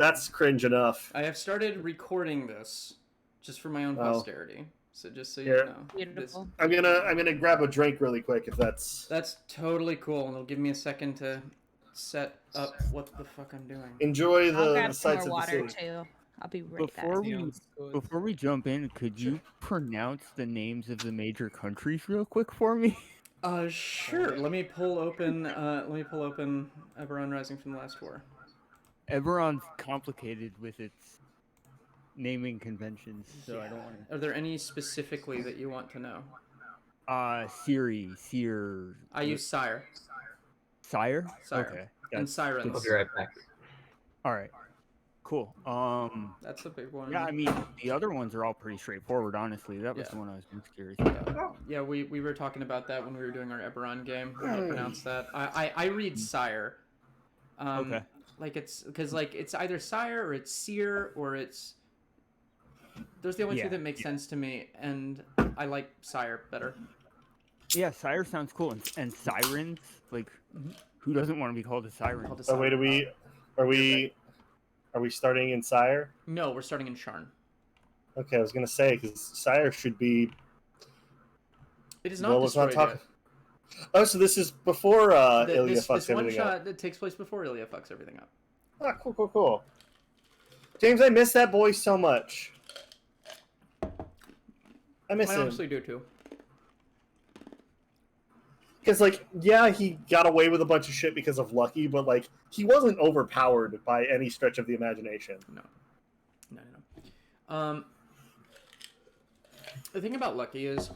That's cringe enough. I have started recording this just for my own posterity. So just so you Here. know. Beautiful. I'm gonna grab a drink really quick if that's. That's totally cool, and it'll give me a second to set up what the fuck I'm doing. Enjoy I'll the grab some sights more of the water city. too. I'll be right Before we jump in, could you pronounce the names of the major countries real quick for me? Sure. Let me pull open Eberron Rising from the Last War. Eberron's complicated with its naming conventions, so I don't want to. Are there any specifically that you want to know? Siri, Seer. I use Sire. Sire? Sire. Okay. And Sirens. I'll be right back. All right. Cool. That's a big one. Yeah, I mean, the other ones are all pretty straightforward, honestly. That was the one I was most curious Yeah, about. yeah, we were talking about that when we were doing our Eberron game. How to pronounce that. I read Sire. Okay. Like it's because like it's either Sire or it's Seer or it's. Those are the only two that make sense to me, and I like Sire better. Yeah, Sire sounds cool, and Sirens, like, who doesn't want to be called a siren? Oh wait, are we starting in Sire? No, we're starting in Sharn. Okay, I was gonna say because Sire should be. It is not destroyed yet. Oh, so this is before Ilya fucks everything one shot up. that takes place before Ilya fucks everything up. Ah, cool. James, I miss that boy so much. I miss him. I honestly do too. Because, like, yeah, he got away with a bunch of shit because of Lucky, but, like, he wasn't overpowered by any stretch of the imagination. No. The thing about Lucky is,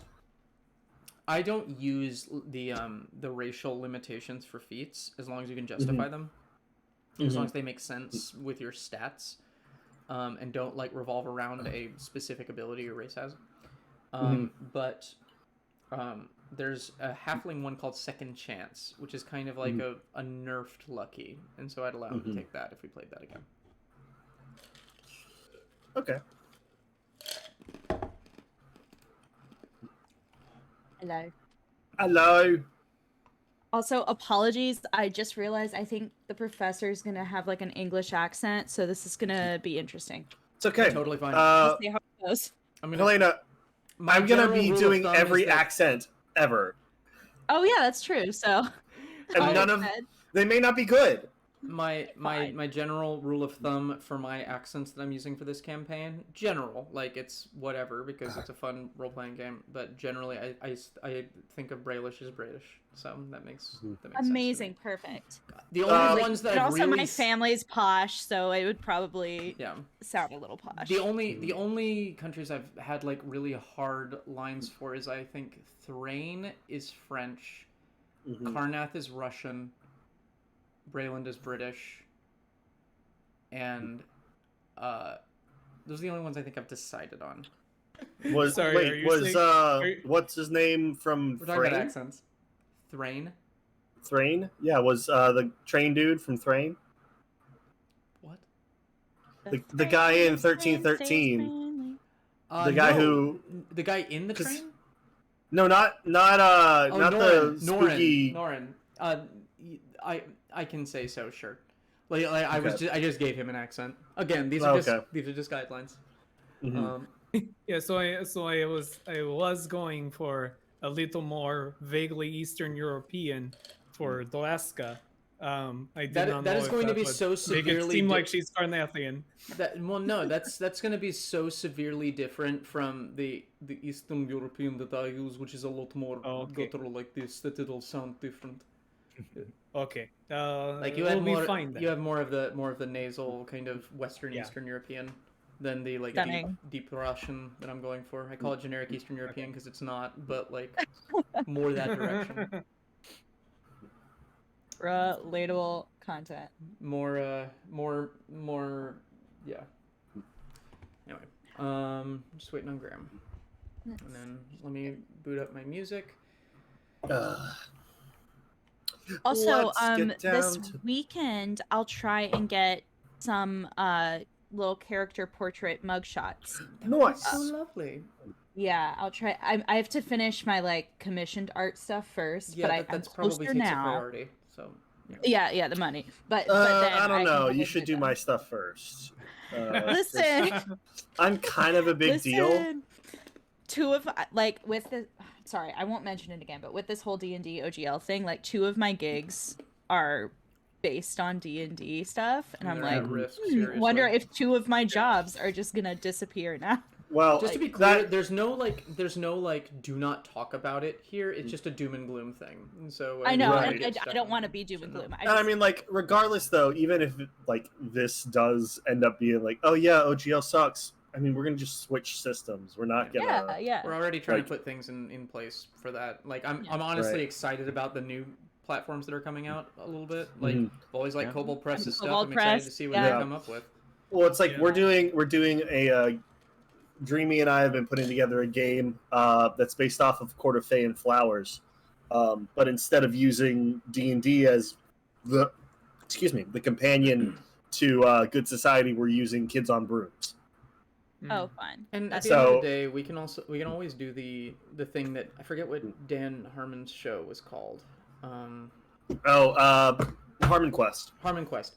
I don't use the racial limitations for feats as long as you can justify them, as long as they make sense with your stats, and don't like revolve around a specific ability your race has. But there's a halfling one called Second Chance, which is kind of like a nerfed Lucky, and so I'd allow him to take that if we played that again. Okay. Hello. Also, apologies. I just realized I think the professor is gonna have like an English accent, so this is gonna be interesting. It's okay. Totally fine. We'll see how it goes. Helena, I'm gonna be doing every accent ever. Oh yeah, that's true. So, and none of they may not be good. My general rule of thumb for my accents that I'm using for this campaign, general, like it's whatever because it's a fun role playing game, but generally I think of Brailish as British, so that makes amazing, sense perfect. The only ones that and I've also really... my family's posh, so it would probably sound a little posh. The only countries I've had like really hard lines for is I think Thrain is French, Karnath is Russian, Brayland is British, and those are the only ones I think I've decided on. What's his name from We're talking about accents. Thrain? Thrain? Yeah, was the train dude from Thrain? What? The guy in 1313. The guy who... The guy in the train? No, not Norin. the spooky... Norin. I can say so, sure. I just gave him an accent. Again, these are just guidelines. Yeah, so I was going for a little more vaguely Eastern European for Dalaska. I did not know that is going to be so severely. Make it seem like she's Carnathian. That's going to be so severely different from the Eastern European that I use, which is a lot more guttural like this. That it'll sound different. Okay. Like you have more of the nasal kind of Western Eastern European than the like deep Russian that I'm going for. I call it generic Eastern European because it's not, but like more that direction. Relatable content. More, yeah. Anyway, just waiting on Graham, and then let me boot up my music. Also, this weekend I'll try and get some little character portrait mugshots. Nice. So lovely. Yeah, I'll try. I have to finish my like commissioned art stuff first, Yeah, but that's I'm probably closer takes now. a priority. So Yeah, the money. But then I don't can know. live You should with do them. my stuff first. Listen. I'm kind of a big deal. Listen, two of like with the sorry, I won't mention it again, but with this whole D&D OGL thing, like 2 of my gigs are based on D&D stuff, and I'm They're like, at risk, wonder seriously. if 2 of my jobs are just gonna disappear now. Well, Just to be clear, there's no like do not talk about it here. It's just a doom and gloom thing. And so I know, Right. and I don't want to be doom and gloom. and I mean, like, regardless though, even if like this does end up being like, oh yeah, OGL sucks. I mean, we're gonna just switch systems. We're not gonna. yeah. we're already trying like- to put things in place for that. Like I'm honestly Right. excited about the new platforms that are coming out a little bit. Like Mhm. I've always like Cobalt Press's stuff. Cobalt I'm excited Press, to see what yeah. they come up with. Well, it's like Yeah. we're doing a. Dreamy and I have been putting together a game that's based off of Court of Fey and Flowers, but instead of using D&D as the companion to Good Society, we're using Kids on Brooms. Oh, fine. And at That's the end of So- the day, we can always do the thing that I forget what Dan Harmon's show was called. Harmon Quest. Harmon Quest,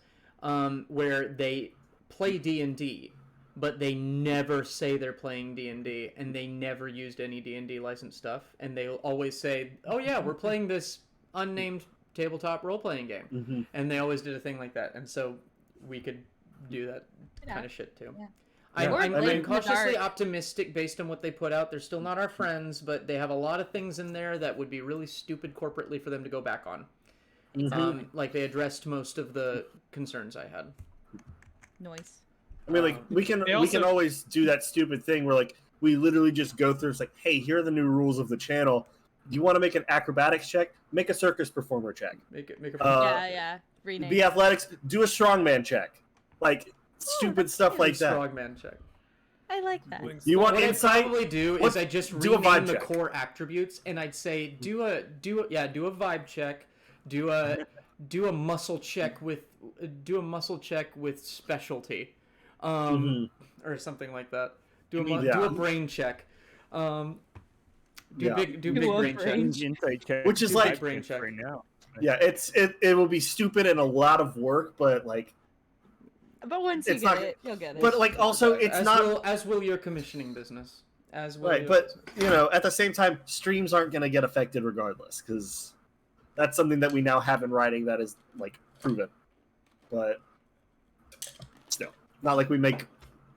where they play D&D, but they never say they're playing D&D, and they never used any D&D licensed stuff, and they always say, "Oh yeah, we're playing this unnamed tabletop role-playing game," Mm-hmm. and they always did a thing like that, and so we could do that kind of shit too. Yeah. Yeah. I'm I mean- cautiously optimistic based on what they put out. They're still not our friends, but they have a lot of things in there that would be really stupid corporately for them to go back on. Like they addressed most of the concerns I had. Noise. I mean, like we can always do that stupid thing where like we literally just go through. It's like, hey, here are the new rules of the channel. Do you want to make an acrobatics check? Make a circus performer check. Make a Yeah. Rename. Be athletics. Do a strongman check. Like stupid stuff like that. Strongman check. I like that. You want What insight? I'd probably do is I just do a rename vibe the check. core attributes, and I'd say do a vibe check, do a muscle check with specialty, or something like that. Do a brain check. Do big Do a brain brain check. Insight check. Which is Do like- my brain check right now. Yeah, it will be stupid and a lot of work, but like, But once you It's get not- it, you'll get it. but like also it's As will your commissioning business. As will right. your- But you know, at the same time, streams aren't going to get affected regardless because that's something that we now have in writing that is like proven. But still, not like we make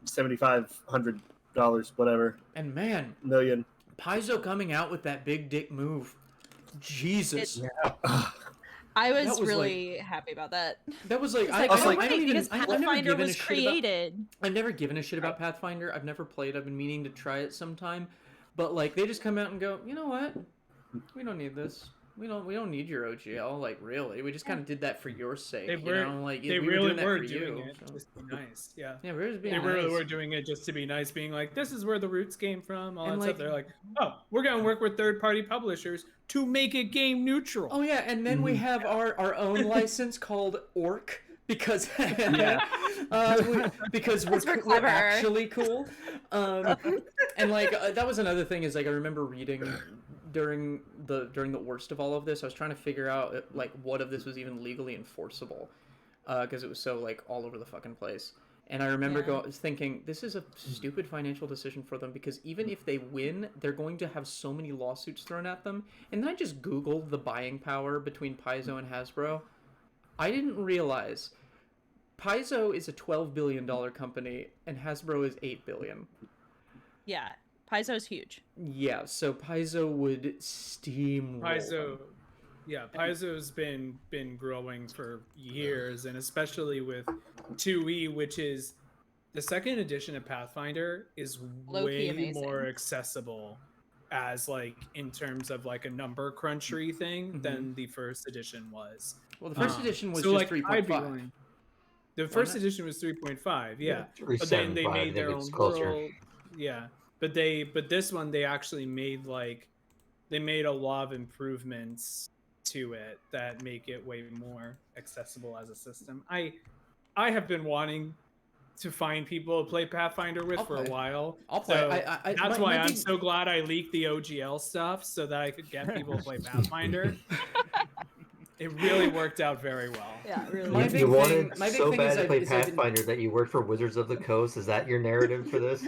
$7,500, whatever, and man, million. Paizo coming out with that big dick move. Jesus. I That was was, really happy about that. That was like, It's I, like, I, also, don't, like- I don't even, because I've never Pathfinder given a was shit created. I've never given a shit about Pathfinder. I've never played. I've been meaning to try it sometime. But like they just come out and go, you know what? We don't need this. We don't need your OGL. Like really, we just kind of did that for your sake. They were, you know? Like they we really doing that were for doing you, it so. just to be nice. Yeah. Yeah, we were just being They really nice. were doing it just to be nice, being like, this is where the roots came from, all And, that like- stuff. They're like, oh, we're going to work with third-party publishers to make it game neutral. Oh yeah, and then we have our own license called Orc because because we're clever. actually cool. And like that was another thing is like I remember reading during the worst of all of this, I was trying to figure out like what of this was even legally enforceable because it was so like all over the fucking place. And I remember thinking, this is a stupid financial decision for them because even if they win, they're going to have so many lawsuits thrown at them. And then I just Googled the buying power between Paizo and Hasbro. I didn't realize Paizo is a $12 billion company and Hasbro is $8 billion. Yeah, Paizo's huge. Yeah, so Paizo would steamroll. Paizo, yeah, Paizo's been growing for years, and especially with 2E, which is the second edition of Pathfinder, is Low-key way amazing. more accessible as like in terms of like a number crunchy thing than the first edition was. Well, the first edition was so, just like, I'd be 3.5. willing- The first edition was 3.5, yeah. But then they 3.75, I made think their own it's closer. world. Yeah. But this one they actually made they made a lot of improvements to it that make it way more accessible as a system. I have been wanting to find people to play Pathfinder with I'll for play. a while. I'll play. So I, that's my why I'm big- so glad I leaked the OGL stuff so that I could get people to play Pathfinder. It really worked out very well. Yeah, really. My big You thing- wanted my big so thing bad is to I've- play is I've been- Pathfinder that you worked for Wizards of the Coast. Is that your narrative for this?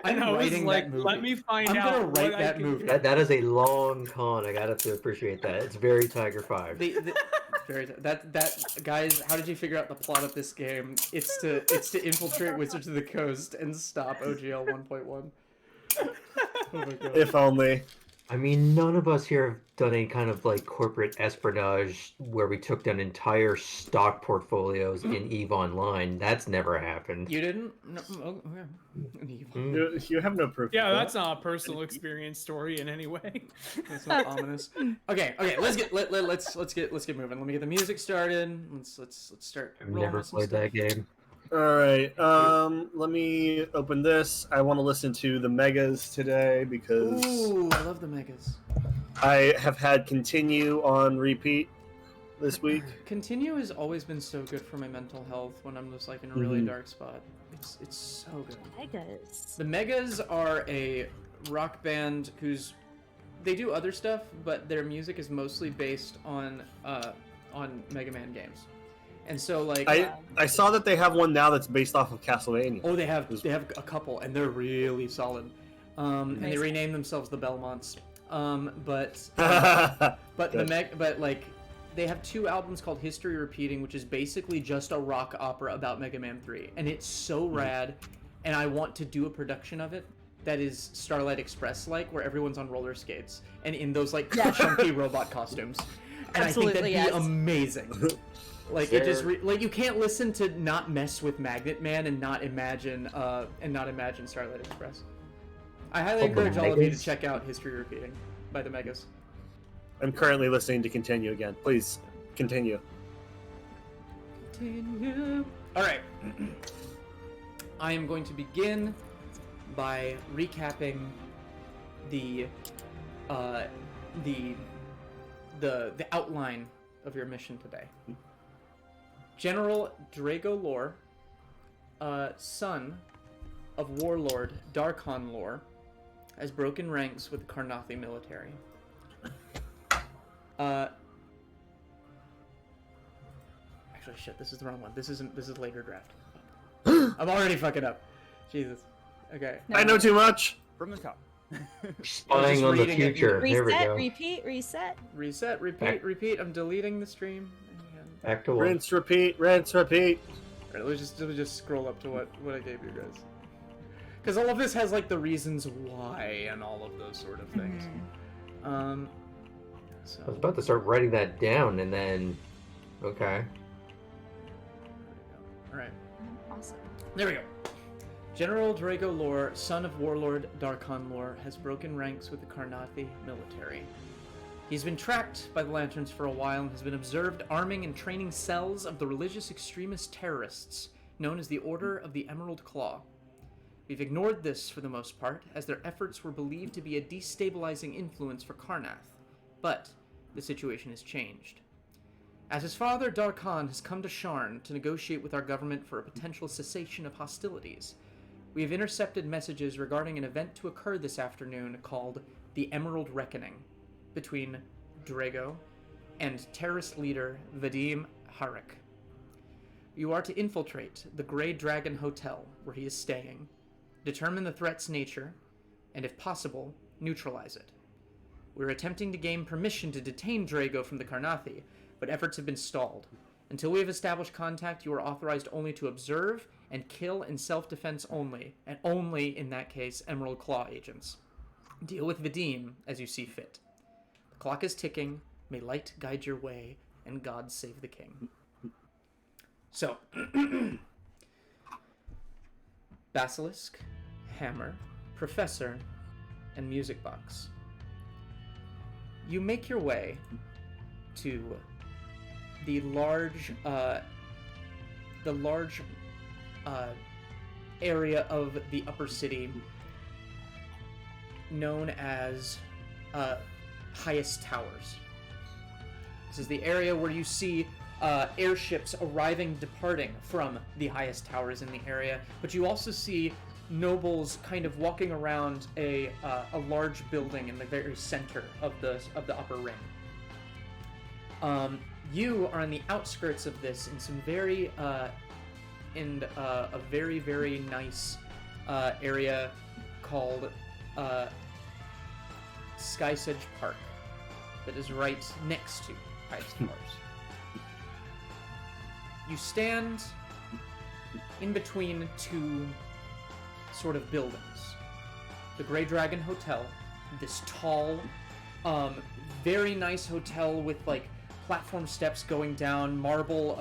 And I was writing like, that movie. let me find I'm out gonna write what I that can movie. do. That is a long con. I gotta have to appreciate that. It's very Tiger 5. That guys, how did you figure out the plot of this game? It's to infiltrate Wizards of the Coast and stop OGL 1.1. Oh my god. If only. I mean, none of us here have done any kind of like corporate espionage where we took down entire stock portfolios in EVE Online. That's never happened. You didn't? No, oh, okay. You have no proof. Yeah, of that. that's not a personal experience story in any way. That's not ominous. Okay, let's get moving. Let me get the music started. Let's start. I've rolling never with some played stuff. that game. All right. Let me open this. I want to listen to the Megas today because Ooh, I love the megas. I have had Continue on repeat this week. Continue has always been so good for my mental health when I'm just like in a really dark spot. It's so good. Megas. The Megas are a rock band they do other stuff, but their music is mostly based on Mega Man games. And so like I saw that they have one now that's based off of Castlevania. they have a couple and they're really solid. And they Amazing. renamed themselves the Belmonts. But Good. like they have 2 albums called History Repeating, which is basically just a rock opera about Mega Man 3, and it's so rad, and I want to do a production of it that is Starlight Express like, where everyone's on roller skates and in those like chunky robot costumes. And Absolutely, I think that'd yes. be amazing. Like it just like you can't listen to Not Mess with Magnet Man and not imagine Starlight Express. I highly encourage all of you to Megas? check out History Repeating by the Megas. I'm currently listening to Continue again. Please continue. Continue. All right. I am going to begin by recapping the outline of your mission today. General Drago Lore, son of Warlord Darkon Lore, has broken ranks with the Karnathi military. Actually, shit, this is the wrong one. This is later draft. I'm already fucking up. Jesus. Okay. I know too much. From the top. Spying on the reading it. future. There we Reset, go. repeat, reset. Reset, repeat. I'm deleting the stream. Back to one. Rinse, repeat, rinse, repeat. Alright, let me just scroll up to what I gave you guys. Because all of this has like the reasons why and all of those sort of things. So I was about to start writing that down, and then, okay. Alright. Awesome. There we go. General Drago Lore, son of Warlord Darkon Lore, has broken ranks with the Karnathi military. He's been tracked by the Lanterns for a while and has been observed arming and training cells of the religious extremist terrorists known as the Order of the Emerald Claw. We've ignored this for the most part, as their efforts were believed to be a destabilizing influence for Karnath. But the situation has changed. As his father, Darkon, has come to Sharn to negotiate with our government for a potential cessation of hostilities, we have intercepted messages regarding an event to occur this afternoon called the Emerald Reckoning between Drago and terrorist leader Vadim Harik. You are to infiltrate the Grey Dragon Hotel where he is staying, determine the threat's nature, and if possible, neutralize it. We're attempting to gain permission to detain Drago from the Karnathi, but efforts have been stalled. Until we have established contact, you are authorized only to observe and kill in self-defense only, and only, in that case, Emerald Claw agents. Deal with Vadim as you see fit. The clock is ticking, may light guide your way, and God save the king. So, Basilisk, Hammer, Professor, and Music Box. You make your way to the large area of the upper city known as Highest Towers. This is the area where you see airships arriving, departing from the highest towers in the area, but you also see nobles kind of walking around a large building in the very center of the upper ring. You are on the outskirts of this in some very, a very, very nice area called Skysedge Park that is right next to Heights Towers. You stand in between two sort of buildings. The Grey Dragon Hotel, this tall, very nice hotel with like platform steps going down, marble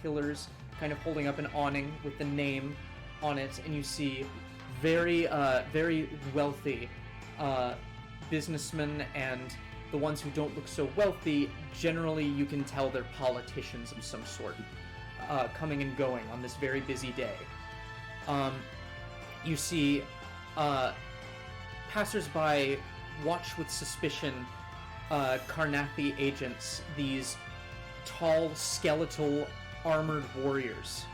pillars kind of holding up an awning with the name on it, and you see very wealthy businessmen, and the ones who don't look so wealthy, generally you can tell they're politicians of some sort, coming and going on this very busy day. You see passersby watch with suspicion Karnathi agents, these tall, skeletal, armored warriors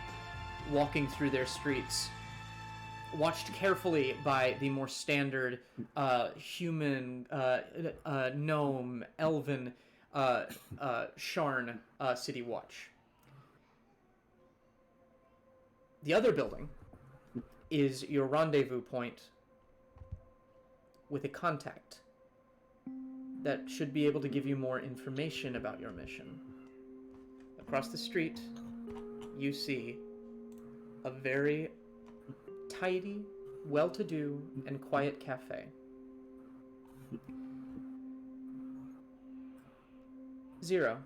walking through their streets, watched carefully by the more standard human, gnome, elven, Sharn city watch. The other building is your rendezvous point with a contact that should be able to give you more information about your mission. Across the street, you see a very tidy, well-to-do, and quiet cafe. Zero,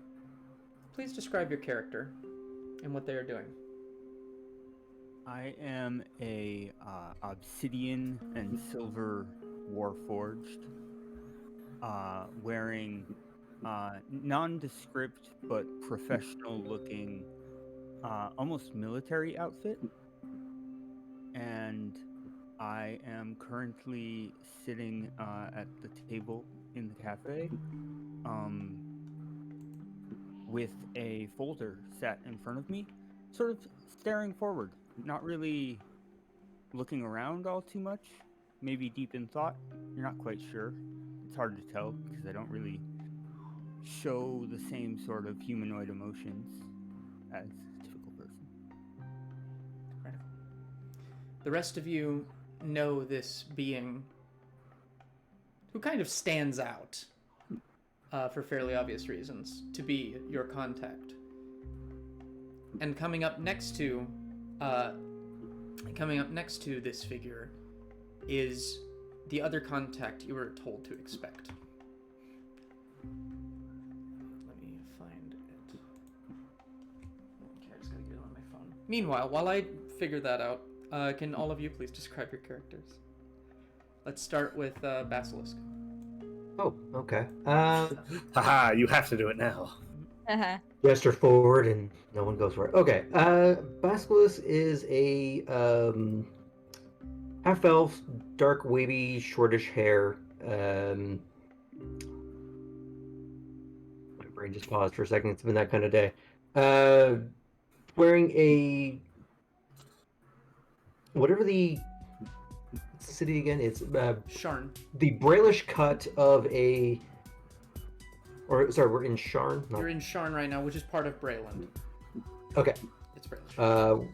please describe your character and what they are doing. I am a obsidian and silver warforged, wearing nondescript but professional-looking, almost military outfit, and I am currently sitting at the table in the cafe, with a folder sat in front of me, sort of staring forward, not really looking around all too much, maybe deep in thought. You're not quite sure. It's hard to tell because I don't really show the same sort of humanoid emotions as a typical person. Right. The rest of you know this being who kind of stands out, for fairly obvious reasons, to be your contact. And coming up next to this figure is the other contact you were told to expect. Let me find it. Okay, I just gotta get it on my phone. Meanwhile, while I figure that out, can all of you please describe your characters? Let's start with Basilisk. Oh, okay. Haha, you have to do it now. Uh-huh. Gesture forward and no one goes for it. Okay. Basilisk is a half elf, dark, wavy, shortish hair. My brain just paused for a second. It's been that kind of day. Wearing a whatever the city again. It's Sharn. the Brailish cut of a. Or sorry, we're in Sharn. You're in Sharn right now, which is part of Brayland. Okay. It's Braylish.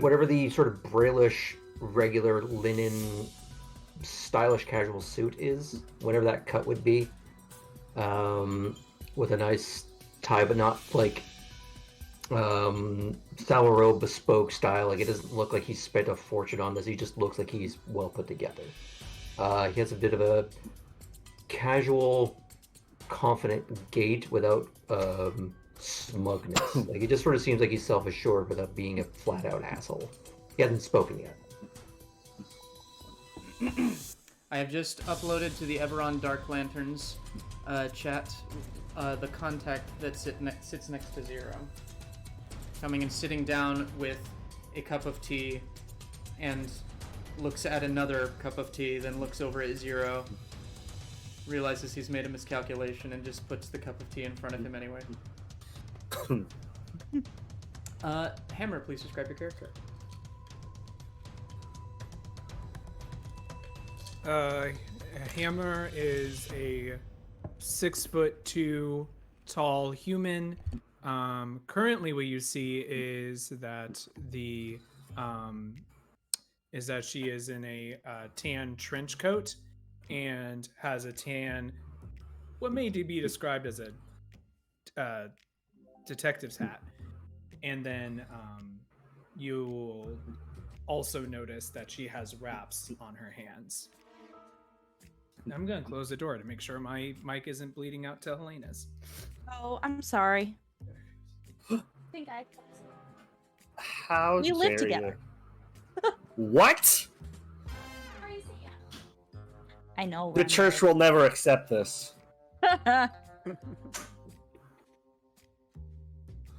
Whatever the sort of Brailish regular linen stylish casual suit is, whatever that cut would be, with a nice tie, but not like Salaro bespoke style. Like, it doesn't look like he's spent a fortune on this. He just looks like he's well put together. He has a bit of a casual, confident gait without smugness. Like, it just sort of seems like he's self-assured without being a flat-out asshole. He hasn't spoken yet. I have just uploaded to the Eberron Dark Lanterns chat the contact that sits next to Zero. Coming and sitting down with a cup of tea and looks at another cup of tea, then looks over at Zero, realizes he's made a miscalculation, and just puts the cup of tea in front of him anyway. Hammer, please describe your character. Hammer is a 6'2" tall human. Currently, what you see is that she is in a tan trench coat and has a tan, what may be described as a detective's hat. And then you'll also notice that she has wraps on her hands. I'm going to close the door to make sure my mic isn't bleeding out to Helena's. Oh, I'm sorry. I think I. How We live dare together. you? What? Crazy. I know. The church will never accept this.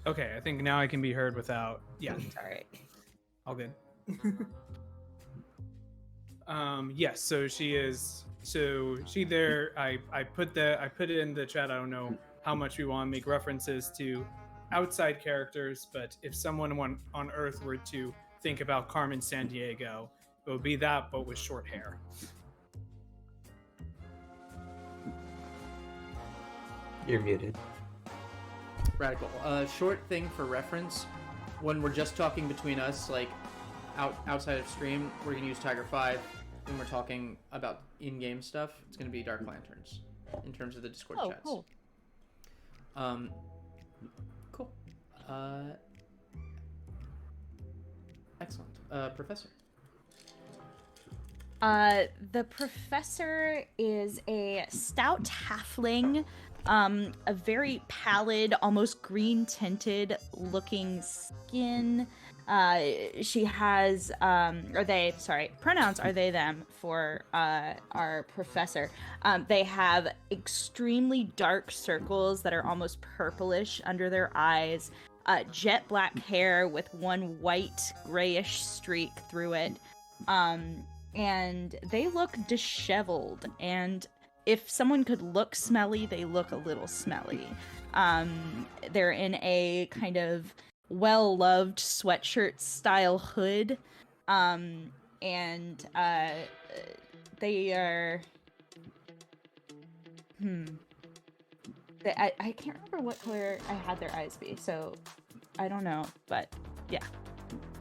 Okay, I think now I can be heard without. Yeah, All right. all good. Yes. So she is. So she there. I put it in the chat. I don't know how much we want to make references to outside characters, but if someone on Earth were to think about Carmen Sandiego, it would be that, but with short hair. You're muted. Radical. Short thing for reference. When we're just talking between us, like outside of stream, we're gonna use Tiger 5. When we're talking about in-game stuff, it's gonna be Dark Lanterns in terms of the Discord chats. Cool. Cool. Excellent. Professor. The professor is a stout halfling, a very pallid, almost green tinted looking skin. She has, pronouns are they, them for our professor. They have extremely dark circles that are almost purplish under their eyes, jet black hair with one white grayish streak through it. And they look disheveled, and if someone could look smelly, they look a little smelly. They're in a kind of well-loved sweatshirt style hood, and they are I can't remember what color I had their eyes be, so I don't know, but yeah,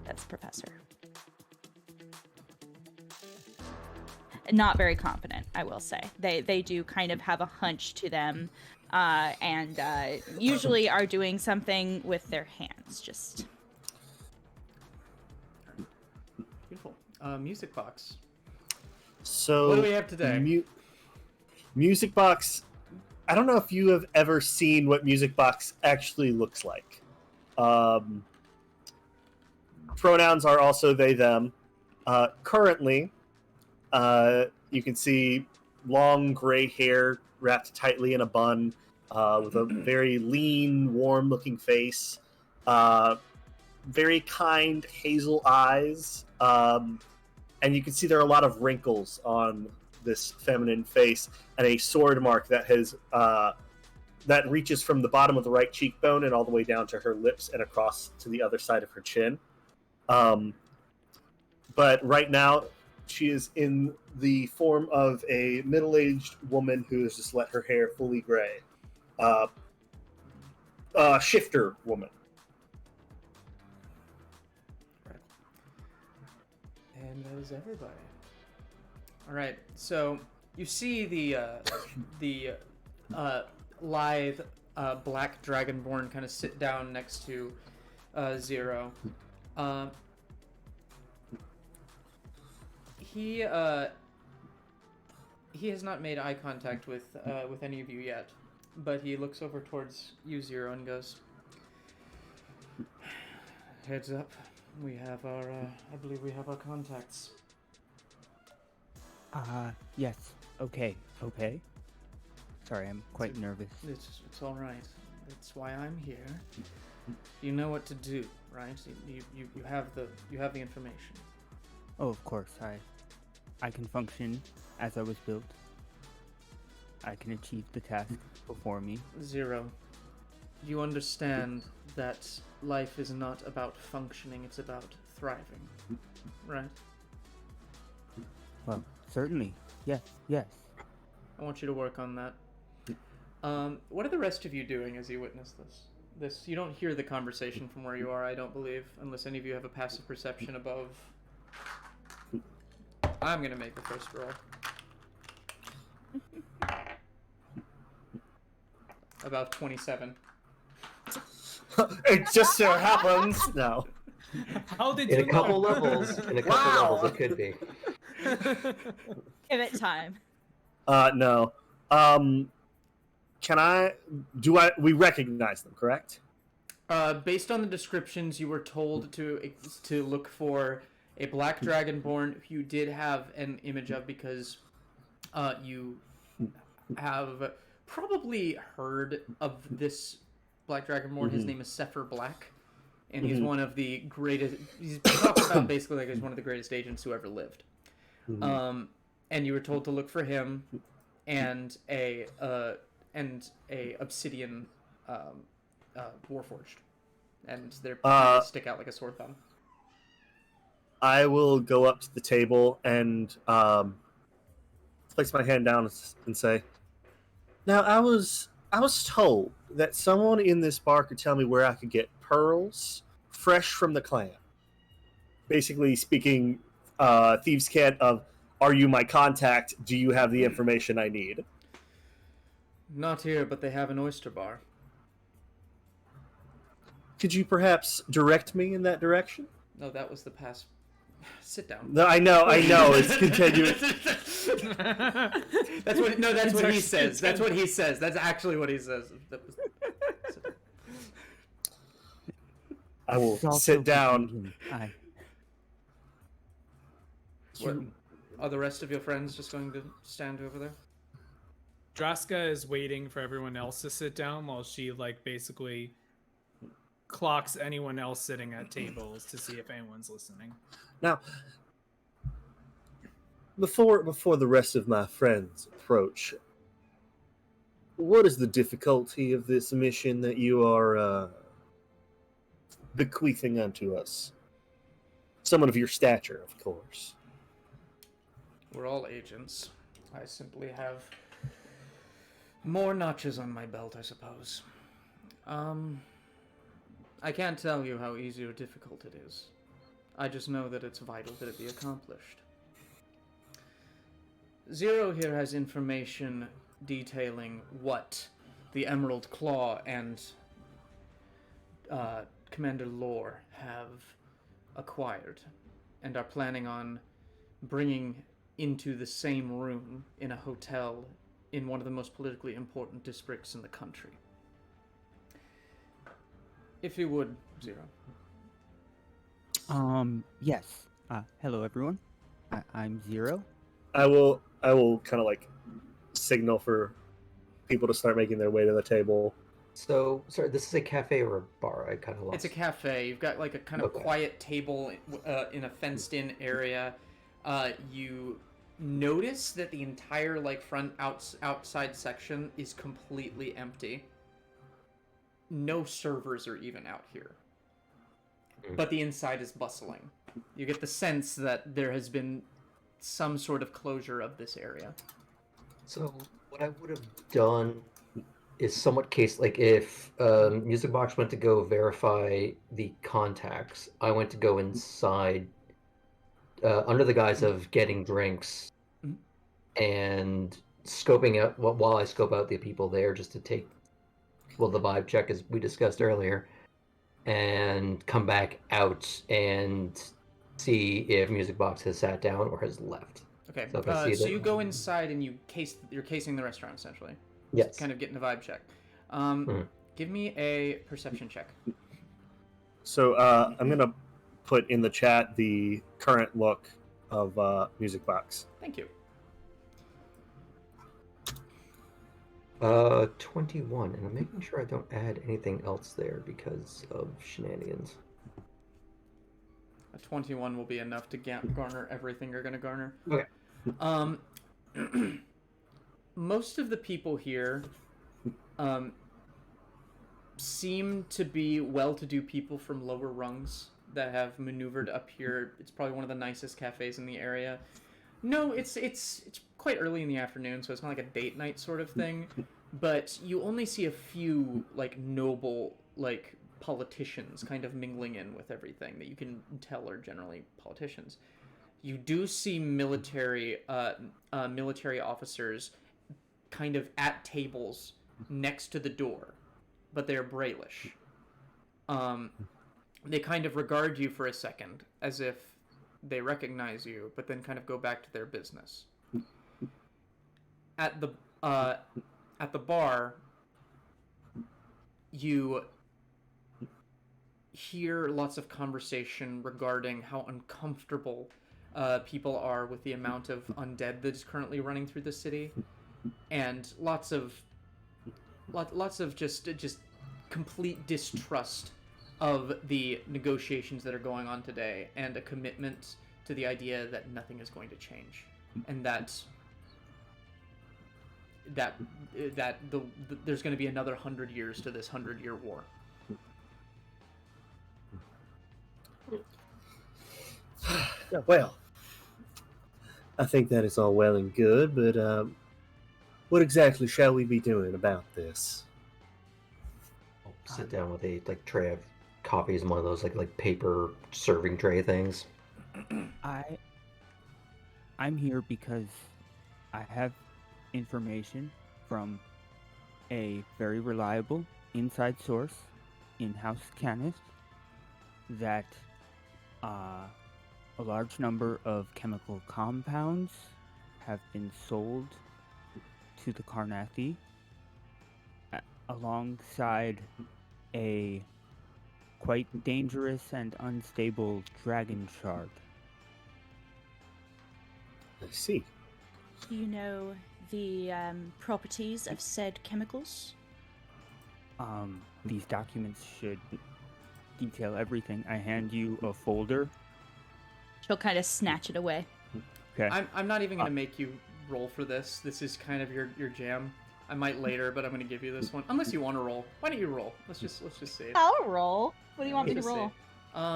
that's Professor. Not very confident, I will say. They do kind of have a hunch to them, and usually are doing something with their hands. Just Beautiful. Music box. So What do we have today? Music box. I don't know if you have ever seen what Music box actually looks like. Pronouns are also they, them. Currently, you can see long gray hair wrapped tightly in a bun, with a very lean, warm-looking face, very kind hazel eyes, and you can see there are a lot of wrinkles on this feminine face, and a sword mark that has that reaches from the bottom of the right cheekbone and all the way down to her lips and across to the other side of her chin. But right now, she is in the form of a middle-aged woman who has just let her hair fully gray. Shifter woman. Right. And that is everybody. All right. So you see the lithe black dragonborn kind of sit down next to Zero. He has not made eye contact with any of you yet, but he looks over towards you, Zero, and goes, "Heads up, we have our I believe we have our contacts." Yes. Okay. Sorry, I'm quite nervous. It's all right. That's why I'm here. You know what to do, right? You have the information. Oh, of course. I can function as I was built. I can achieve the task before me. Zero, you understand that life is not about functioning, it's about thriving, right? Well, certainly. Yes. I want you to work on that. What are the rest of you doing as you witness this? You don't hear the conversation from where you are, I don't believe, unless any of you have a passive perception above. I'm gonna make the first roll. About 27. It just so happens. No. How did In you a couple know? levels, it could be. Give it time. No. We recognize them, correct? Based on the descriptions, you were told to look for a black dragonborn who you did have an image of because you have probably heard of this black dragonborn. His name is Sepher Black, and he's one of the greatest. He's talked about basically like he's one of the greatest agents who ever lived. And you were told to look for him and a obsidian warforged, and they're stick out like a sore thumb. I will go up to the table and place my hand down and say, "Now, I was told that someone in this bar could tell me where I could get pearls fresh from the clan. Basically speaking, thieves' cant of, are you my contact? Do you have the information I need?" Not here, but they have an oyster bar. Could you perhaps direct me in that direction? No, that was the past. Sit down. No, I know. It's continuous. That's what he says. That's what he says. That's actually what he says. I will sit down. Hi. What, are the rest of your friends just going to stand over there? Draska is waiting for everyone else to sit down while she basically clocks anyone else sitting at tables to see if anyone's listening. Now, before the rest of my friends approach, what is the difficulty of this mission that you are bequeathing unto us? Someone of your stature, of course. We're all agents. I simply have more notches on my belt, I suppose. I can't tell you how easy or difficult it is. I just know that it's vital that it be accomplished. Zero here has information detailing what the Emerald Claw and Commander Lore have acquired and are planning on bringing into the same room in a hotel in one of the most politically important districts in the country. If you would, Zero. Yes. Hello, everyone. I'm Zero. I will kind of signal for people to start making their way to the table. So, sorry, this is a cafe or a bar? I kind of lost. It's a cafe. You've got a kind of quiet table in a fenced-in area. You notice that the entire front outside section is completely empty. No servers are even out here. But the inside is bustling. You get the sense that there has been some sort of closure of this area. So, what I would have done is somewhat if Music Box went to go verify the contacts, I went to go inside under the guise of getting drinks and scoping out, while I scope out the people there just to take, the vibe check as we discussed earlier, and come back out and see if Music Box has sat down or has left. Okay, So, you go inside and you're casing the restaurant, essentially. Yes. Just kind of getting a vibe check. Give me a perception check. So I'm going to put in the chat the current look of Music Box. Thank you. 21, and I'm making sure I don't add anything else there because of shenanigans. A 21 will be enough to garner everything you're going to garner. Okay. Most of the people here seem to be well-to-do people from lower rungs that have maneuvered up here. It's probably one of the nicest cafes in the area. No, it's quite early in the afternoon, so it's not like a date night sort of thing. but you only see a few like noble like politicians kind of mingling in with everything that you can tell are generally politicians. You do see military officers kind of at tables next to the door, but they're Brailish. They kind of regard you for a second as if they recognize you, but then kind of go back to their business. At the bar, you hear lots of conversation regarding how uncomfortable people are with the amount of undead that is currently running through the city, and lots of just complete distrust of the negotiations that are going on today, and a commitment to the idea that nothing is going to change, and that there's going to be another 100 years to this 100-year war. Well, I think that is all well and good, but what exactly shall we be doing about this? I'll sit down with a tray of copies and one of those like paper serving tray things. I'm here because I have information from a very reliable inside source in House Canis that a large number of chemical compounds have been sold to the Karnathi alongside a quite dangerous and unstable dragon shard. I see. Do you know the properties of said chemicals? These documents should detail everything. I hand you a folder. She'll kind of snatch it away. Okay. I'm not even going to make you roll for this. This is kind of your jam. I might later, but I'm going to give you this one. Unless you want to roll. Why don't you roll? Let's just see it. I'll roll. What do you want me to Let's just roll?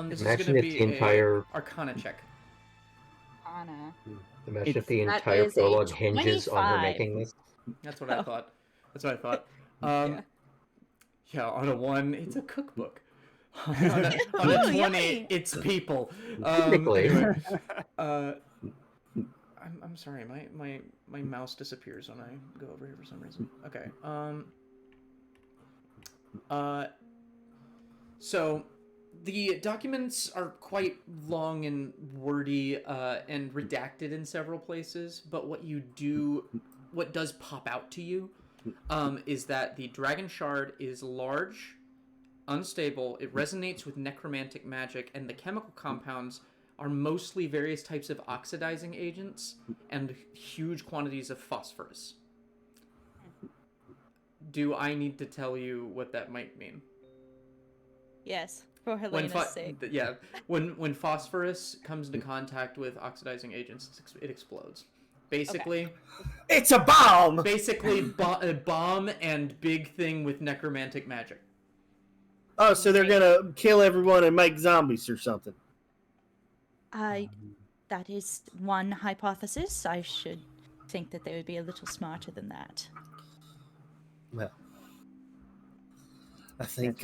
see. This Imagine is going if to be the entire Arcana check. Anna. Imagine if It's- the That entire is a prologue hinges on her 25. making this. That's what I thought. Yeah. Yeah, on a 1, it's a cookbook. on a 20, yummy. it's people. Technically. Anyway, I'm sorry, my mouse disappears when I go over here for some reason. Okay. So the documents are quite long and wordy and redacted in several places, but what does pop out to you is that the dragon shard is large, unstable, it resonates with necromantic magic, and the chemical compounds are mostly various types of oxidizing agents and huge quantities of phosphorus. Do I need to tell you what that might mean? Yes, for Helena's sake. Yeah, when phosphorus comes into contact with oxidizing agents, it explodes. Basically, It's a bomb! basically a bomb and big thing with necromantic magic. Oh, so they're gonna kill everyone and make zombies or something. That is one hypothesis. I should think that they would be a little smarter than that. Well, I think,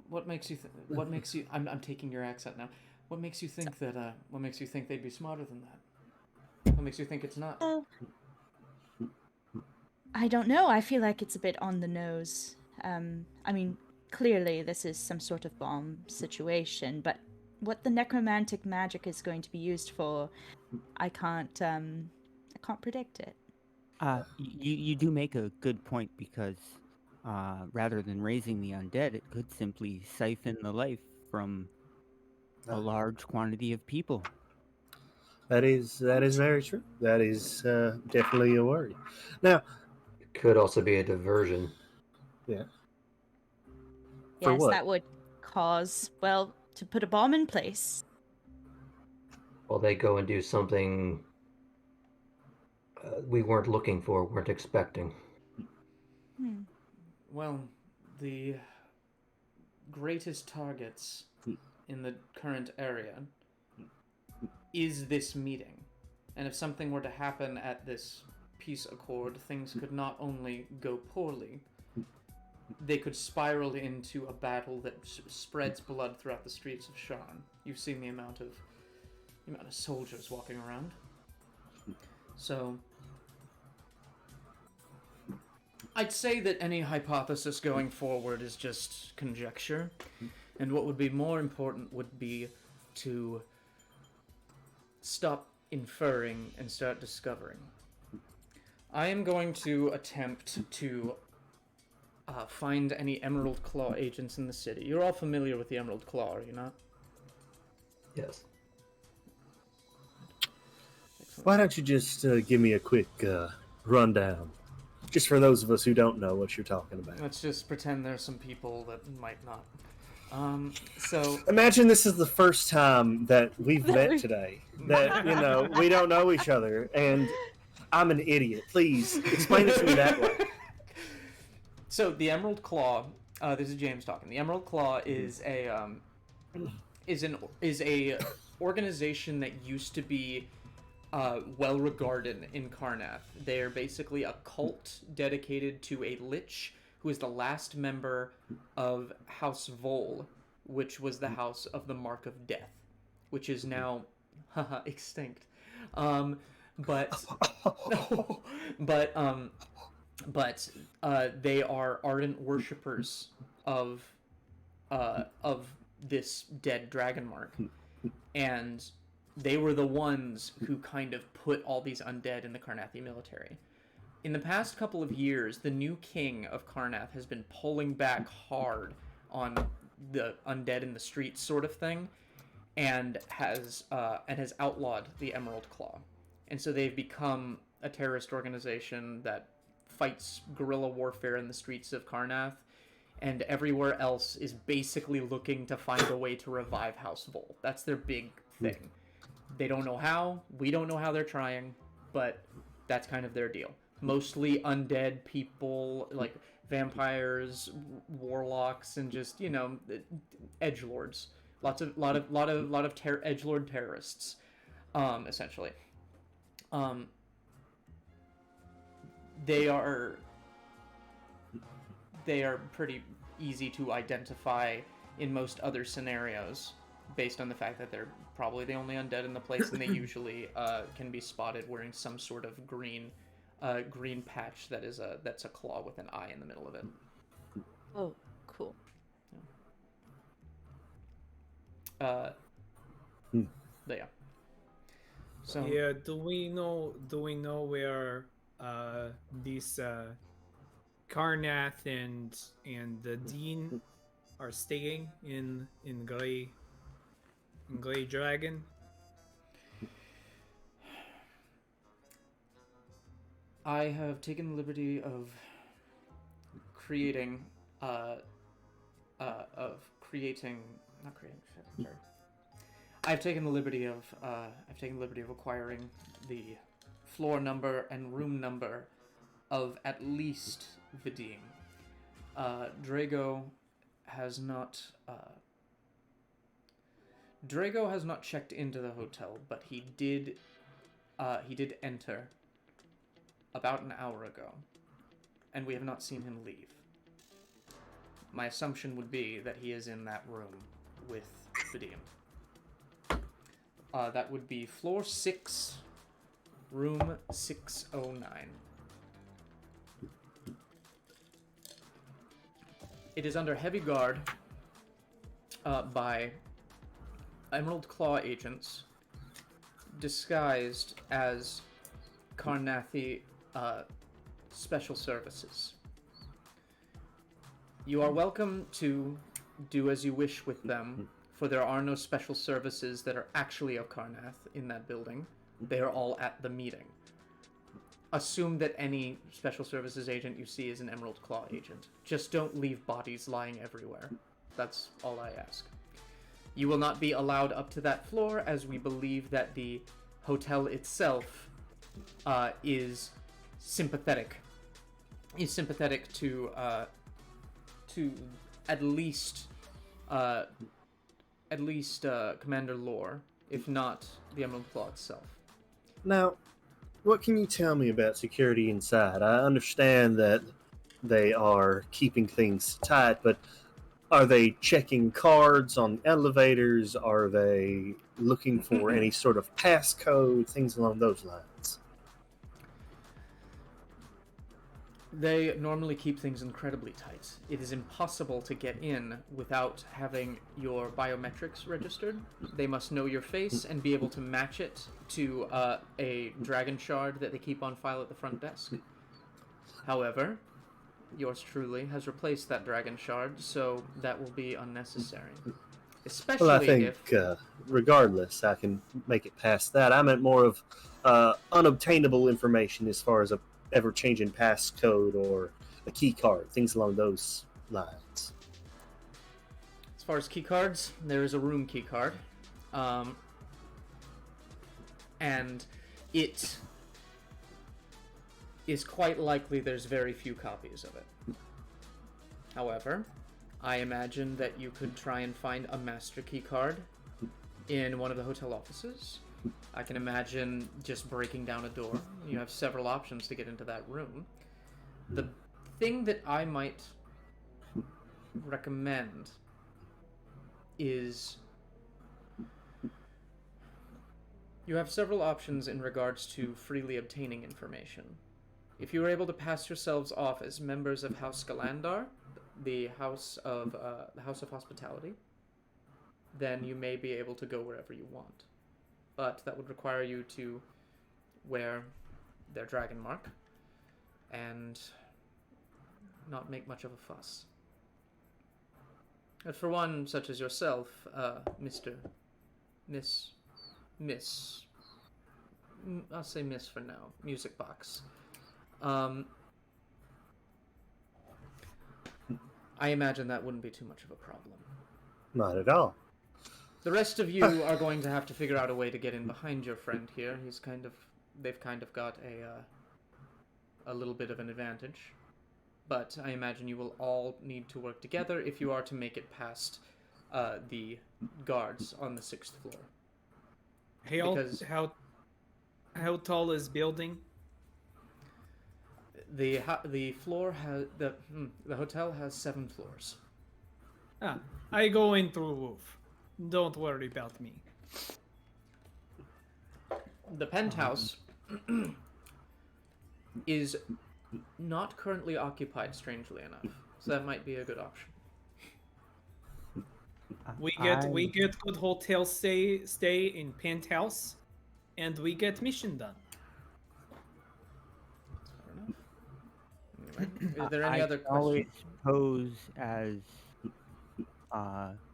What makes you? What makes you? I'm taking your accent now. What makes you think that? What makes you think they'd be smarter than that? What makes you think it's not? I don't know. I feel like it's a bit on the nose. I mean, clearly this is some sort of bomb situation, but what the necromantic magic is going to be used for, I can't predict it. You do make a good point because rather than raising the undead, it could simply siphon the life from a large quantity of people. that is very true. That is definitely a worry. Now, It could also be a diversion. yeah. Yes, For what? that would cause, well, to put a bomb in place. While they go and do something we weren't looking for, weren't expecting. Well, the greatest targets in the current area is this meeting. And if something were to happen at this peace accord, things could not only go poorly, they could spiral into a battle that spreads blood throughout the streets of Sharn. You've seen the amount of soldiers walking around. So, I'd say that any hypothesis going forward is just conjecture, and what would be more important would be to stop inferring and start discovering. I am going to attempt to find any Emerald Claw agents in the city. You're all familiar with the Emerald Claw, are you not? Yes. Excellent. Why don't you just give me a quick rundown? Just for those of us who don't know what you're talking about. Let's just pretend there's some people that might not. So Imagine this is the first time that we've met today. That, we don't know each other, and I'm an idiot. Please, explain it to me that way. So the Emerald Claw, this is James talking. The Emerald Claw is a organization that used to be well regarded in Karrnath. They're basically a cult dedicated to a lich who is the last member of House Vol, which was the house of the Mark of Death, which is now extinct. But they are ardent worshippers of this dead dragon mark, and they were the ones who kind of put all these undead in the Karrnathi military. In the past couple of years, the new king of Karrnath has been pulling back hard on the undead in the streets sort of thing, and has outlawed the Emerald Claw. And so they've become a terrorist organization that fights guerrilla warfare in the streets of Karrnath, and everywhere else is basically looking to find a way to revive House Vol. That's their big thing. They don't know how, we don't know how they're trying, but that's kind of their deal. Mostly undead people, like vampires, warlocks, and just, edgelords. Lot of edgelord terrorists, essentially. They are pretty easy to identify in most other scenarios, based on the fact that they're probably the only undead in the place, and they usually can be spotted wearing some sort of green patch that's a claw with an eye in the middle of it. Oh, cool. But yeah. So yeah, do we know where these Karrnath and the Dean are staying in Grey Dragon? I have taken the liberty of creating I've taken the liberty of acquiring the floor number and room number of at least Vadim. Drago has not checked into the hotel, but he did enter about an hour ago, and we have not seen him leave. My assumption would be that he is in that room with Vadim. That would be floor 6, room 609. It is under heavy guard by Emerald Claw agents disguised as Karrnathi special services. You are welcome to do as you wish with them, for there are no special services that are actually of Karrnath in that building. They are all at the meeting. Assume that any special services agent you see is an Emerald Claw agent. Just don't leave bodies lying everywhere. That's all I ask. You will not be allowed up to that floor, as we believe that the hotel itself is sympathetic to at least Commander Lore, if not the Emerald Claw itself. Now, what can you tell me about security inside? I understand that they are keeping things tight, but are they checking cards on elevators? Are they looking for any sort of passcode, things along those lines? They normally keep things incredibly tight. It is impossible to get in without having your biometrics registered. They must know your face and be able to match it to a dragon shard that they keep on file at the front desk. However, yours truly has replaced that dragon shard, so that will be unnecessary. Especially Well, I think, if... regardless, I can make it past that. I meant more of unobtainable information as far as a ever-changing passcode or a key card, things along those lines. As far as key cards, there is a room key card. And it is quite likely there's very few copies of it. However, I imagine that you could try and find a master key card in one of the hotel offices. I can imagine just breaking down a door. You have several options to get into that room. The thing that I might recommend is you have several options in regards to freely obtaining information. If you are able to pass yourselves off as members of House Galandar, the House of Hospitality, then you may be able to go wherever you want. But that would require you to wear their dragon mark and not make much of a fuss. But for one such as yourself, I'll say Miss for now, Music Box. I imagine that wouldn't be too much of a problem. Not at all. The rest of you are going to have to figure out a way to get in behind your friend here. They've kind of got a little bit of an advantage. But I imagine you will all need to work together if you are to make it past the guards on the 6th floor. How tall is building? The floor has the hotel has 7 floors. I go in through roof. Don't worry about me. The penthouse is not currently occupied, strangely enough, so that might be a good option. We get good hotel stay in penthouse, and we get mission done. Fair enough. Anyway, is there any other questions? Always pose as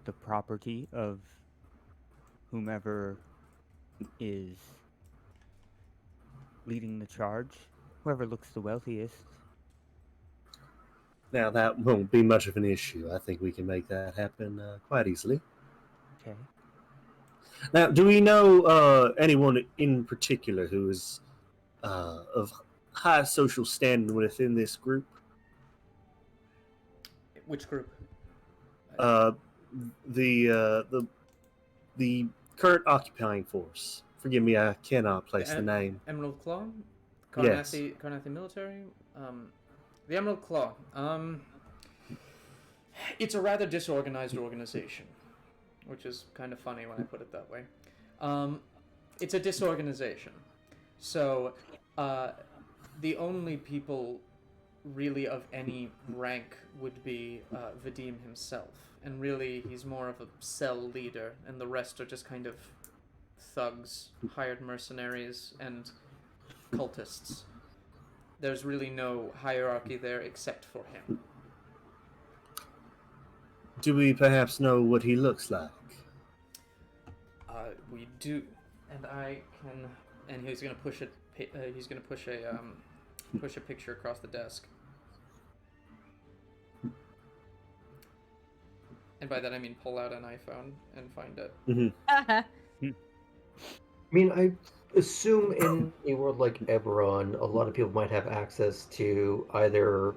the property of whomever is leading the charge, whoever looks the wealthiest. Now, that won't be much of an issue. I think we can make that happen quite easily. Okay. Now, do we know anyone in particular who is of high social standing within this group? Which group? The current occupying force. Forgive me, I cannot place the name. Emerald Claw? Yes. Carnathy Military? The Emerald Claw. It's a rather disorganized organization, which is kind of funny when I put it that way. It's a disorganization. So, the only people really of any rank would be Vadim himself. And really, he's more of a cell leader, and the rest are just kind of thugs, hired mercenaries, and cultists. There's really no hierarchy there except for him. Do we perhaps know what he looks like? We do, and I can. And he's gonna push it. He's gonna push a picture across the desk. And by that I mean pull out an iPhone and find it. Mm-hmm. I mean, I assume in a world like Eberron, a lot of people might have access to either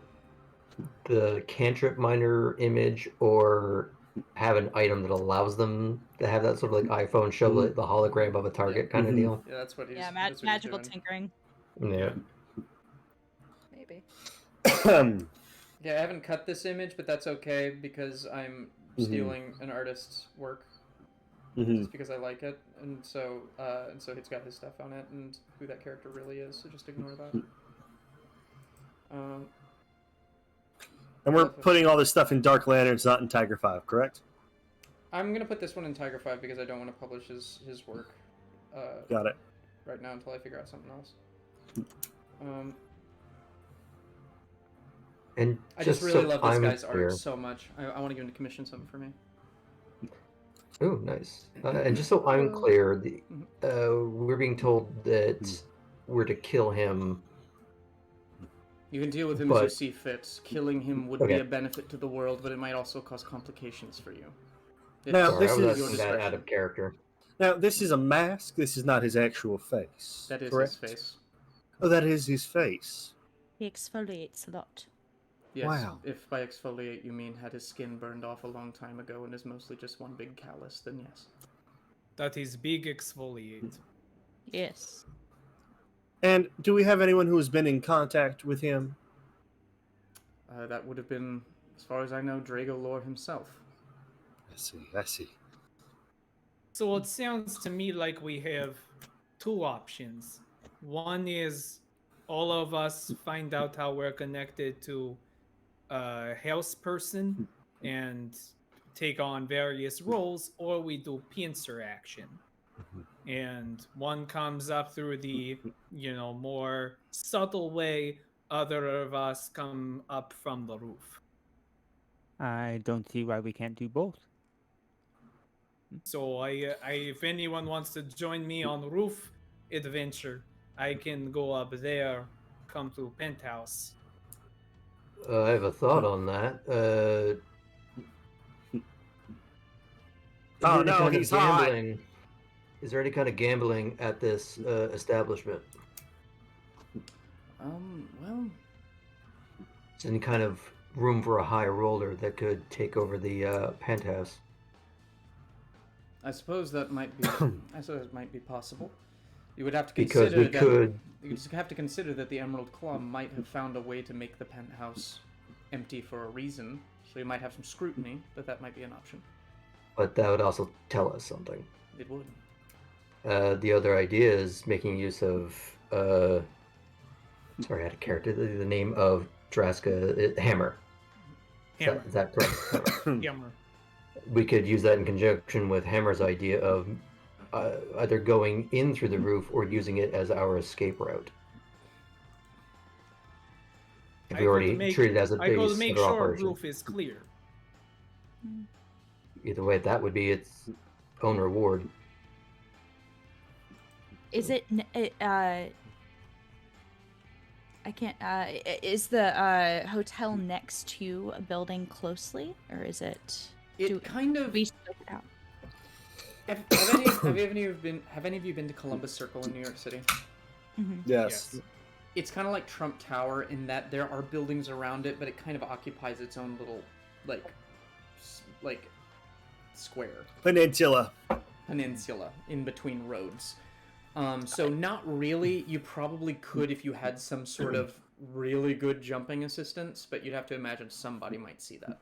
the cantrip miner image or have an item that allows them to have that sort of like iPhone show the hologram of a target kind of deal. Yeah, that's what he's. Yeah, that's what he's magical doing. tinkering. Yeah. Maybe. Yeah, I haven't cut this image, but that's okay because I'm stealing an artist's work just because I like it, and so he's got his stuff on it and who that character really is. So just ignore that. And we're putting all this stuff in Dark Lanterns, not in Tiger 5, correct? I'm gonna put this one in Tiger 5 because I don't want to publish his work. Got it. Right now until I figure out something else. And I just really so love this I'm guy's clear. art so much. I want to give him to commission something for me. Oh, nice. And just so I'm clear, we're being told that we're to kill him. You can deal with him as you But- see fit. Killing him would be Okay. a benefit to the world, but it might also cause complications for you. Now, Sorry, this I was is- asking that out of character. Now, this is a mask. This is not his actual face. That is correct? his face. Oh, that is his face. He exfoliates a lot. Yes, Wow. if by exfoliate you mean had his skin burned off a long time ago and is mostly just one big callus, then yes. That is big exfoliate. Yes. And do we have anyone who has been in contact with him? That would have been, as far as I know, Drago Lore himself. I see. So it sounds to me like we have two options. One is all of us find out how we're connected to a house person and take on various roles, or we do pincer action. And one comes up through the, more subtle way. Other of us come up from the roof. I don't see why we can't do both. So if anyone wants to join me on the roof adventure, I can go up there, come to penthouse. I have a thought on that. Oh, no, he's hot. Is there any kind of gambling at this establishment? Well, Is there any kind of room for a high roller that could take over the penthouse? I suppose that might be. I suppose it might be possible. You would have to Because consider we that. could. You just have to consider that the Emerald Claw might have found a way to make the penthouse empty for a reason. So you might have some scrutiny, but that might be an option. But that would also tell us something. It would. The other idea is making use of. Sorry, I had a character. The name of Draska Hammer. Hammer. Is that correct? Hammer. Hammer. We could use that in conjunction with Hammer's idea of either going in through the roof or using it as our escape route. If we already treat it as a I base go to of make our sure operation. roof is clear. Either way, that would be its own reward. Is it? I can't. Is the hotel next to a building closely, or is it? It kind of. We scope it out. Have any of you been to Columbus Circle in New York City? Mm-hmm. Yes. It's kind of like Trump Tower in that there are buildings around it, but it kind of occupies its own little, like square. Peninsula In between roads. So not really. You probably could if you had some sort of really good jumping assistance, but you'd have to imagine somebody might see that.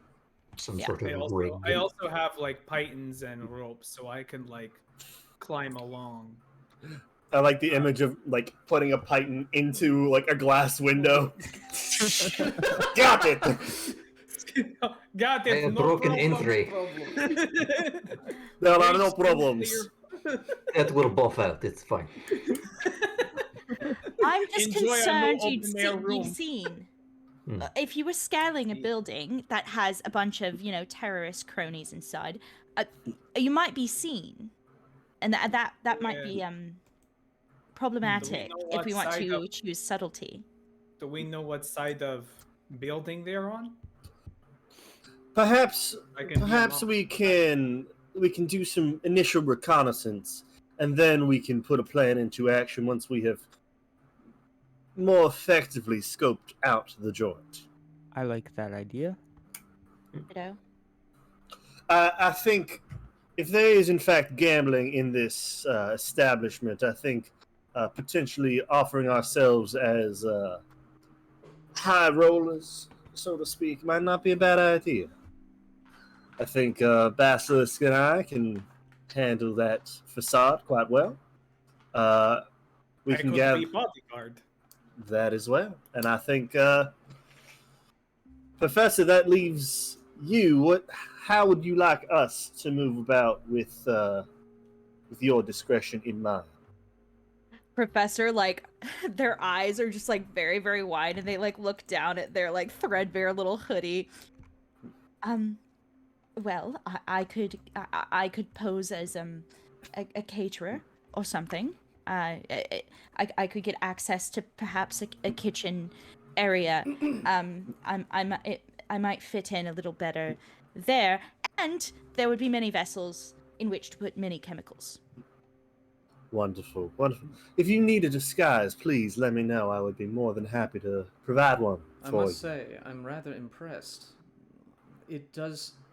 Some Yeah. sort of rig. I also have like pythons and ropes, so I can like climb along. I like the image of like putting a python into like a glass window. Got it. Got I it. have No broken problem. entry. There are no problems. That will buff out. It's fine. I'm just Enjoy our concerned new you'd, open-air room. you'd seen. Hmm. If you were scaling a building that has a bunch of, terrorist cronies inside, you might be seen, and that might be problematic know if what we want side to of- choose subtlety. Do we know what side of building they're on? Perhaps I can we can do some initial reconnaissance, and then we can put a plan into action once we have more effectively scoped out the joint. I like that idea. I think if there is in fact gambling in this establishment, I think potentially offering ourselves as high rollers, so to speak, might not be a bad idea. I think Basilisk and I can handle that facade quite well. We I can could get be bodyguard. that as well. And I think, Professor, that leaves you. How would you like us to move about with your discretion in mind? Professor, like, their eyes are just like very, very wide, and they like look down at their like threadbare little hoodie. Well, I could pose as a caterer or something. I could get access to perhaps a kitchen area. I might fit in a little better there, and there would be many vessels in which to put many chemicals. Wonderful, wonderful. If you need a disguise, please let me know. I would be more than happy to provide one I for must you. say, I'm rather impressed. It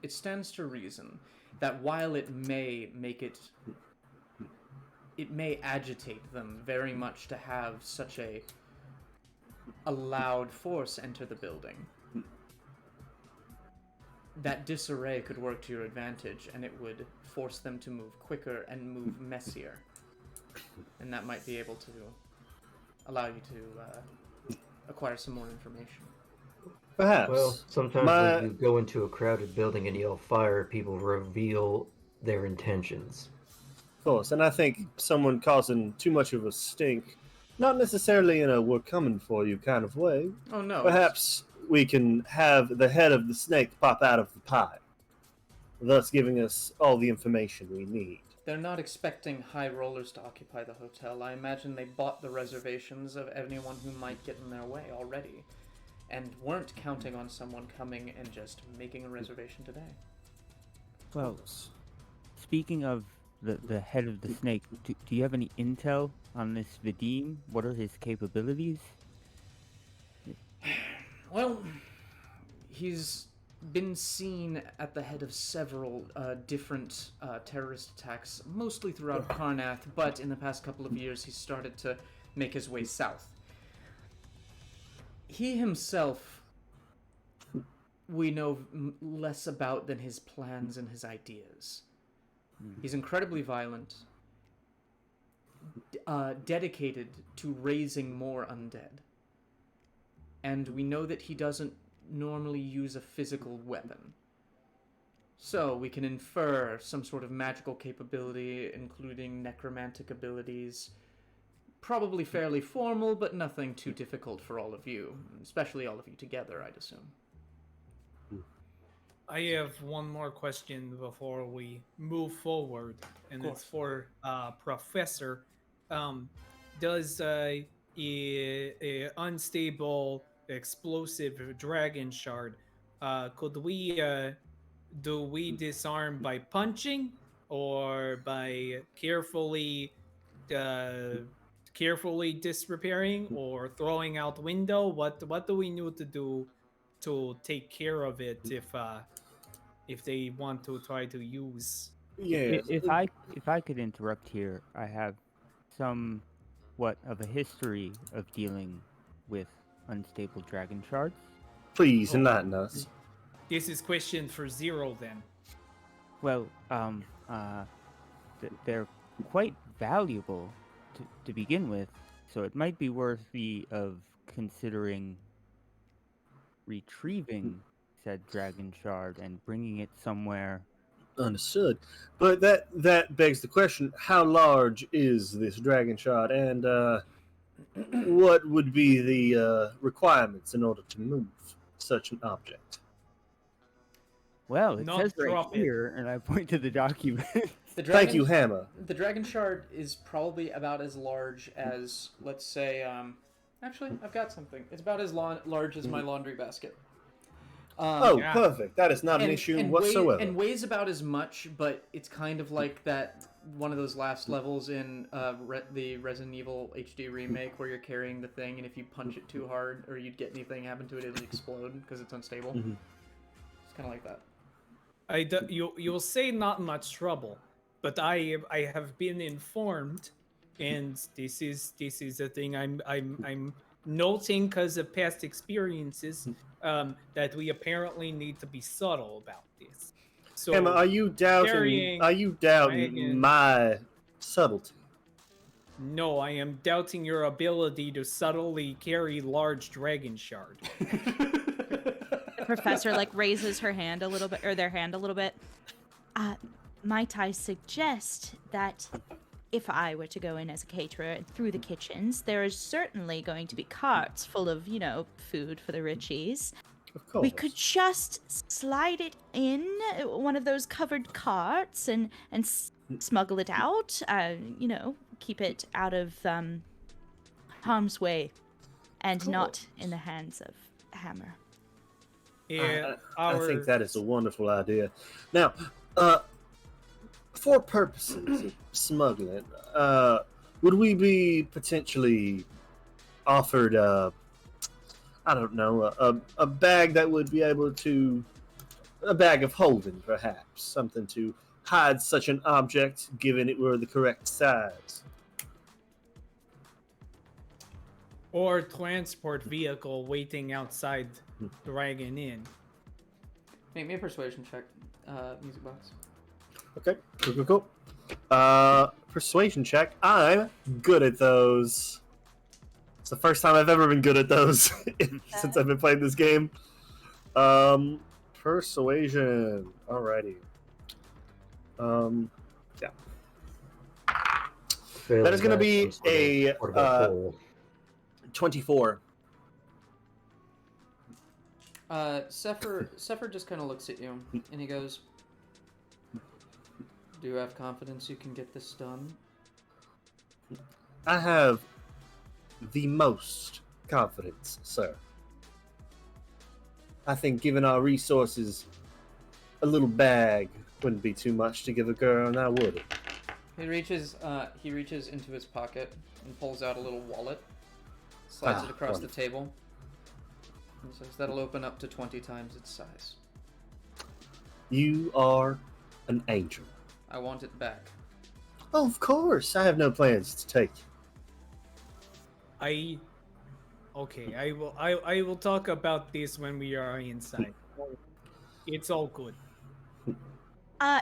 stands to reason that while it may agitate them very much to have such a loud force enter the building, that disarray could work to your advantage, and it would force them to move quicker and move messier. And that might be able to allow you to acquire some more information. Perhaps. Well, sometimes when you go into a crowded building and yell fire, people reveal their intentions. Of course, and I think someone causing too much of a stink, not necessarily in a "we're coming for you" kind of way. Oh no. Perhaps we can have the head of the snake pop out of the pie, thus giving us all the information we need. They're not expecting high rollers to occupy the hotel. I imagine they bought the reservations of anyone who might get in their way already, and weren't counting on someone coming and just making a reservation today. Well, speaking of the head of the snake, do you have any intel on this Vadim? What are his capabilities? Well, he's been seen at the head of several different terrorist attacks, mostly throughout Karnath, but in the past couple of years he's started to make his way south. He himself, we know less about than his plans and his ideas. He's incredibly violent, dedicated to raising more undead. And we know that he doesn't normally use a physical weapon. So we can infer some sort of magical capability, including necromantic abilities. Probably fairly formal, but nothing too difficult for all of you, especially all of you together, I'd assume. I have one more question before we move forward, and it's for Professor. Does a unstable explosive dragon shard could we do we disarm by punching or by carefully disrepairing or throwing out window? What do we need to do to take care of it if they want to try to use? Yes. If I could interrupt here, I have somewhat of a history of dealing with unstable dragon shards. Please enlighten us. This is question for Zero then. Well, they're quite valuable to begin with, so it might be worthy of considering retrieving said dragon shard and bringing it somewhere. Understood. But that begs the question: how large is this dragon shard, and what would be the requirements in order to move such an object? Well, it Not says right drop it. here, and I point to the document. Thank you, Hammer. The dragon shard is probably about as large as, let's say, actually, I've got something. It's about as large as my laundry basket. Yeah. Perfect. That is not an issue whatsoever. And weighs about as much, but it's kind of like that one of those last levels in the Resident Evil HD remake where you're carrying the thing, and if you punch it too hard or you'd get anything happen to it, it'll explode because it's unstable. Mhm. It's kind of like that. You'll say not much trouble, but I have been informed and this is a thing I'm noting because of past experiences, that we apparently need to be subtle about this. So Emma, are you doubting? carrying Are you doubting dragon- my subtlety? No, I am doubting your ability to subtly carry large dragon shard. The professor like raises her hand a little bit, or their hand a little bit. Might I suggest that if I were to go in as a caterer and through the kitchens, there is certainly going to be carts full of, food for the Richies. Of course. We could just slide it in one of those covered carts and smuggle it out. Keep it out of harm's way and not in the hands of Hammer. Yeah, I think that is a wonderful idea. Now, for purposes of smuggling, would we be potentially offered a bag that would be able to, a bag of holding, perhaps, something to hide such an object, given it were the correct size? or transport vehicle waiting outside Dragon Inn. Make me a persuasion check, music box. Okay, cool. Persuasion check. I'm good at those. It's the first time I've ever been good at those since I've been playing this game. Persuasion. Alrighty. Yeah. That is going to be a 24. Sepher just kind of looks at you and he goes, "Do you have confidence you can get this done?" I have the most confidence, sir. I think given our resources, a little bag wouldn't be too much to give a girl, now would it? He reaches into his pocket and pulls out a little wallet, slides it across the table, and says, "That'll open up to 20 times its size. You are an angel." I want it back." Oh, of course. I have no plans to take you. I will talk about this when we are inside. It's all good.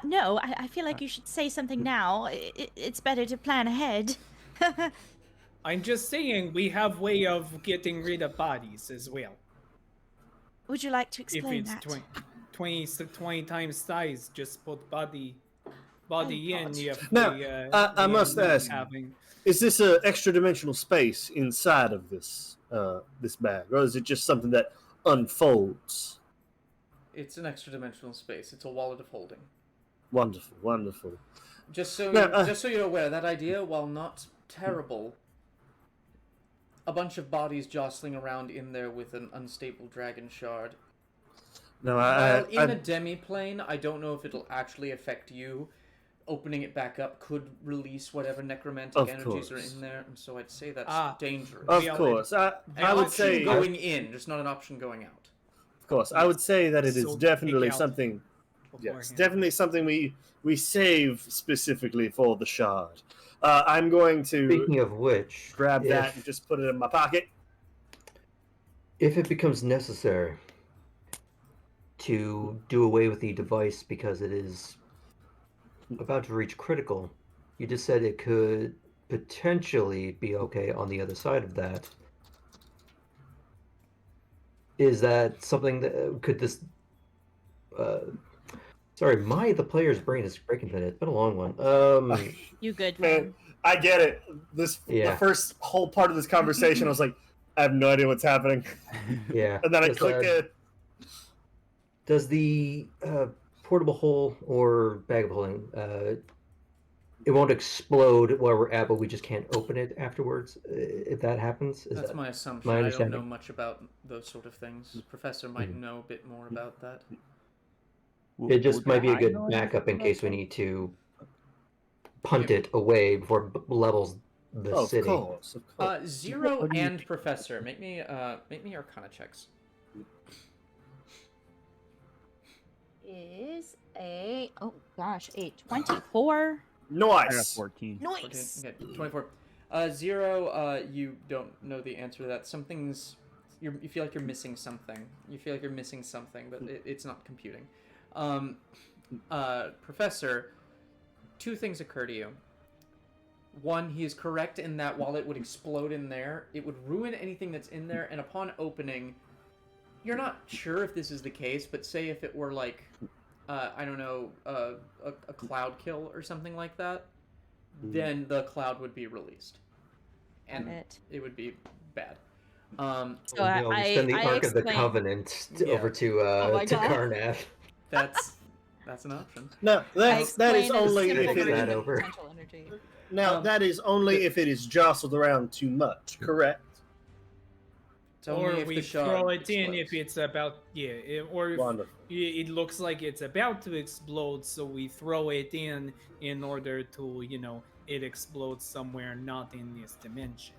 No, I feel like you should say something now. It's better to plan ahead. I'm just saying we have way of getting rid of bodies as well. Would you like to If explain it's that? 20 times size, just put body in. Now, I must ask, is this an extra dimensional space inside of this this bag, or is it just something that unfolds? It's an extra dimensional space. It's a wallet of holding. Wonderful, wonderful. Just so Now, you're aware, that idea, while not terrible, a bunch of bodies jostling around in there with an unstable dragon shard. No, While in a demi-plane, I don't know if it'll actually affect you. Opening it back up could release whatever necromantic energies are in there, and so I'd say that's dangerous. Of course, I would say going in, just not an option going out. Of course, I would say that it is So definitely take out something. Yes, beforehand. definitely something we save specifically for the shard. I'm going to Speaking of which, grab that and just put it in my pocket. if it becomes necessary to do away with the device because it is about to reach critical, you just said it could potentially be okay on the other side of that. Is that something that could this? Sorry, the player's brain is breaking today. It's been a long one. You good, Man, I get it. The first whole part of this conversation, I was like, I have no idea what's happening, Yeah. and then I just, clicked it. Does the portable hole or bag of holding, it won't explode where we're at, but we just can't open it afterwards, if that happens? Is That's that my assumption. my I don't understanding? know much about those sort of things. Professor might know a bit more about that. It just might be a good know backup in anything case we about need to punt it away before it levels the Of city. course, of course. Zero and Professor, make me Arcana checks. Is a 24. I got Nice. 14. Nice. Okay, 24. Zero, you don't know the answer to that. You feel like you're missing something. But it's not computing. Professor, two things occur to you. One, he is correct in that while it would explode in there, it would ruin anything that's in there, and upon opening, you're not sure if this is the case, but say if it were like, I don't know, a cloud kill or something like that, then the cloud would be released. And it would be bad. So no, we send the Ark of the explain- Covenant over to my to God. Karnath. That's an option. No, that is explain a only simple if it that version is. of over. potential energy. Now that is only if it is jostled around too much. Correct. It's only Or if we the shard throw it in explodes. if it's about or if Wonderful. it looks like it's about to explode, so we throw it in order to it explodes somewhere not in this dimension.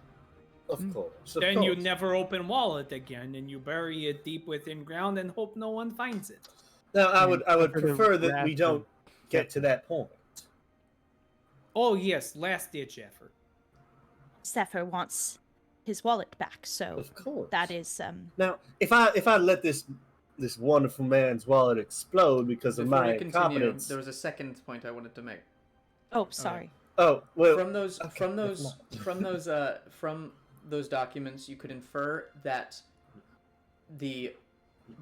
Of course. Of Then you course. never open wallet again, and you bury it deep within ground and hope no one finds it. Now, I would For the prefer that we wrath don't of get to that point. Oh yes, last ditch effort. Zephyr wants his wallet back, so Of course. that is Now, if I let this wonderful man's wallet explode because of Before my you continue, incompetence. there was a second point I wanted to make. Oh, sorry. Oh well. From those okay, from never those mind. from those documents, you could infer that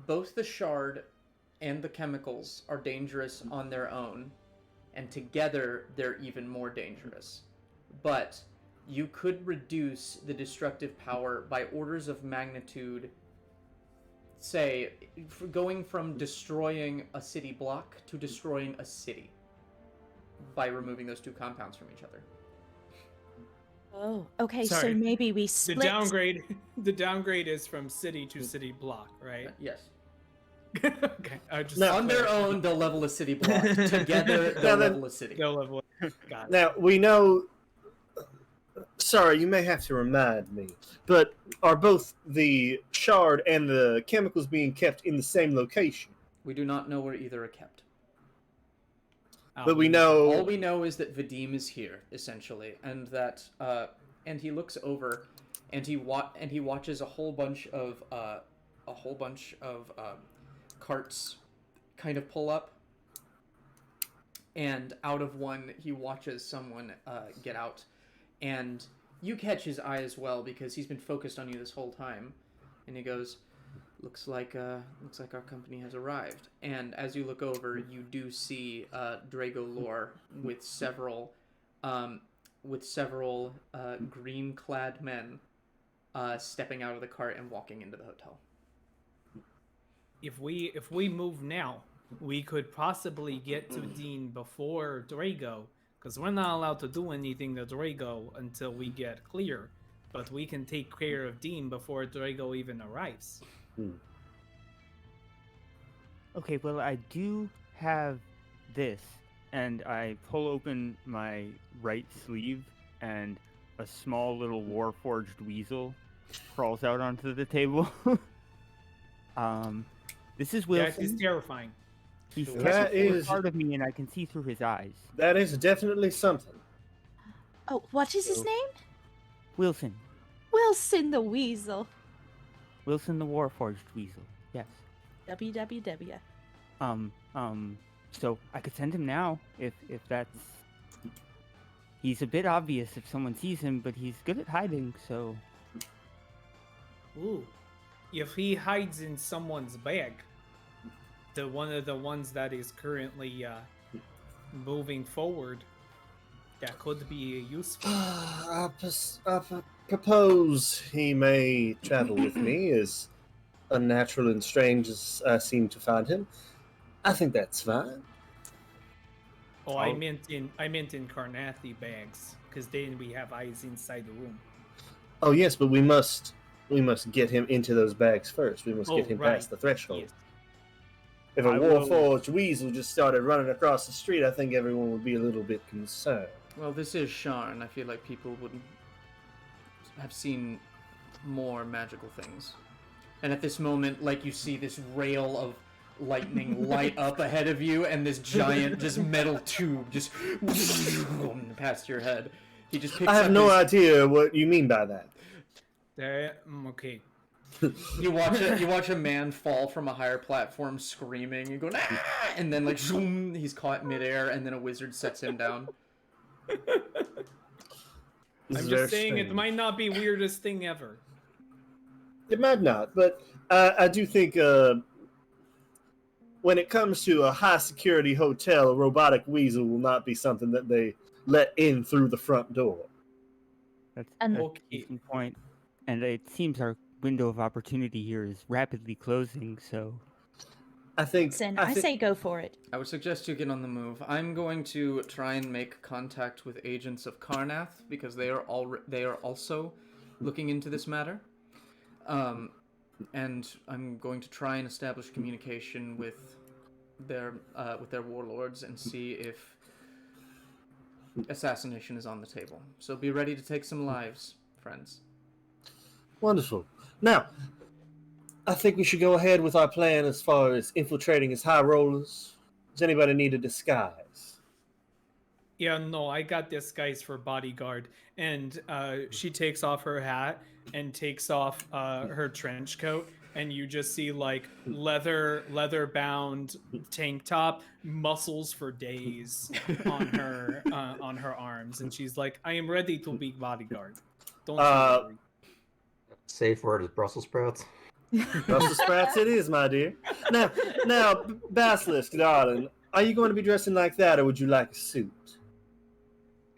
both the shard and the chemicals are dangerous on their own, and together they're even more dangerous. But you could reduce the destructive power by orders of magnitude, say, going from destroying a city block to destroying a city by removing those two compounds from each other. Oh, okay. Sorry. So maybe we The split. downgrade is from city to city block, right? Yes. Okay. I just No. On their own, they'll level a city block. Together, Now they'll then- level a city. no level. Got it. Now we know. Sorry, you may have to remind me, but are both the shard and the chemicals being kept in the same location? We do not know where either are kept. But we All know. we know is that Vadim is here, essentially, and that and he looks over, and he watches a whole bunch of carts kind of pull up, and out of one he watches someone get out, and you catch his eye as well because he's been focused on you this whole time, and he goes, looks like our company has arrived. And as you look over, you do see Drago Lore with several green-clad men stepping out of the cart and walking into the hotel. If we move now, we could possibly get to Dean before Drago, because we're not allowed to do anything to Drago until we get clear. But we can take care of Dean before Drago even arrives. Okay, well, I do have this, and I pull open my right sleeve, and a small little Warforged weasel crawls out onto the table. This is Wilson. That is terrifying. He's That technically a is- part of me, and I can see through his eyes. That is definitely something. Oh, what is his name? Wilson. Wilson the Weasel. Wilson the Warforged weasel. Yes. WWW. So I could send him now if that's. He's a bit obvious if someone sees him, but he's good at hiding. So Ooh. If he hides in someone's bag, one of the ones that is currently moving forward, that could be useful. I propose he may travel with me, as unnatural and strange as I seem to find him. I think that's fine. Oh, I meant in Karnathi bags, because then we have eyes inside the room. Oh yes, but we must get him into those bags first. We must get him right. past the threshold. Yes. If a I will- Warforged weasel just started running across the street, I think everyone would be a little bit concerned. Well, this is Sharn. I feel like people would have seen more magical things. And at this moment, like, you see this rail of lightning light up ahead of you, and this giant just metal tube just past your head. He just picks I have up no his... idea what you mean by that. Okay. You watch a man fall from a higher platform screaming and going, ah! And then like zoom, he's caught midair, and then a wizard sets him down. This I'm is just very saying it strange. might not be weirdest thing ever. It might not, but I do think when it comes to a high security hotel, a robotic weasel will not be something that they let in through the front door. That's And- a Okay. decent point. And it seems our window of opportunity here is rapidly closing, so I think. Listen, I say go for it. I would suggest you get on the move. I'm going to try and make contact with agents of Karnath because they are also looking into this matter. And I'm going to try and establish communication with their warlords and see if assassination is on the table. So be ready to take some lives, friends. Wonderful. Now, I think we should go ahead with our plan as far as infiltrating as high rollers. Does anybody need a disguise? Yeah, no, I got this guy's for bodyguard. And she takes off her hat and takes off her trench coat, and you just see like leather bound tank top, muscles for days on her arms, and she's like, I am ready to be bodyguard. Don't you worry. Safe word is Brussels sprouts. Brussels sprouts it is, my dear. Now, Basilisk, darling, are you going to be dressing like that, or would you like a suit?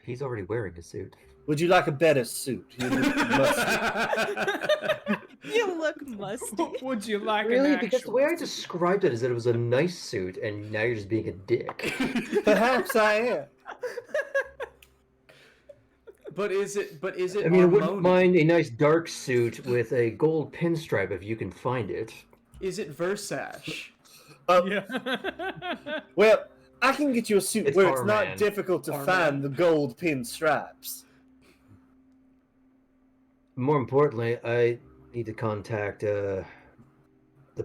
He's already wearing a suit. Would you like a better suit? You look musty. You look musty. Would you like Really? an Because the actual way I suit? described it is that it was a nice suit, and now you're just being a dick. Perhaps I am. But is it I mean, I wouldn't Armoni? mind a nice dark suit with a gold pinstripe if you can find it. Is it Versace? Yeah. Well, I can get you a suit It's where it's Arman. not difficult to Arman. find the gold pin stripes. More importantly, I need to contact the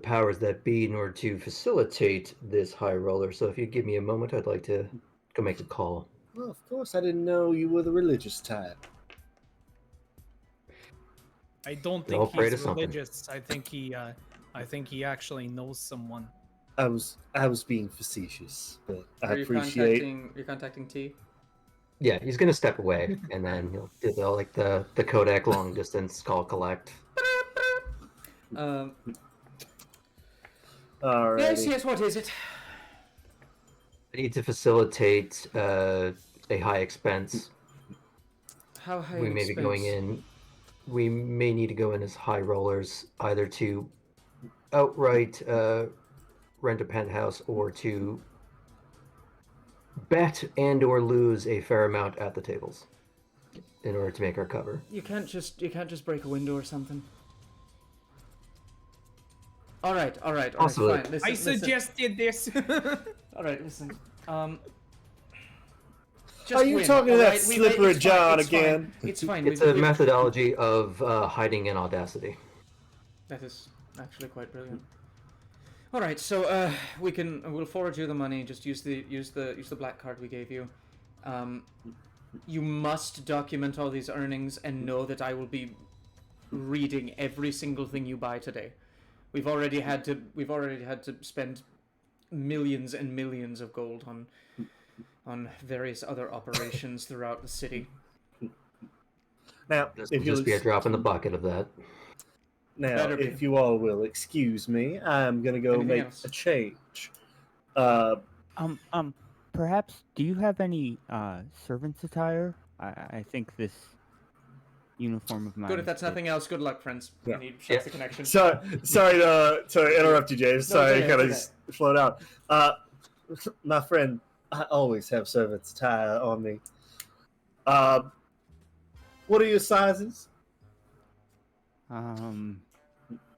powers that be in order to facilitate this high roller. So if you give me a moment, I'd like to go make a call. Well, of course, I didn't know you were the religious type. I don't They're all think afraid he's of something. religious. I think he actually knows someone. I was being facetious, but I Are you appreciate. contacting T? Yeah, he's gonna step away, and then he'll do the Kodak long distance call collect. Alrighty. Yes, what is it? I need to facilitate a high expense. How high We may be expense? going in. We may need to go in as high rollers, either to outright rent a penthouse or to bet and or lose a fair amount at the tables in order to make our cover. You can't just break a window or something. All right, Possibly. fine. Listen, I listen. suggested this. All right, listen. Are Just you win, talking to all that right? slippery it's fine, John it's fine, again? It's fine. It's a methodology of hiding in audacity. That is actually quite brilliant. All right, so we'll forward you the money. Just use the black card we gave you. You must document all these earnings and know that I will be reading every single thing you buy today. We've already had to spend millions and millions of gold on various other operations throughout the city. Now, This will if you'll just be a drop in the bucket of that. now, Better be. if you all will excuse me, I'm gonna go Anything make else? a change. Perhaps, do you have any servant's attire? I think this uniform of mine. Good. If that's nothing else, good luck, friends. Yeah. And he shuts Yeah. the connection. Sorry to interrupt you, James. No, Sorry, it's kind okay, of it's just flowed out. My friend, I always have servant's attire on me. What are your sizes?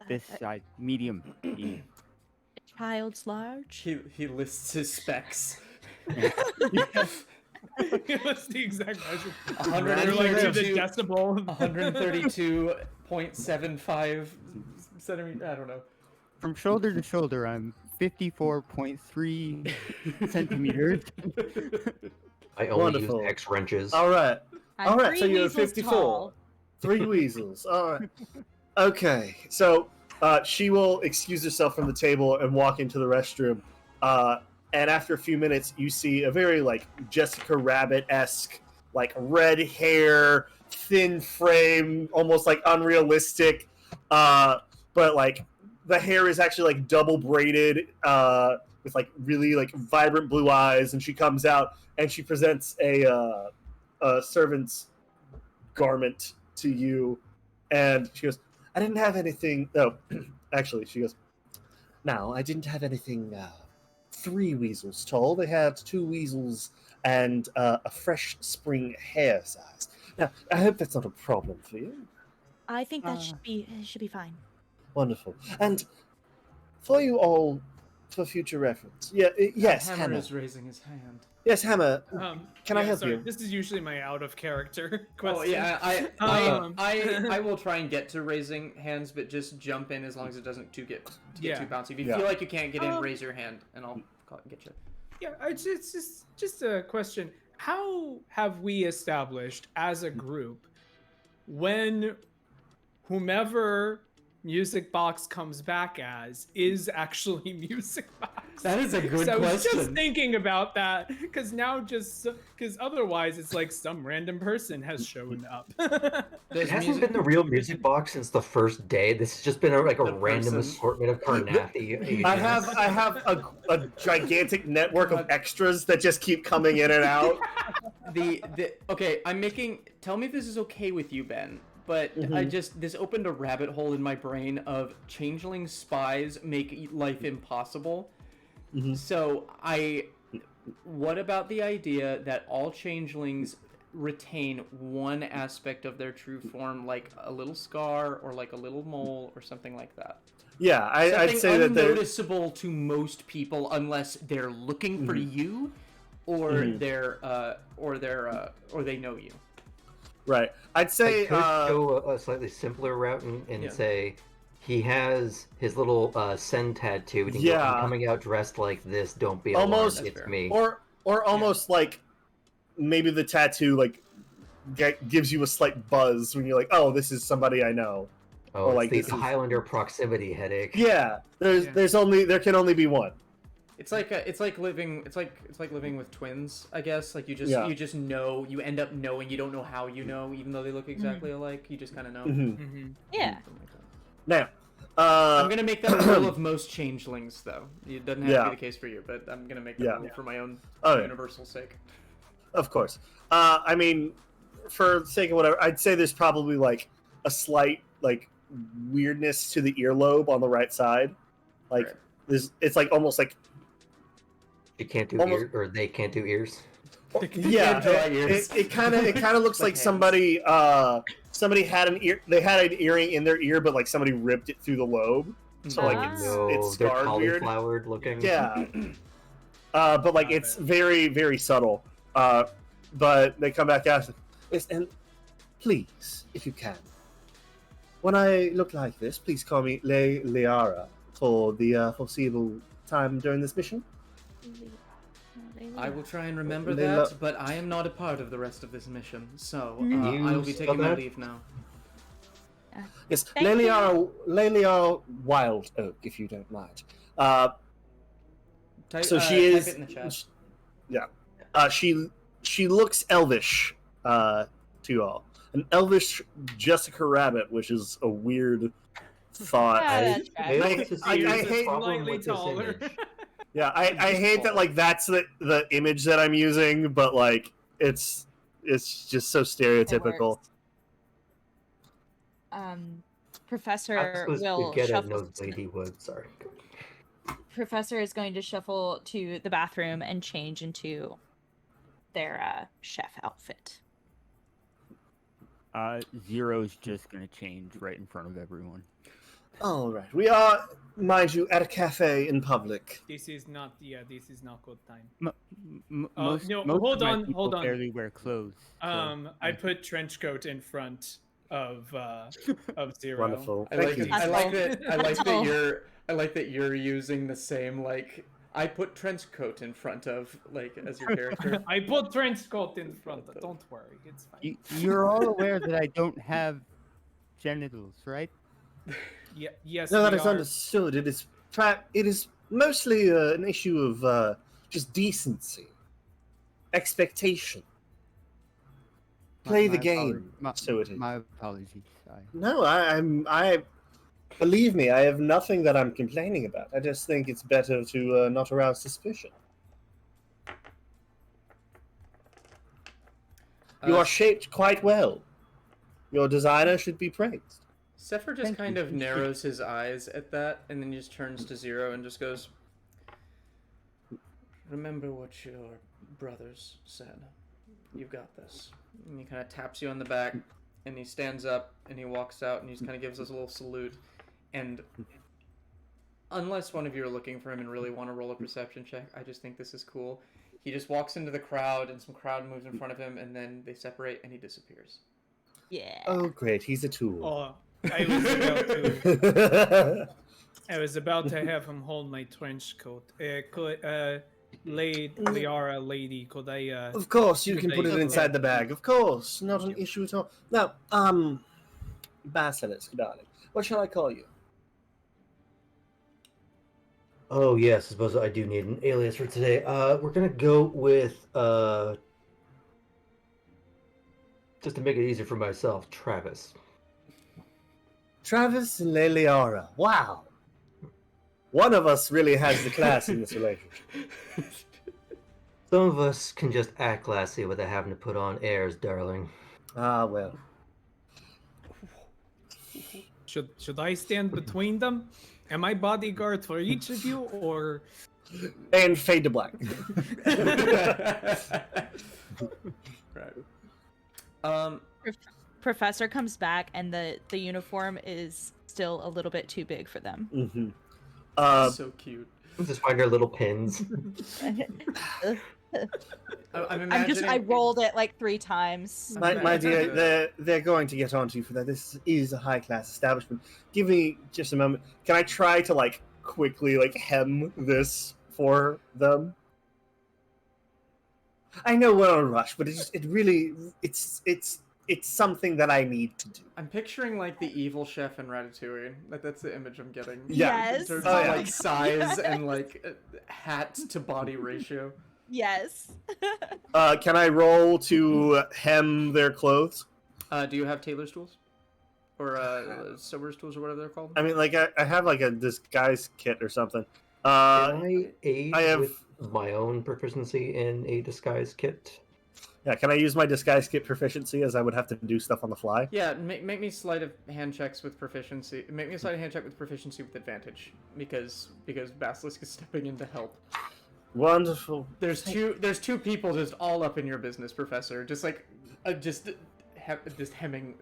This size, medium. medium. Child's large. He lists his specs. That's the exact measure. 132 You're like to the decibel. 132.75 centimeters. I don't know. From shoulder to shoulder, I'm 54.3 centimeters. I only Wonderful. use X wrenches. All right. I'm All right, three so you're weasels 54. tall. 3 weasels. All right. Okay, so she will excuse herself from the table and walk into the restroom. And after a few minutes, you see a very like Jessica Rabbit-esque, like red hair, thin frame, almost like unrealistic. But like the hair is actually like double braided, with like really like vibrant blue eyes. And she comes out and she presents a servant's garment to you, and she goes, "I didn't have anything." No, actually, she goes, "No, I didn't have anything 3 weasels tall. They had 2 weasels and a fresh spring hair size. Now, I hope that's not a problem for you." I think that should be fine. Wonderful. And for you all, for future reference, yes, Hammer Hammer. is raising his hand. Yes, Hammer. Can I help sorry, you? This is usually my out of character Oh question. yeah, Um, I will try and get to raising hands, but just jump in as long as it doesn't get too bouncy. If you feel like you can't get in, raise your hand, and I'll get you. Yeah, it's just a question. How have we established as a group when whomever Music Box comes back as is actually Music Box? That is a good so I was just question. thinking about that because now because otherwise it's like some random person has shown up. It hasn't been the real music box since the first day. This has just been a random person. assortment of Karnathi. I have a gigantic network of extras that just keep coming in and out. Okay, I'm making. Tell me if this is okay with you, Ben. But this opened a rabbit hole in my brain of changeling spies make life impossible. So what about the idea that all changelings retain one aspect of their true form, like a little scar or like a little mole or something like that? Yeah, I'd say that they're unnoticeable to most people unless they're looking for you, or or they know you. Right. I'd say I could go a slightly simpler route and say he has his little Sen tattoo. And he goes, "I'm coming out dressed like this. Don't be almost alarmed. It's me." Or almost like maybe the tattoo like gives you a slight buzz when you're like, "Oh, this is somebody I know." Oh, or it's like the this is... Highlander proximity headache. Yeah. There can only be one. It's like living with twins, I guess. Like you just know, you end up knowing. You don't know how you know, even though they look exactly alike. You just kind of know. Yeah. Now, I'm gonna make that a rule of most changelings, though. It doesn't have to be the case for you, but I'm gonna make that a rule for my own universal sake. Of course. I mean, for the sake of whatever, I'd say there's probably like a slight like weirdness to the earlobe on the right side. Like it's like almost like. You can't do ears, or they can't do ears. Yeah, it kind of looks like somebody had an ear. They had an earring in their ear, but like somebody ripped it through the lobe, so like it's they're scarred weird. cauliflowered looking. Yeah, but like it's very very subtle. But they come back after. Yes, and please, if you can, when I look like this, please call me Liara for the foreseeable time during this mission. I will try and remember that, but I am not a part of the rest of this mission, so I will be taking my leave now. Yes, Leliara Wild Oak, if you don't mind. So she is. Type it in the chat. Yeah, she looks elvish to you all. An elvish Jessica Rabbit, which is a weird thought. Yeah, I hate slightly taller. Yeah, I hate that like that's the image that I'm using, but like it's just so stereotypical. Professor will shuffle. Sorry. Professor is going to shuffle to the bathroom and change into their chef outfit. Zero's just gonna change right in front of everyone. All right, we are, mind you, at a cafe in public. This is not good time. Most hold of my on, people hold on. barely wear clothes. I put trench coat in front of Zero. Wonderful. I like that you're using the same like I put trench coat in front of as your character. I put trench coat in front. Don't worry, it's fine. You're all aware that I don't have genitals, right? Yeah, yes, No, that we is are. understood. It is mostly an issue of just decency, expectation. Play the game. So it is. My apologies. No, I believe me. I have nothing that I'm complaining about. I just think it's better to not arouse suspicion. You are shaped quite well. Your designer should be praised. Sephiroth just Thank kind you. of narrows his eyes at that, and then he just turns to Zero and just goes, "Remember what your brothers said. You got this." And he kind of taps you on the back, and he stands up, and he walks out, and he just kind of gives us a little salute. And unless one of you are looking for him and really want to roll a perception check, I just think this is cool. He just walks into the crowd, and some crowd moves in front of him, and then they separate, and he disappears. Yeah. Oh, great! He's a tool. Oh, I was about to have him hold my trench coat. Liara, lady, could I? Of course, you can Could put I- it inside the bag. Of course, not an issue at all. Now, Basilisk, darling, what shall I call you? Oh yes, I suppose I do need an alias for today. We're gonna go with just to make it easier for myself, Travis. Travis and Leliara. Wow. One of us really has the class in this relationship. Some of us can just act classy without having to put on airs, darling. Ah, well. Should I stand between them? Am I bodyguard for each of you, or? And fade to black. Right. Professor comes back, and the uniform is still a little bit too big for them. Mm-hmm. So cute. Just find our little pins. I'm imagining. I rolled it like 3 times. My dear, they're going to get onto you for that. This is a high-class establishment. Give me just a moment. Can I try to, quickly, hem this for them? I know we're on a rush, but it's something that I need to do. I'm picturing the evil chef in Ratatouille. That's the image I'm getting. Yeah. In Yes. terms Oh, of yeah. size and hat to body ratio. Yes. Can I roll to hem their clothes? Do you have tailor's tools? Or sewer's tools or whatever they're called? I mean, I have a disguise kit or something. Can I aid I have- with my own proficiency in a disguise kit? Yeah, can I use my disguise kit proficiency as I would have to do stuff on the fly? Yeah, make me sleight of hand checks with proficiency. Make me a sleight of hand check with proficiency with advantage because Basilisk is stepping in to help. Wonderful. There's two people just all up in your business, Professor. Just hemming.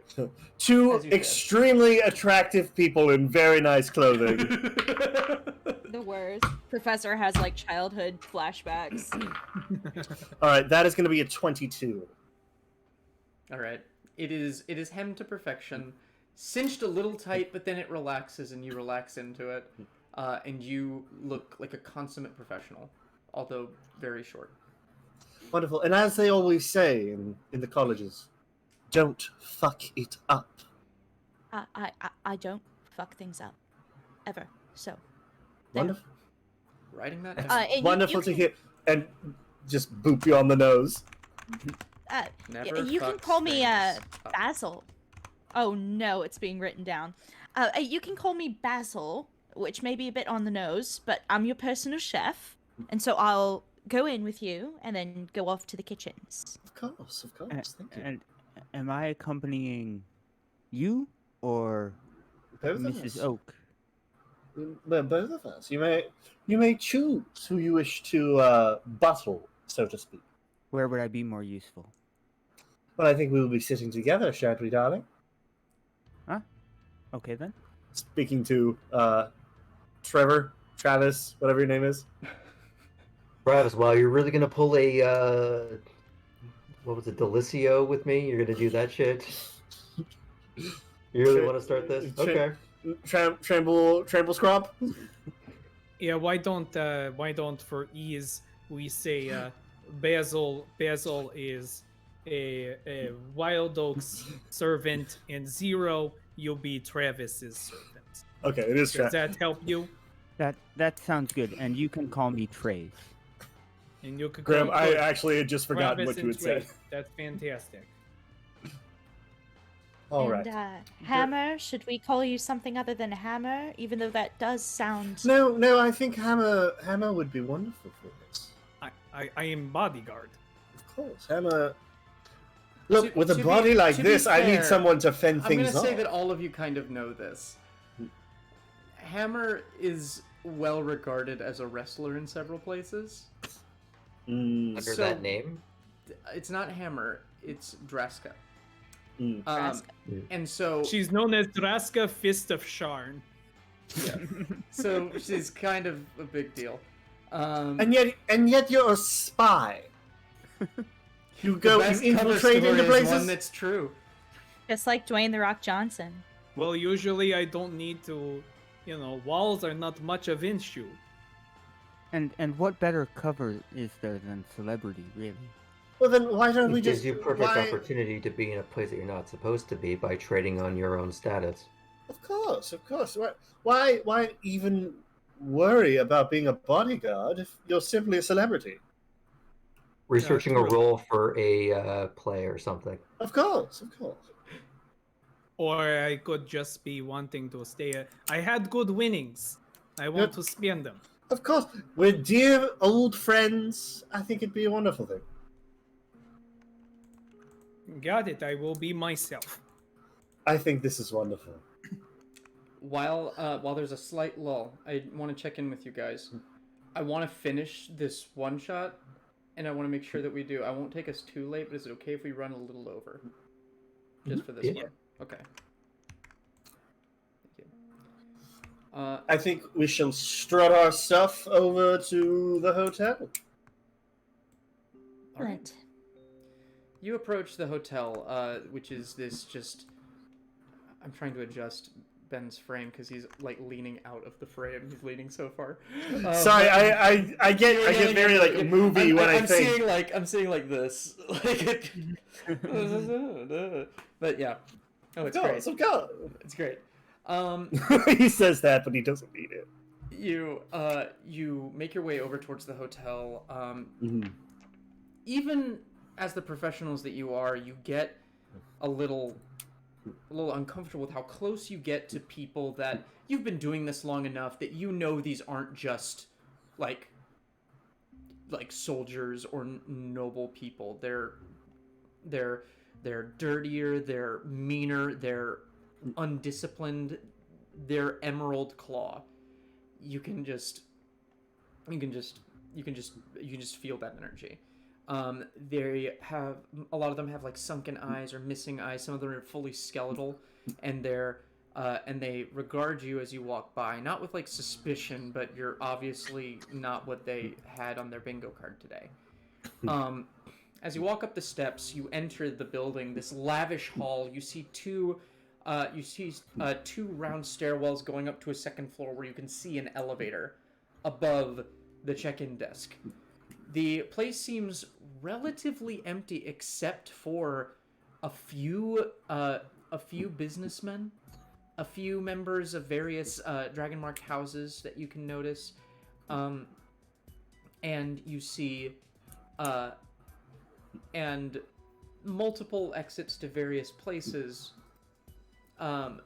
Two As you said. extremely attractive people in very nice clothing. The worst. Professor has childhood flashbacks. All right, that is going to be a 22. All right. It is hemmed to perfection, cinched a little tight, but then it relaxes and you relax into it, and you look like a consummate professional, although very short. Wonderful. And as they always say in the colleges, don't fuck it up. I don't fuck things up. Ever. So. there. Wonderful. Writing that And down. Wonderful you to can- hear. And just boop you on the nose. Never you can fuck call me things up. Basil. Oh no, it's being written down. You can call me Basil, which may be a bit on the nose, but I'm your personal chef, and so I'll go in with you and then go off to the kitchens. Of course. Thank you. And am I accompanying you or Both of Mrs. us. Oak? Well, both of us. You may choose who you wish to buttle, so to speak. Where would I be more useful? Well, I think we will be sitting together, shan't we, darling? Okay then. Speaking to Travis, whatever your name is. Travis, wow, you're really gonna pull a what was it, Delicio with me? You're gonna do that shit? You really want to start this? Okay. Trample Scrump? Yeah, why don't for ease we say Basil is a Wild Oak's servant and Zero you'll be Travis's servant. Okay, it is Does that help you? That sounds good, and you can call me Trace. And you could Graham, call I good. actually had just forgotten Travis what you and had said. Trace. That's fantastic. All and right. Hammer, should we call you something other than Hammer? Even though that does sound. No, I think Hammer would be wonderful for this. I am bodyguard. Of course, Hammer. Look, To- with a to body be- like to be this, I need fair, someone to fend I'm things gonna say off. that all of you kind of know this. Hammer is well regarded as a wrestler in several places. Mm, Under So- that name? It's not Hammer, it's Draska. mm. Draska. And so She's known as Draska Fist of Sharn. so she's kind of a big deal. And yet you're a spy. You go, the best you cover infiltrate story into is places. one that's true. Just like Dwayne The Rock Johnson. Well, usually I don't need to, walls are not much of an issue. And what better cover is there than celebrity, really? Well, then why don't we It gives just? you perfect why... opportunity to be in a place that you're not supposed to be by trading on your own status. Of course. Why even worry about being a bodyguard if you're simply a celebrity? Researching a true. role for a play or something. Of course. Or I could just be wanting to stay. I had good winnings. I want to spend them. Of course. We're dear old friends. I think it'd be a wonderful thing. Got it. I will be myself. I think this is wonderful. While there's a slight lull, I want to check in with you guys. I want to finish this one shot, and I want to make sure that we do. I won't take us too late, but is it okay if we run a little over? Just for this Yeah. one. Okay. Thank you. I think we shall strut our stuff over to the hotel. All right. Excellent. You approach the hotel, which is this just... I'm trying to adjust Ben's frame because he's like leaning out of the frame. He's leaning so far. Sorry, I get very like movie when I think. I'm seeing like this. Like, but yeah. Oh, it's great. Go. It's great. He says that, but he doesn't mean it. You make your way over towards the hotel. Mhm. Even as the professionals that you are, you get a little uncomfortable with how close you get to people that you've been doing this long enough that you know these aren't just like soldiers or noble people. They're dirtier, they're meaner, they're undisciplined, they're Emerald Claw. You can just feel that energy. They have, a lot of them have like sunken eyes or missing eyes. Some of them are fully skeletal, and they regard you as you walk by, not with like suspicion, but you're obviously not what they had on their bingo card today. As you walk up the steps, you enter the building, this lavish hall. You see two round stairwells going up to a second floor where you can see an elevator above the check-in desk. The place seems relatively empty except for a few businessmen, a few members of various dragon marked houses that you can notice, and you see and multiple exits to various places, but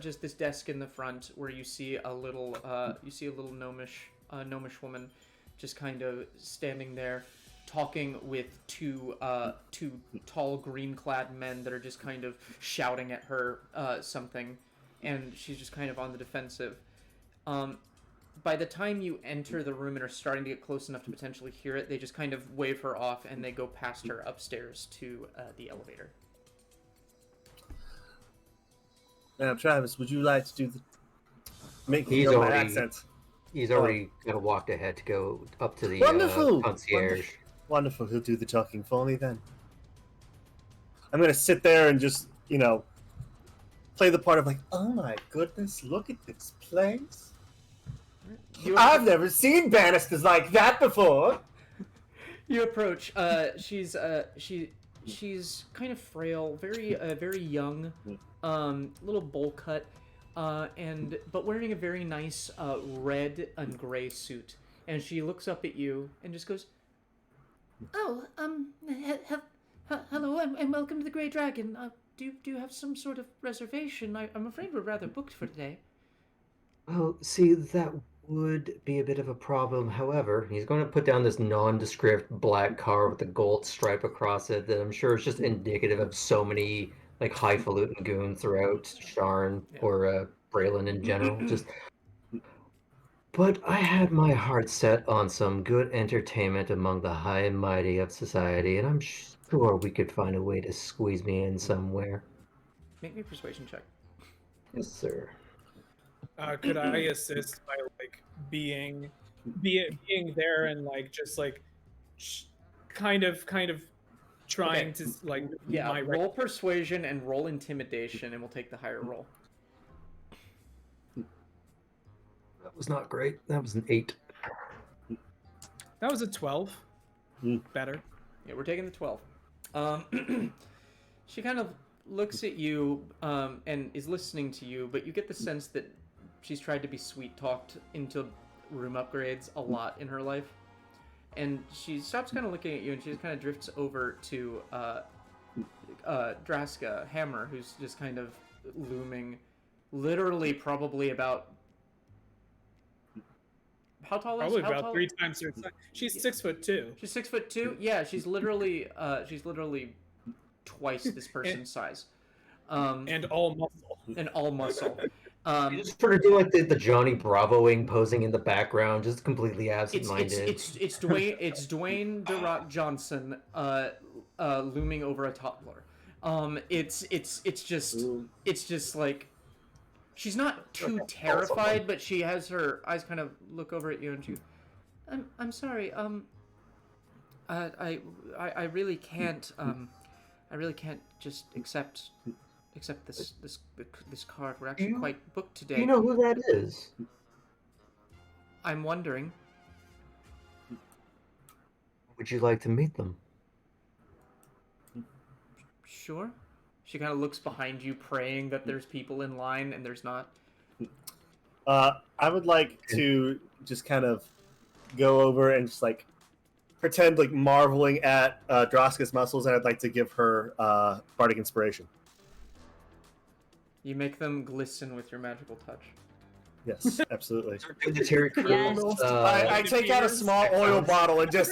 just this desk in the front where you see a little gnomish woman just kind of standing there talking with two tall green-clad men that are just kind of shouting at her something, and she's just kind of on the defensive. By the time you enter the room and are starting to get close enough to potentially hear it, they just kind of wave her off and they go past her upstairs to the elevator. Now, Travis, would you like to do make He's my already- accent? He's already kind of walked ahead to go up to the Wonderful. concierge. Wonderful. He'll do the talking for me then. I'm gonna sit there and just, play the part of like, oh my goodness, look at this place. I've never seen banisters like that before. You approach. She's kind of frail, very young, little bowl cut, but wearing a very nice red and gray suit. And she looks up at you and just goes, "Oh, hello, and welcome to the Grey Dragon. Do you have some sort of reservation? I'm afraid we're rather booked for today." Well, see, that would be a bit of a problem. However, he's going to put down this nondescript black car with a gold stripe across it that I'm sure is just indicative of so many like highfalutin goons throughout Sharn or Braylon in general. But I had my heart set on some good entertainment among the high and mighty of society, and I'm sure we could find a way to squeeze me in somewhere. Make me a persuasion check. Yes, sir. Could I assist by like being there and like just like kind of trying to like roll persuasion and roll intimidation, and we'll take the higher roll. That was not great. That was an 8. That was a 12. Better. Yeah, we're taking the 12. She kind of looks at you and is listening to you, but you get the sense that she's tried to be sweet-talked into room upgrades a lot in her life. And she stops kind of looking at you, and she just kind of drifts over to Draska Hammer, who's just kind of looming, literally probably about... How tall is she? Probably about 3 times her size. She's 6'2". She's 6'2". Yeah, she's literally twice this person's size. And all muscle. And all muscle. You just sort of do like the Johnny Bravo-ing posing in the background, just completely absent-minded. It's Dwayne The Rock Johnson looming over a toddler. It's just like, she's not too terrified, but she has her eyes kind of look over at you, and she, I'm sorry, I really can't just accept this card. We're actually quite booked today. Do you know who that is? I'm wondering. Would you like to meet them? Sure. She kind of looks behind you, praying that there's people in line, and there's not. I would like to just kind of go over and just like pretend like marveling at Draska's muscles, and I'd like to give her bardic inspiration. You make them glisten with your magical touch. Yes, absolutely. Yes. I take out a small oil bottle and just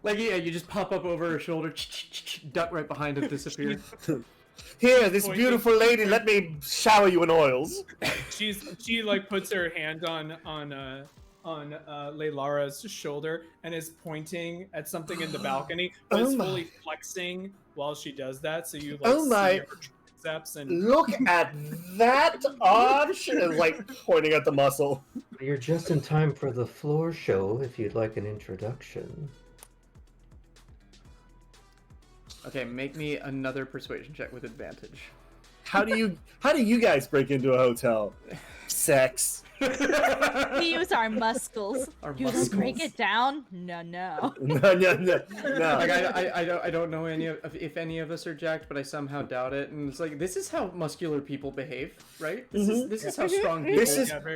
like, yeah, you just pop up over her shoulder, duck right behind it, disappear. Here, this beautiful lady, let me shower you in oils. She like puts her hand on Leilara's shoulder and is pointing at something in the balcony, but is fully flexing while she does that. So you like see her triceps and look at that arch, and like pointing at the muscle. You're just in time for the floor show if you'd like an introduction. Okay, make me another persuasion check with advantage. How do you guys break into a hotel? Sex. We use our muscles. You break it down? No. No. Like, I don't know if any of us are jacked, but I somehow doubt it. And it's like, this is how muscular people behave, right? This is how strong people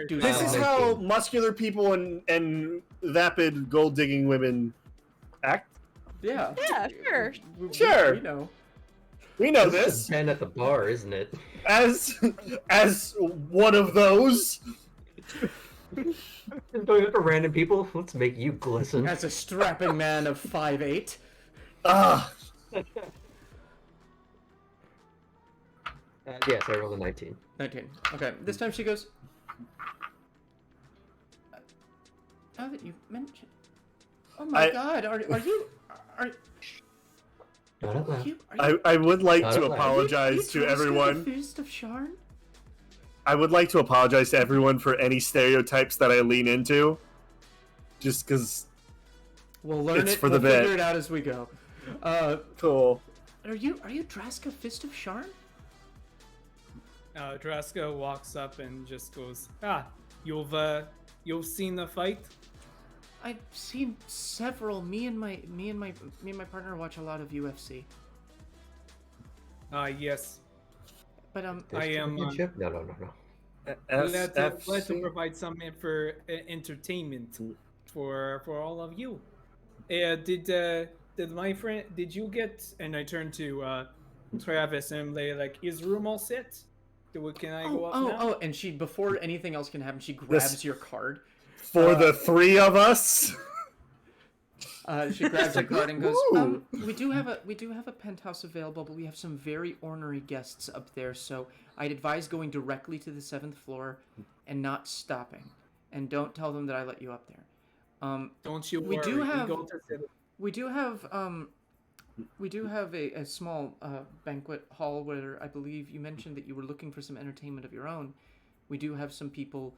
do. This is how muscular people and vapid gold digging women act. Yeah. Yeah, sure. Sure. We know. This is Ben at the bar, isn't it? As one of those. Going up to random people, let's make you glisten. As a strapping man of 5'8". Yes, I rolled a 19. 19. Okay, this time she goes, now that you mentioned... Oh my god, are you... Not out loud. I would like to apologize to everyone. Fist of Sharn? I would like to apologize to everyone for any stereotypes that I lean into. Just because we'll learn it. For the we'll bit. Figure it out as we go. Cool. Are you Draska Fist of Sharn? Drasko walks up and just goes, you've seen the fight? I've seen several. Me and my partner watch a lot of UFC. Yes. But I am. No. Let's provide some for entertainment for all of you. Did my friend? Did you get? And I turn to Travis and I'm like, is room all set? Can I go up now? Oh! And she, before anything else can happen, she grabs your card. For the three of us. She grabs your card and goes, Ooh. we do have a penthouse available, but we have some very ornery guests up there, so I'd advise going directly to the 7th floor and not stopping. And don't tell them that I let you up there. Don't you we worry. We do have a small banquet hall where I believe you mentioned that you were looking for some entertainment of your own. We do have some people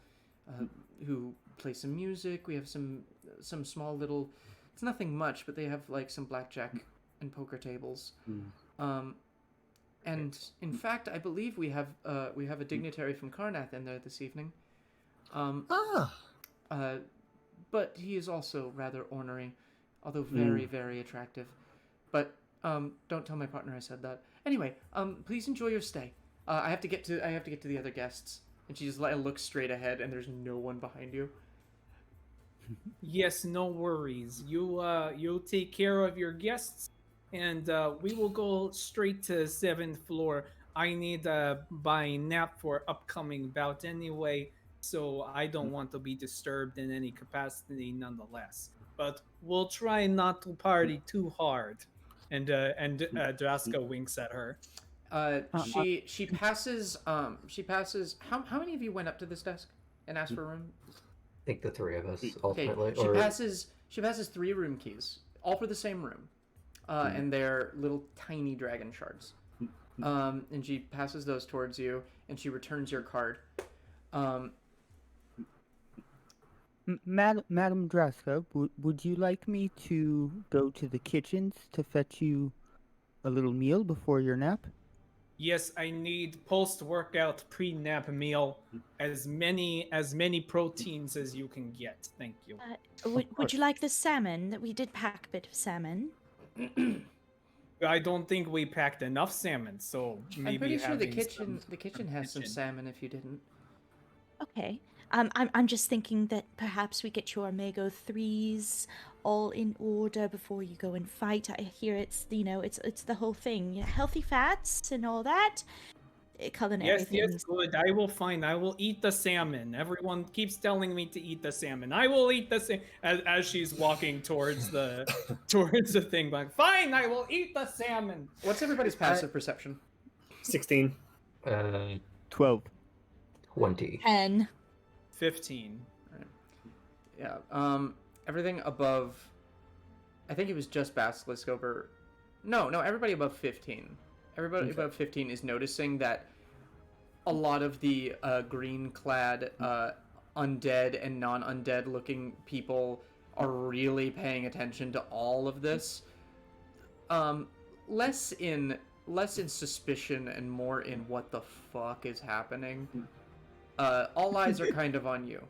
who play some music. We have some small little. It's nothing much, but they have like some blackjack and poker tables. And in fact, I believe we have a dignitary from Karnath in there this evening. But he is also rather ornery, although very, very attractive. But don't tell my partner I said that. Anyway, please enjoy your stay. I have to get to the other guests. And she just looks straight ahead, and there's no one behind you. Yes, no worries. You'll take care of your guests, and we will go straight to 7th floor. I need buy nap for upcoming bout anyway, so I don't want to be disturbed in any capacity nonetheless. But we'll try not to party too hard. And Drasko winks at her. She passes. How many of you went up to this desk and asked for a room? I think the three of us ultimately. Okay. She passes 3 room keys, all for the same room, and they're little tiny dragon shards. And she passes those towards you, and she returns your card. Madam Drasko, would you like me to go to the kitchens to fetch you a little meal before your nap? Yes, I need post-workout pre-nap meal, as many proteins as you can get. Thank you. Would you like the salmon? We did pack a bit of salmon. I don't think we packed enough salmon, so maybe I'm pretty sure the having kitchen has some salmon if you didn't. Okay. I'm just thinking that perhaps we get your omega-3s all in order before you go and fight. I hear it's the whole thing, healthy fats and all that. Culinary things. Yes, good. I will eat the salmon. Everyone keeps telling me to eat the salmon. I will eat the salmon as she's walking towards the thing. Like, fine, I will eat the salmon. What's everybody's passive perception? 16. 12. 20. 10. 15. Right. Yeah. Everything above. I think it was just Basilisk over. No. Everybody above 15. Everybody above 15 is noticing that a lot of the green-clad, undead and non-undead looking people are really paying attention to all of this. Less in suspicion and more in what the fuck is happening. All eyes are kind of on you.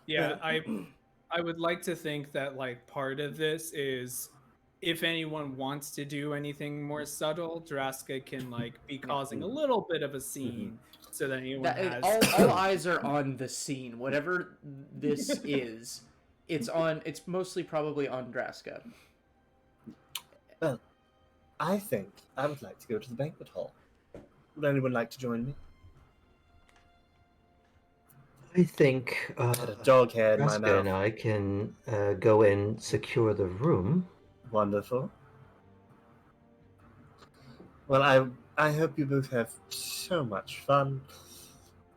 Yeah, I would like to think that like part of this is if anyone wants to do anything more subtle, Draska can like be causing a little bit of a scene so that anyone has all eyes are on the scene. Whatever this is, it's mostly probably on Draska. Well, I think I would like to go to the banquet hall. Would anyone like to join me? I think I had a dog hair in my Jessica mouth. and I can go and secure the room. Wonderful. Well, I hope you both have so much fun.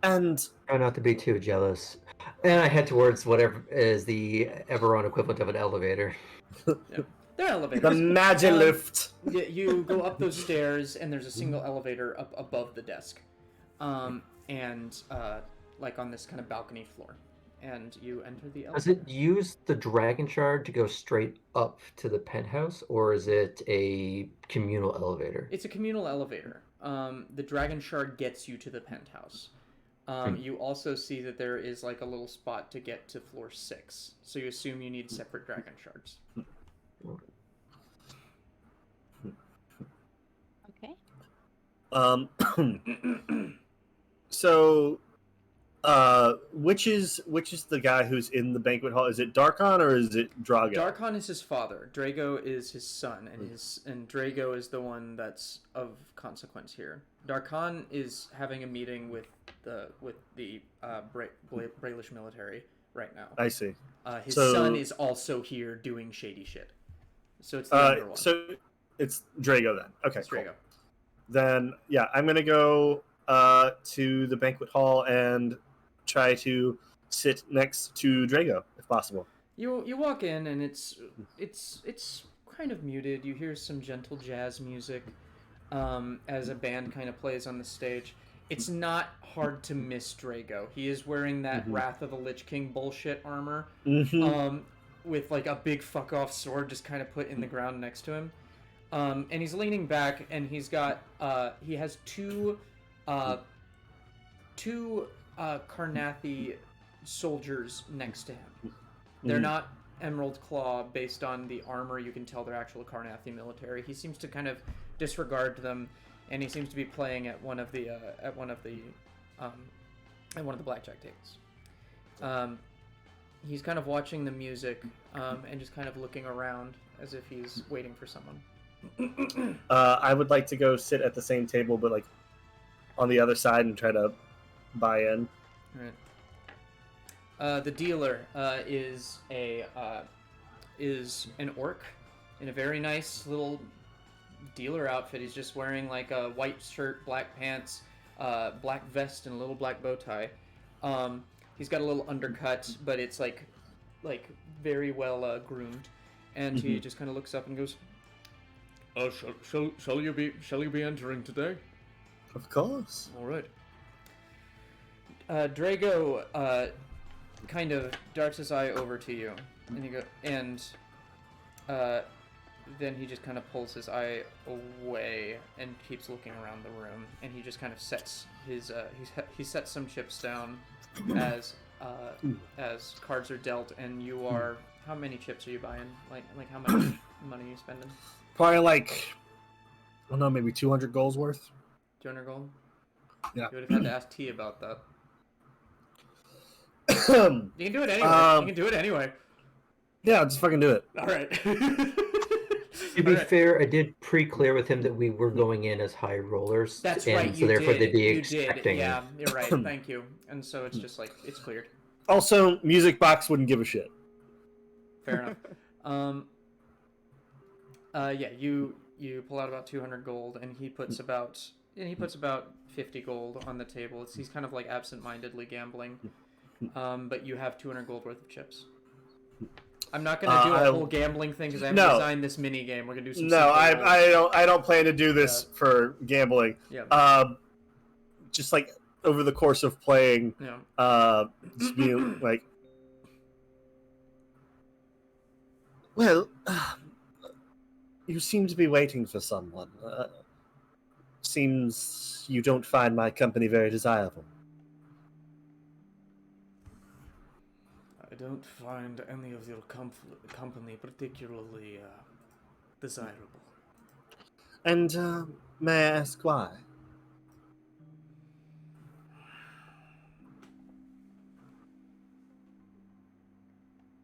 And Try not to be too jealous. And I head towards whatever is the Eberron equivalent of an elevator. They're elevators. the Magilift. You go up those stairs, and there's a single elevator up above the desk, like on this kind of balcony floor, and you enter the Does elevator. it use the dragon shard to go straight up to the penthouse, or is it a communal elevator? It's a communal elevator. The dragon shard gets you to the penthouse. You also see that there is like a little spot to get to floor 6, so you assume you need separate dragon shards. Okay. So, which is the guy who's in the banquet hall? Is it Darkon or is it Drago? Darkon is his father. Drago is his son, and Drago is the one that's of consequence here. Darkon is having a meeting with the Brailish military right now. I see. His So- son is also here doing shady shit. So it's the younger one. So it's Drago then. Okay, It's cool. Drago. Then yeah, I'm gonna go to the banquet hall and try to sit next to Drago if possible. You walk in and it's kind of muted. You hear some gentle jazz music as a band kind of plays on the stage. It's not hard to miss Drago. He is wearing that Wrath of the Lich King bullshit armor, with like a big fuck off sword just kind of put in the ground next to him. And he's leaning back, and he has two Karnathi soldiers next to him. They're not Emerald Claw based on the armor. You can tell they're actual Karnathi military. He seems to kind of disregard them, and he seems to be playing at one of the blackjack tables. He's kind of watching the music and just kind of looking around as if he's waiting for someone. I would like to go sit at the same table, but like on the other side and try to buy in. Right. The dealer is an orc in a very nice little dealer outfit. He's just wearing like a white shirt, black pants, black vest, and a little black bow tie. He's got a little undercut, but it's like very well groomed, and he just kind of looks up and goes, shall you be entering today? Of course. All right. Drago kind of darts his eye over to you, and then he just kind of pulls his eye away and keeps looking around the room, and he just kind of sets his he sets some chips down as cards are dealt, and you are, how many chips are you buying? Like how much money are you spending? Probably like, I don't know, maybe 200 goals worth. 200 gold? Yeah. You would have had to ask T about that. Yeah, You can do it anyway. You can do it anyway. just fucking do it. All right. To be fair, I did pre-clear with him that we were going in as high rollers. That's and right. so You therefore did. they'd be You expecting. did. Yeah, you're right. Thank you. And so it's just like it's cleared. Also, Music Box wouldn't give a shit. Fair enough. Yeah. You pull out about 200 gold, and he puts about 50 gold on the table. He's kind of like absent-mindedly gambling. But you have 200 gold worth of chips. I'm not gonna do a whole gambling thing because I haven't designed this mini game. We're gonna do some. No, simple rules. I don't plan to do this for gambling. Yeah. Just like over the course of playing, Yeah. just being like, well, you seem to be waiting for someone. Seems you don't find my company very desirable. I don't find any of your company particularly desirable. And may I ask why?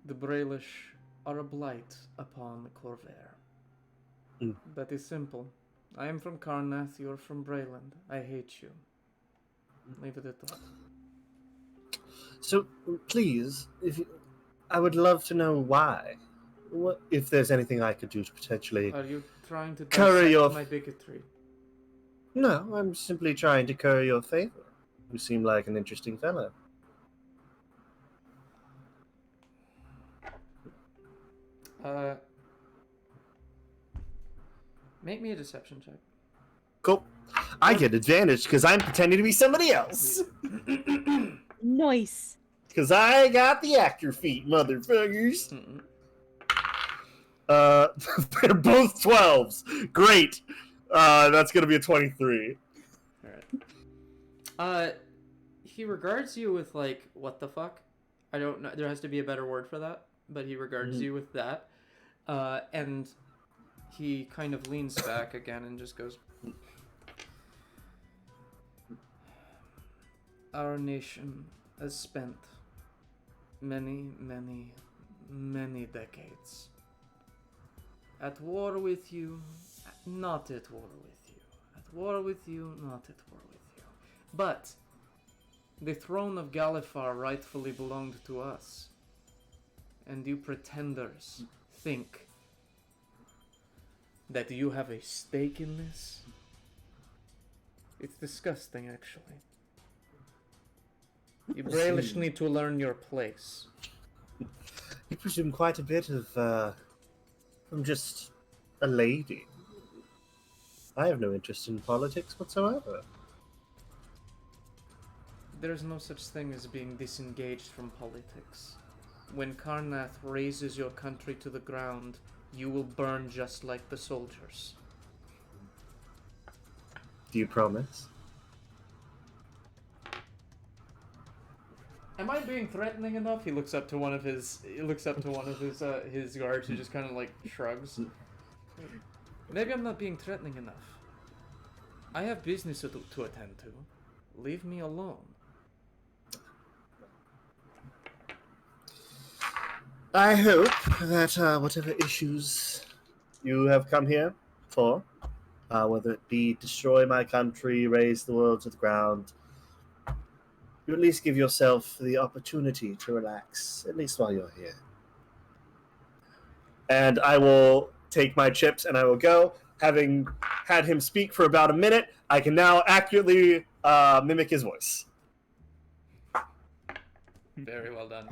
The Brailish are a blight upon Corvair. That is simple. I am from Karnath, you are from Brayland. I hate you. Leave it at that. So, please, I would love to know why. What if there's anything I could do to potentially... Are you trying to Curry dissect your- my bigotry? No, I'm simply trying to curry your favor. You seem like an interesting fellow. Make me a deception check. Cool. I get advantage because I'm pretending to be somebody else. Nice. Because I got the actor feet, motherfuckers. Mm-mm. They're both 12s. Great. That's going to be a 23. Alright. He regards you with, like, what the fuck? I don't know. There has to be a better word for that. But he regards you with that. And he kind of leans back again and just goes, our nation has spent many, many, many decades at war with you, not at war with you. At war with you, not at war with you. But the throne of Galifar rightfully belonged to us. And you pretenders think that you have a stake in this? It's disgusting, actually. You Brailish need to learn your place. You presume quite a bit of, from just a lady. I have no interest in politics whatsoever. There's no such thing as being disengaged from politics. When Karnath razes your country to the ground, you will burn just like the soldiers. Do you promise? Am I being threatening enough? He looks up to one of his. His guards, who just kind of like shrugs. Maybe I'm not being threatening enough. I have business to attend to. Leave me alone. I hope that whatever issues you have come here for, whether it be destroy my country, raise the world to the ground, you at least give yourself the opportunity to relax, at least while you're here. And I will take my chips and I will go. Having had him speak for about a minute, I can now accurately mimic his voice. Very well done.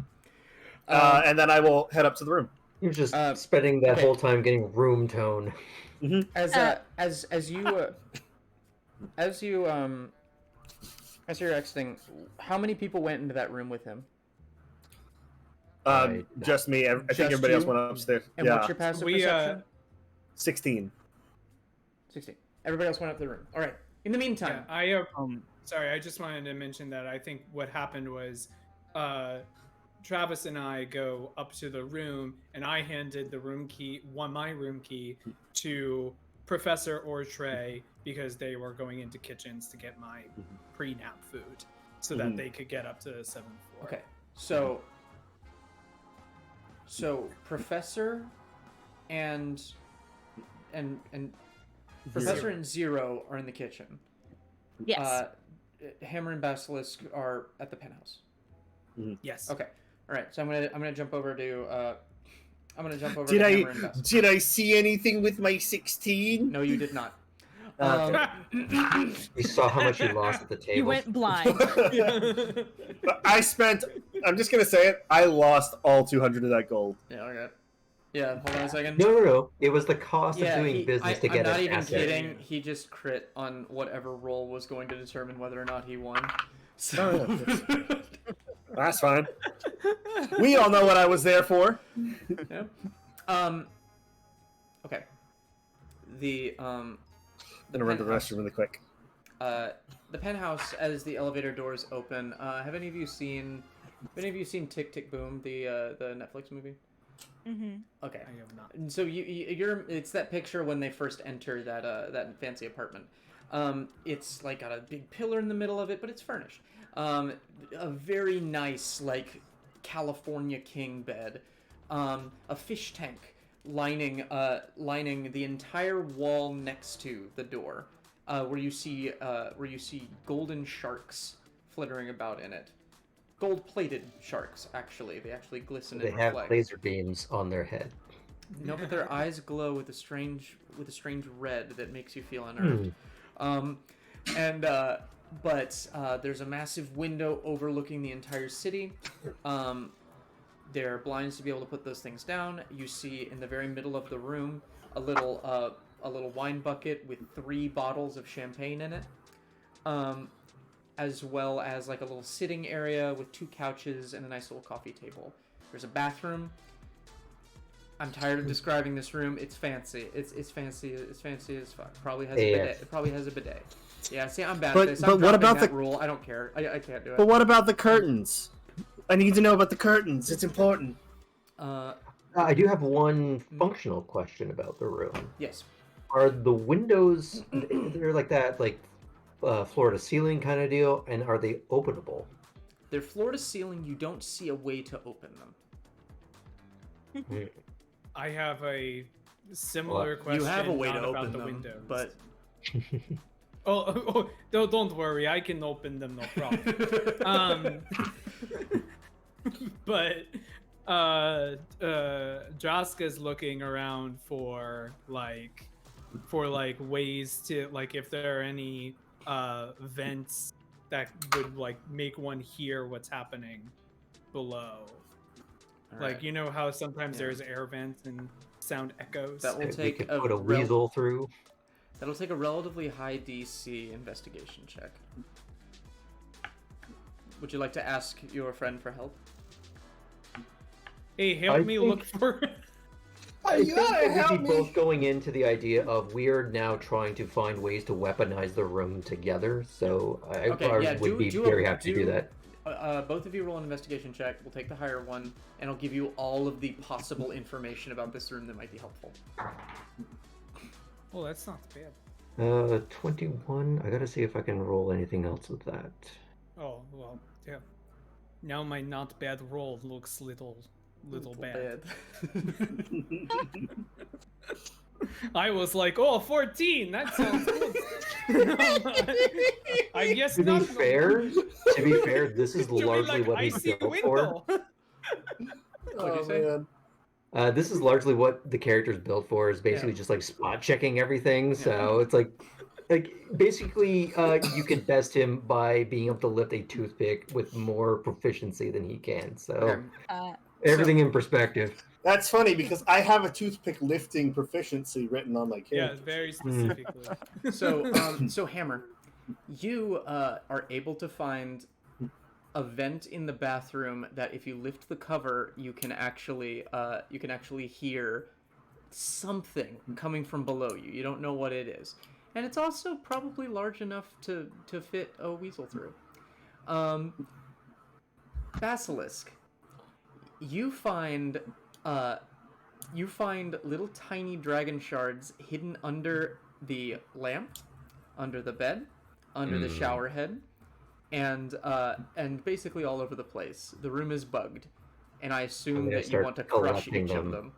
And then I will head up to the room. He was just spending that okay. whole time getting room tone. As you're exiting, how many people went into that room with him? Just me. I think everybody else went upstairs. And what's your passive perception? 16. 16. Everybody else went up to the room. All right. In the meantime, sorry, I just wanted to mention that I think what happened was, Travis and I go up to the room, and I handed my room key to Professor Ortray because they were going into kitchens to get my pre-nap food, so that they could get up to the 7th floor. Okay, so Professor and Professor and Zero are in the kitchen. Yes. Hammer and Basilisk are at the penthouse. Yes. Okay. All right. So I'm gonna jump over to Hammer and Basilisk. Did I see anything with my 16? No, you did not. You saw how much you lost at the table. You went blind. I'm just gonna say it. I lost all 200 of that gold. Yeah. Okay. Yeah. Hold on a second. No. It was the cost of doing business to get I'm not an even asset. kidding. He just crit on whatever roll was going to determine whether or not he won. So. That's fine. We all know what I was there for. Yeah. Okay. I'm gonna run to the restroom really quick. The penthouse, as the elevator doors open, have any of you seen Tick Tick Boom, the Netflix movie? Mm-hmm. Okay. I have not. So you're it's that picture when they first enter that fancy apartment. It's like got a big pillar in the middle of it, but it's furnished. A very nice like California king bed, a fish tank lining the entire wall next to the door, where you see golden sharks flittering about in it. Gold-plated sharks, actually. They actually glisten and reflect. They have laser beams on their head. No, but their eyes glow with a strange red that makes you feel unnerved. But there's a massive window overlooking the entire city. There are blinds to be able to put those things down. You see in the very middle of the room a little wine bucket with 3 bottles of champagne in it. as well as like a little sitting area with 2 couches and a nice little coffee table. There's a bathroom. I'm tired of describing this room. It's fancy. It's fancy. It's fancy as fuck. Probably has a bidet. It probably has a bidet. Yeah, see, I'm bad at this. But what about that rule? I don't care. I can't do it. But what about the curtains? I need to know about the curtains. It's important. I do have one functional question about the room. Yes. Are the windows, they're like that, like floor to ceiling kind of deal, and are they openable? They're floor to ceiling. You don't see a way to open them. I have a similar question. You have a way not to about open the them, windows. but don't worry, I can open them, no problem. But Jaska's looking around for ways to, like, if there are any vents that would like make one hear what's happening below. Like, you know how sometimes there's air vents and sound echoes? That will take put a weasel through. That'll take a relatively high DC investigation check. Would you like to ask your friend for help? Hey, help me look for... I think that we'd be both going into the idea of we're now trying to find ways to weaponize the room together, so I would be very happy to do that. Both of you roll an investigation check. We'll take the higher one, and I'll give you all of the possible information about this room that might be helpful. Oh, that's not bad. 21. I gotta see if I can roll anything else with that. Oh, well, yeah. Now my not bad roll looks little bad. I was like, oh, 14, that sounds good. I guess to not. To be fair, this is largely what he's built for. What'd you say? Man. This is largely what the character's built for, is basically just like spot checking everything. So it's like basically you can best him by being able to lift a toothpick with more proficiency than he can. So everything in perspective. That's funny because I have a toothpick lifting proficiency written on my character. Yeah, very specifically. So Hammer, you are able to find a vent in the bathroom that if you lift the cover, you can actually hear something coming from below you. You don't know what it is, and it's also probably large enough to fit a weasel through. Basilisk, you find little tiny dragon shards hidden under the lamp, under the bed, under the shower head, and basically all over the place. The room is bugged, and I assume that you want to crush each of them.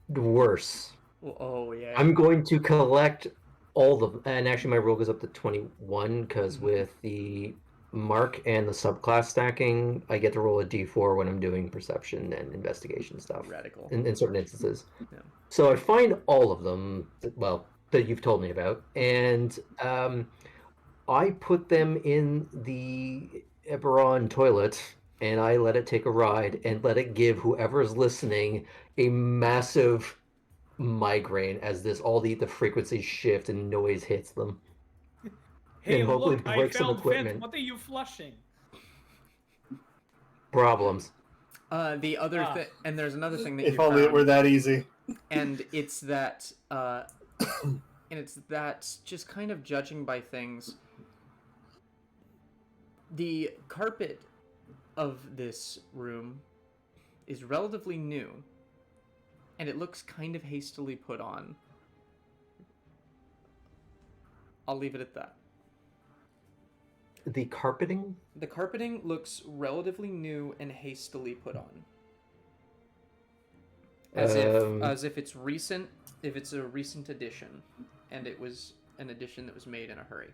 Worse. Oh yeah. I'm going to collect all of them, and actually my roll goes up to 21 because with the mark and the subclass stacking, I get to roll a d4 when I'm doing perception and investigation stuff. Radical. In certain instances. Yeah. So I find all of them, that you've told me about, and I put them in the Eberron toilet, and I let it take a ride, and let it give whoever's listening a massive migraine as all the frequencies shift and noise hits them. Hey, and hopefully look, I break some found equipment. vent. What are you flushing? Problems. The other thing, and there's another thing that you If only found, it were that easy. and it's that, just kind of judging by things. The carpet of this room is relatively new, and it looks kind of hastily put on. I'll leave it at that. The carpeting? The carpeting looks relatively new and hastily put on. As if it's recent, if it's a recent addition, and it was an addition that was made in a hurry.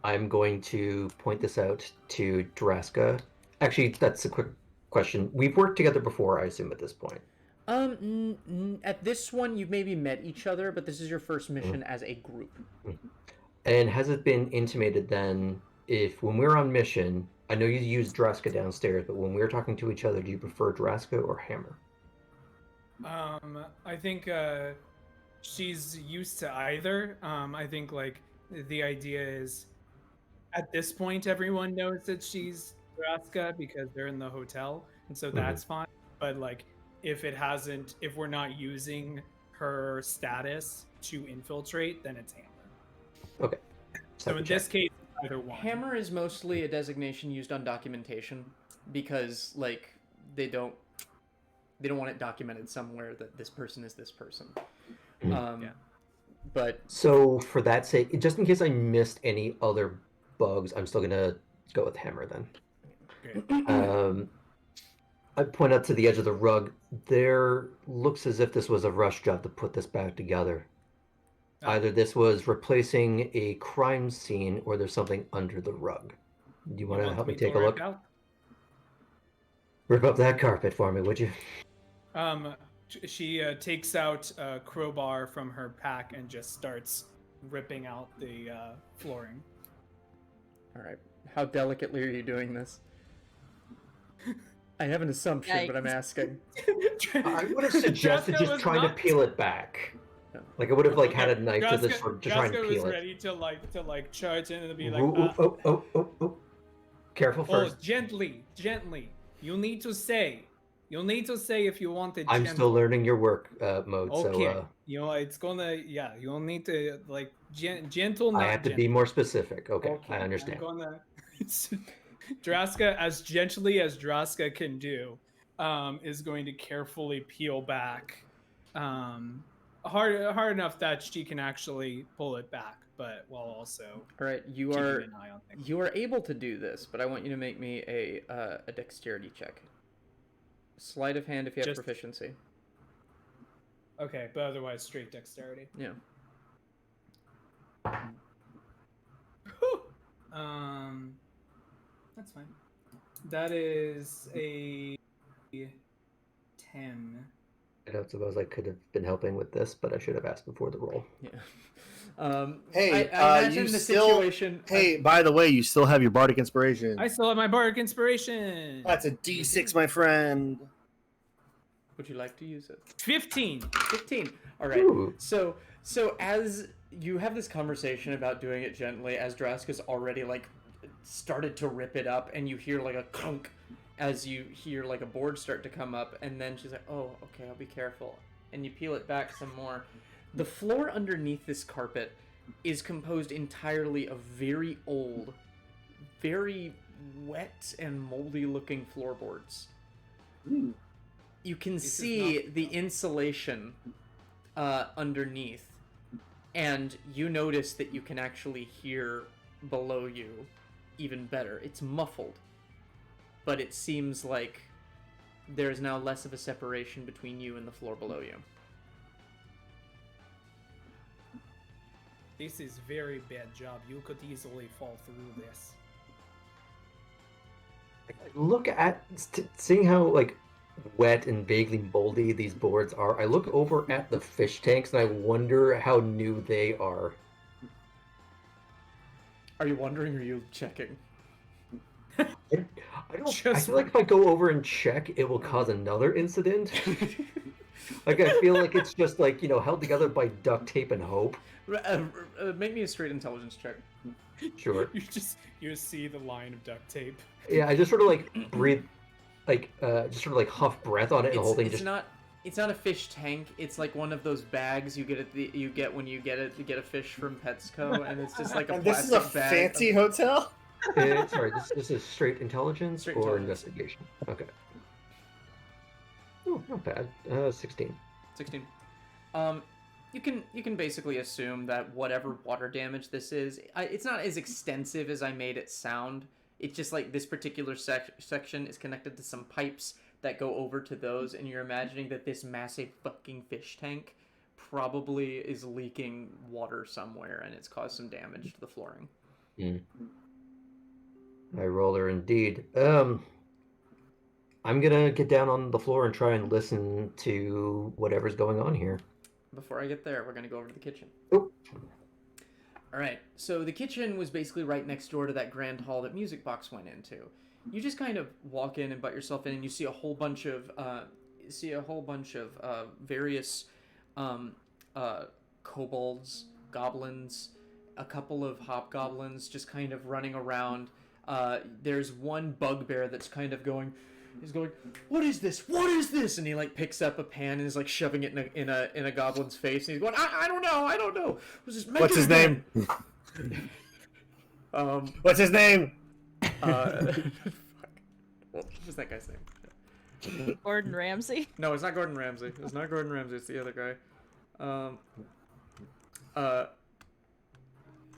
I'm going to point this out to Draska. Actually, that's a quick question. We've worked together before, I assume, at this point. At this one, you've maybe met each other, but this is your first mission as a group. And has it been intimated then, if when we're on mission, I know you use Draska downstairs, but when we're talking to each other, do you prefer Draska or Hammer? I think she's used to either. I think like the idea is at this point, everyone knows that she's Vraska because they're in the hotel, and so that's fine. But like, if we're not using her status to infiltrate, then it's Hammer. Okay. So in this case, either one. Hammer is mostly a designation used on documentation because like they don't want it documented somewhere that this person is this person. But so for that sake, just in case I missed any other bugs, I'm still gonna go with Hammer then. Okay. I point out to the edge of the rug. There looks as if this was a rush job to put this back together. Either this was replacing a crime scene or there's something under the rug. Do you want to help me take a look? Rip up that carpet for me, would you? She takes out a crowbar from her pack and just starts ripping out the flooring. All right. How delicately are you doing this? I have an assumption, but I'm asking. I would have suggested just trying to peel it back. Like I would have like had a knife to this to try and peel it. was ready to like charge in and be like, oh. Careful first. Oh, gently. You'll need to say if you want it. I'm still learning your work mode. Okay. So it's gonna. Yeah, you'll need to like gentle. I have to be more specific. Okay, I understand. I'm gonna. Draska, as gently as Draska can do, is going to carefully peel back. Hard enough that she can actually pull it back, but while also all right, you are able to do this, but I want you to make me a dexterity check. Sleight of hand if you have proficiency. Okay, but otherwise straight dexterity. Yeah. That's fine. That is a 10. I don't suppose I could have been helping with this, but I should have asked before the roll. Yeah. Hey, I imagine you the still. situation. Hey, by the way, you still have your bardic inspiration. I still have my bardic inspiration. That's a D6, my friend. Would you like to use it? 15. 15. All right. Ooh. So as you have this conversation about doing it gently, as Draska's already like started to rip it up, and you hear like a clunk as you hear like a board start to come up, and then she's like, oh, okay, I'll be careful. And you peel it back some more. The floor underneath this carpet is composed entirely of very old, very wet and moldy looking floorboards. Ooh. You can see the insulation underneath, and you notice that you can actually hear below you even better. It's muffled, but it seems like there's now less of a separation between you and the floor below you. This is very bad job. You could easily fall through this. Look at seeing how like wet and vaguely moldy these boards are. I look over at the fish tanks and I wonder how new they are. Are you wondering, or are you checking? I feel like if I go over and check, it will cause another incident. Like I feel like it's just like, held together by duct tape and hope. Make me a straight intelligence check. Sure. You see the line of duct tape. Yeah, I just sort of like breathe, like just sort of like huff breath on it, and the whole thing It's not a fish tank. It's like one of those bags you get when you get a fish from Petsco, and it's just like a And plastic this is a bag fancy hotel? Sorry, this is straight intelligence or investigation? Okay. Oh, not bad. 16. 16. You can basically assume that whatever water damage this is, it's not as extensive as I made it sound. It's just like this particular section is connected to some pipes that go over to those, and you're imagining that this massive fucking fish tank probably is leaking water somewhere, and it's caused some damage to the flooring. High roller indeed. I'm gonna get down on the floor and try and listen to whatever's going on here. Before I get there, we're gonna go over to the kitchen. Oh. All right. So the kitchen was basically right next door to that grand hall that Music Box went into. You just kind of walk in and butt yourself in, and you see a whole bunch of various kobolds, goblins, a couple of hobgoblins just kind of running around. There's one bugbear that's kind of going. He's going, "What is this? What is this?" And he like picks up a pan and is like shoving it in a goblin's face. And he's going, "I don't know. I don't know. What's his name? What's his name? What was that guy's name? Gordon Ramsay. No, it's not Gordon Ramsay. It's not Gordon Ramsay. It's the other guy.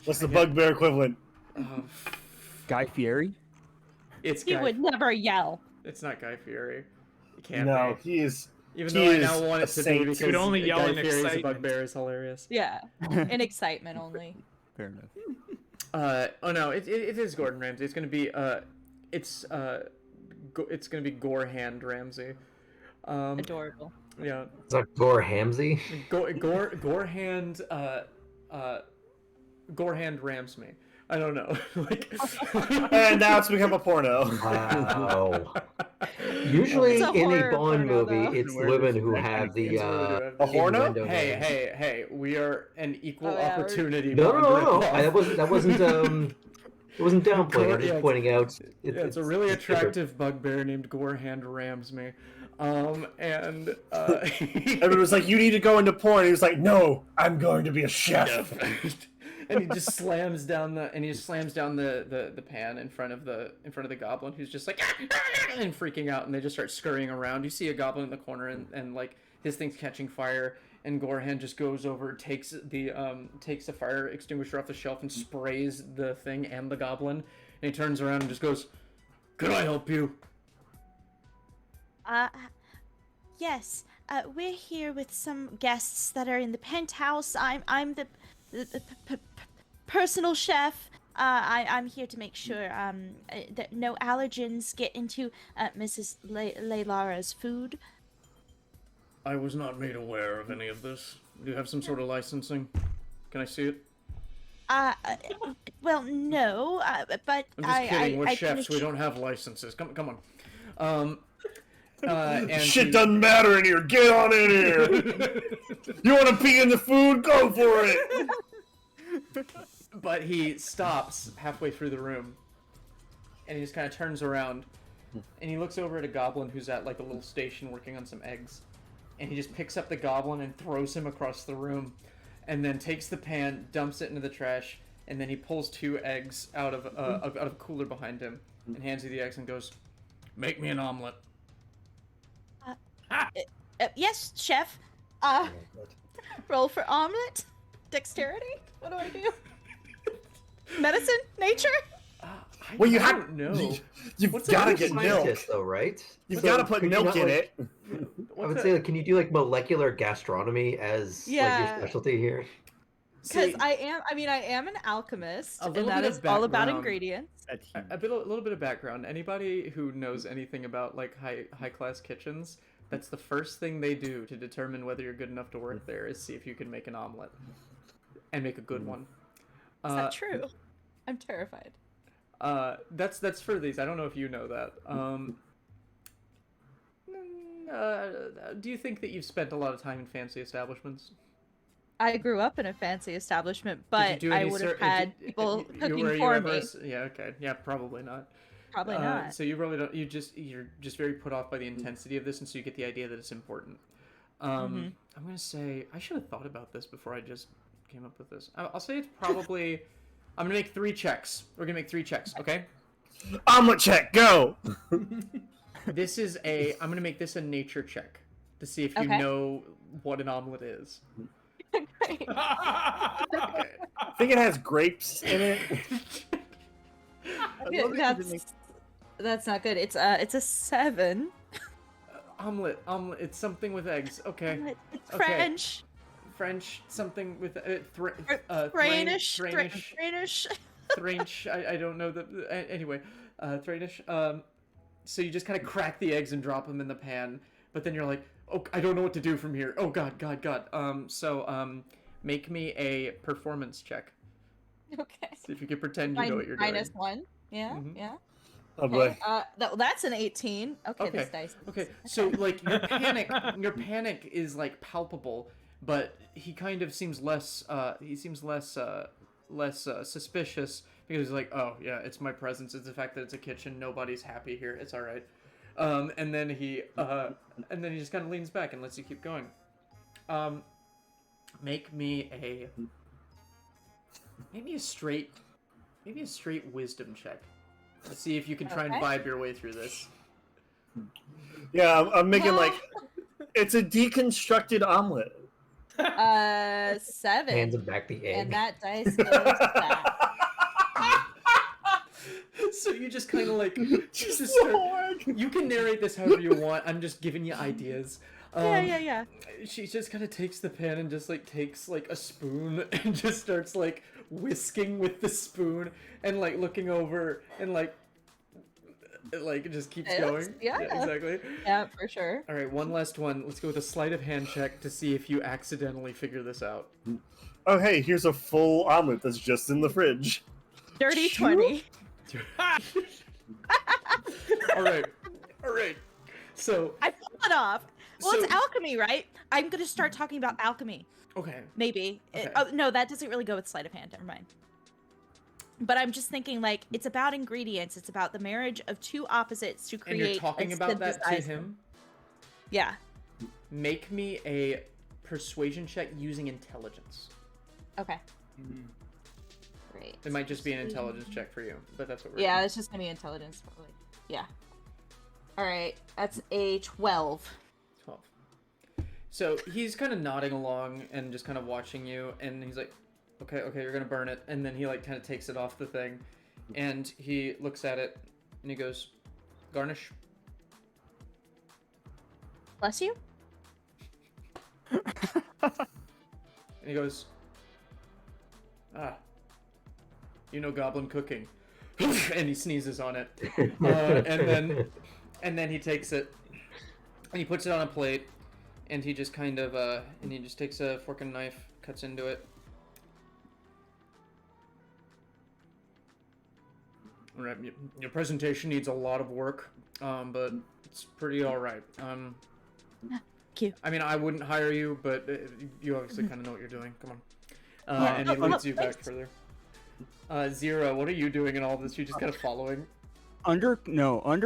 What's the bugbear equivalent? Guy Fieri? It's He Guy. would never yell. It's not Guy Fieri. It can't No, be. he is. Even he though I is now want a it to be saint. because He would only yell Guy in Fieri's a excitement. bugbear is hilarious. Yeah, in excitement only. Fair enough. Oh no, it is Gordon Ramsay. It's gonna be it's gonna be Gorehand Ramsay. Adorable. Yeah. Is that Gore Hamsey? Gorehand Gorehand rams me. I don't know. Like And now it's become a porno. Wow. Usually It's a in a horror Bond porno, movie, though. it's Where women does who that have the It's really good. A horno? innuendo names. Hey, we are an equal Oh, yeah, we're- opportunity. No, Bond no, no, ripoff. that wasn't it wasn't downplaying. I'm Yeah, just pointing out. It's a really it's different. attractive bugbear named Gorehand rams me. And Everyone was like, "You need to go into porn." He was like, "No, I'm going to be a chef." and he just slams down the pan in front of the goblin, who's just like and freaking out, and they just start scurrying around. You see a goblin in the corner, and like his thing's catching fire, and Gorehand just goes over, takes the fire extinguisher off the shelf and sprays the thing and the goblin, and he turns around and just goes, "Could I help you?" Yes. We're here with some guests that are in the penthouse. I'm the personal chef. I'm here to make sure that no allergens get into Mrs. Laylara's food. I was not made aware of any of this. Do you have some sort of licensing? Can I see it? Well, no, but I'm just kidding. We're I chefs. We don't have licenses. Come on. And Shit he- doesn't matter in here. Get on in here. You want to pee in the food? Go for it. But he stops halfway through the room, and he just kind of turns around, and he looks over at a goblin who's at like a little station working on some eggs, and he just picks up the goblin and throws him across the room, and then takes the pan, dumps it into the trash, and then he pulls 2 eggs out of a cooler behind him, and hands you the eggs and goes, "Make me an omelet." Yes, chef. Roll for omelet. Dexterity. What do I do? Medicine? Nature? Well, you I have don't know. You've What's got to a get milk. Scientist, though, right? You've So got to put could you milk not, in like- it. I would say, like, can you do like molecular gastronomy as like Yeah. your specialty here? Because See, I am an alchemist, A and little that bit is of all about background. ingredients. That's a little bit of background. Anybody who knows anything about like high class kitchens, that's the first thing they do to determine whether you're good enough to work there is see if you can make an omelet and make a good one. Is that true? I'm terrified. That's for these. I don't know if you know that. Do you think that you've spent a lot of time in fancy establishments? I grew up in a fancy establishment, Did you but do I any would have cer- had did you- people you- cooking were you for ever me. Yeah. Okay. Yeah. Probably not. Probably not. So you probably don't. You're just very put off by the intensity of this, and so you get the idea that it's important. I'm gonna say I should have thought about this before I just came up with this. I'll say it's probably. I'm gonna make 3 checks. We're gonna make 3 checks. Okay. Omelet check. Go. This is a. I'm gonna make this a nature check to see if you Okay. know what an omelet is. Great. Okay. I think it has grapes in it. That's not good. It's a 7. Omelet. It's something with eggs. Okay. It's Okay. French. French. Something with Franish. Thranish. Franish. Thrange, I don't know the anyway, Thranish. So you just kind of crack the eggs and drop them in the pan, but then you're like, oh, I don't know what to do from here. Oh God. Make me a performance check. Okay. See if you can pretend you know what you're doing. -1. Yeah. Mhm. Yeah. Oh boy. That's an 18. Okay, Okay. this dice. Okay, so like your panic is like palpable, but he kind of seems less suspicious because he's like, oh yeah, it's my presence. It's the fact that it's a kitchen. Nobody's happy here. It's all right. And then he just kind of leans back and lets you keep going. Make me a straight wisdom check. Let's see if you can try and vibe your way through this. Yeah, I'm making like it's a deconstructed omelet. 7. Hands him back the egg. And that dice goes back. So you just kind of like you can narrate this however you want. I'm just giving you ideas. Yeah. She just kind of takes the pan and just like takes like a spoon and just starts like whisking with the spoon and like looking over and like it just keeps going. Yeah, exactly. Yeah, for sure. All right, one last one. Let's go with a sleight of hand check to see if you accidentally figure this out. Oh, hey, here's a full omelet that's just in the fridge. Dirty 20. All right. So I pull it off. Well, So- it's alchemy, right? I'm gonna start talking about alchemy. okay. Maybe. Okay. Oh no, that doesn't really go with sleight of hand. Never mind. But I'm just thinking, like, it's about ingredients. It's about the marriage of two opposites to And create. you're talking about that to synthesize him? them. Yeah. Make me a persuasion check using intelligence. Okay. Mhm. Great. It might just be an intelligence check for you, but that's what we're Yeah, doing. it's just gonna be intelligence, probably. Yeah. All right. That's a 12. 12. So he's kind of nodding along and just kind of watching you, and he's like, okay, you're gonna burn it. And then he like kind of takes it off the thing, and he looks at it, and he goes, garnish. Bless you. And he goes, you know goblin cooking. And he sneezes on it. And then he takes it, and he puts it on a plate, and he just kind of, and he just takes a fork and knife, cuts into it. All right, your presentation needs a lot of work, but it's pretty all right. Thank you. I mean, I wouldn't hire you, but you obviously kind of know what you're doing. Come on. Yeah, And he no, leads you back thanks. further. Zero, what are you doing in all this? You just kind of following? Under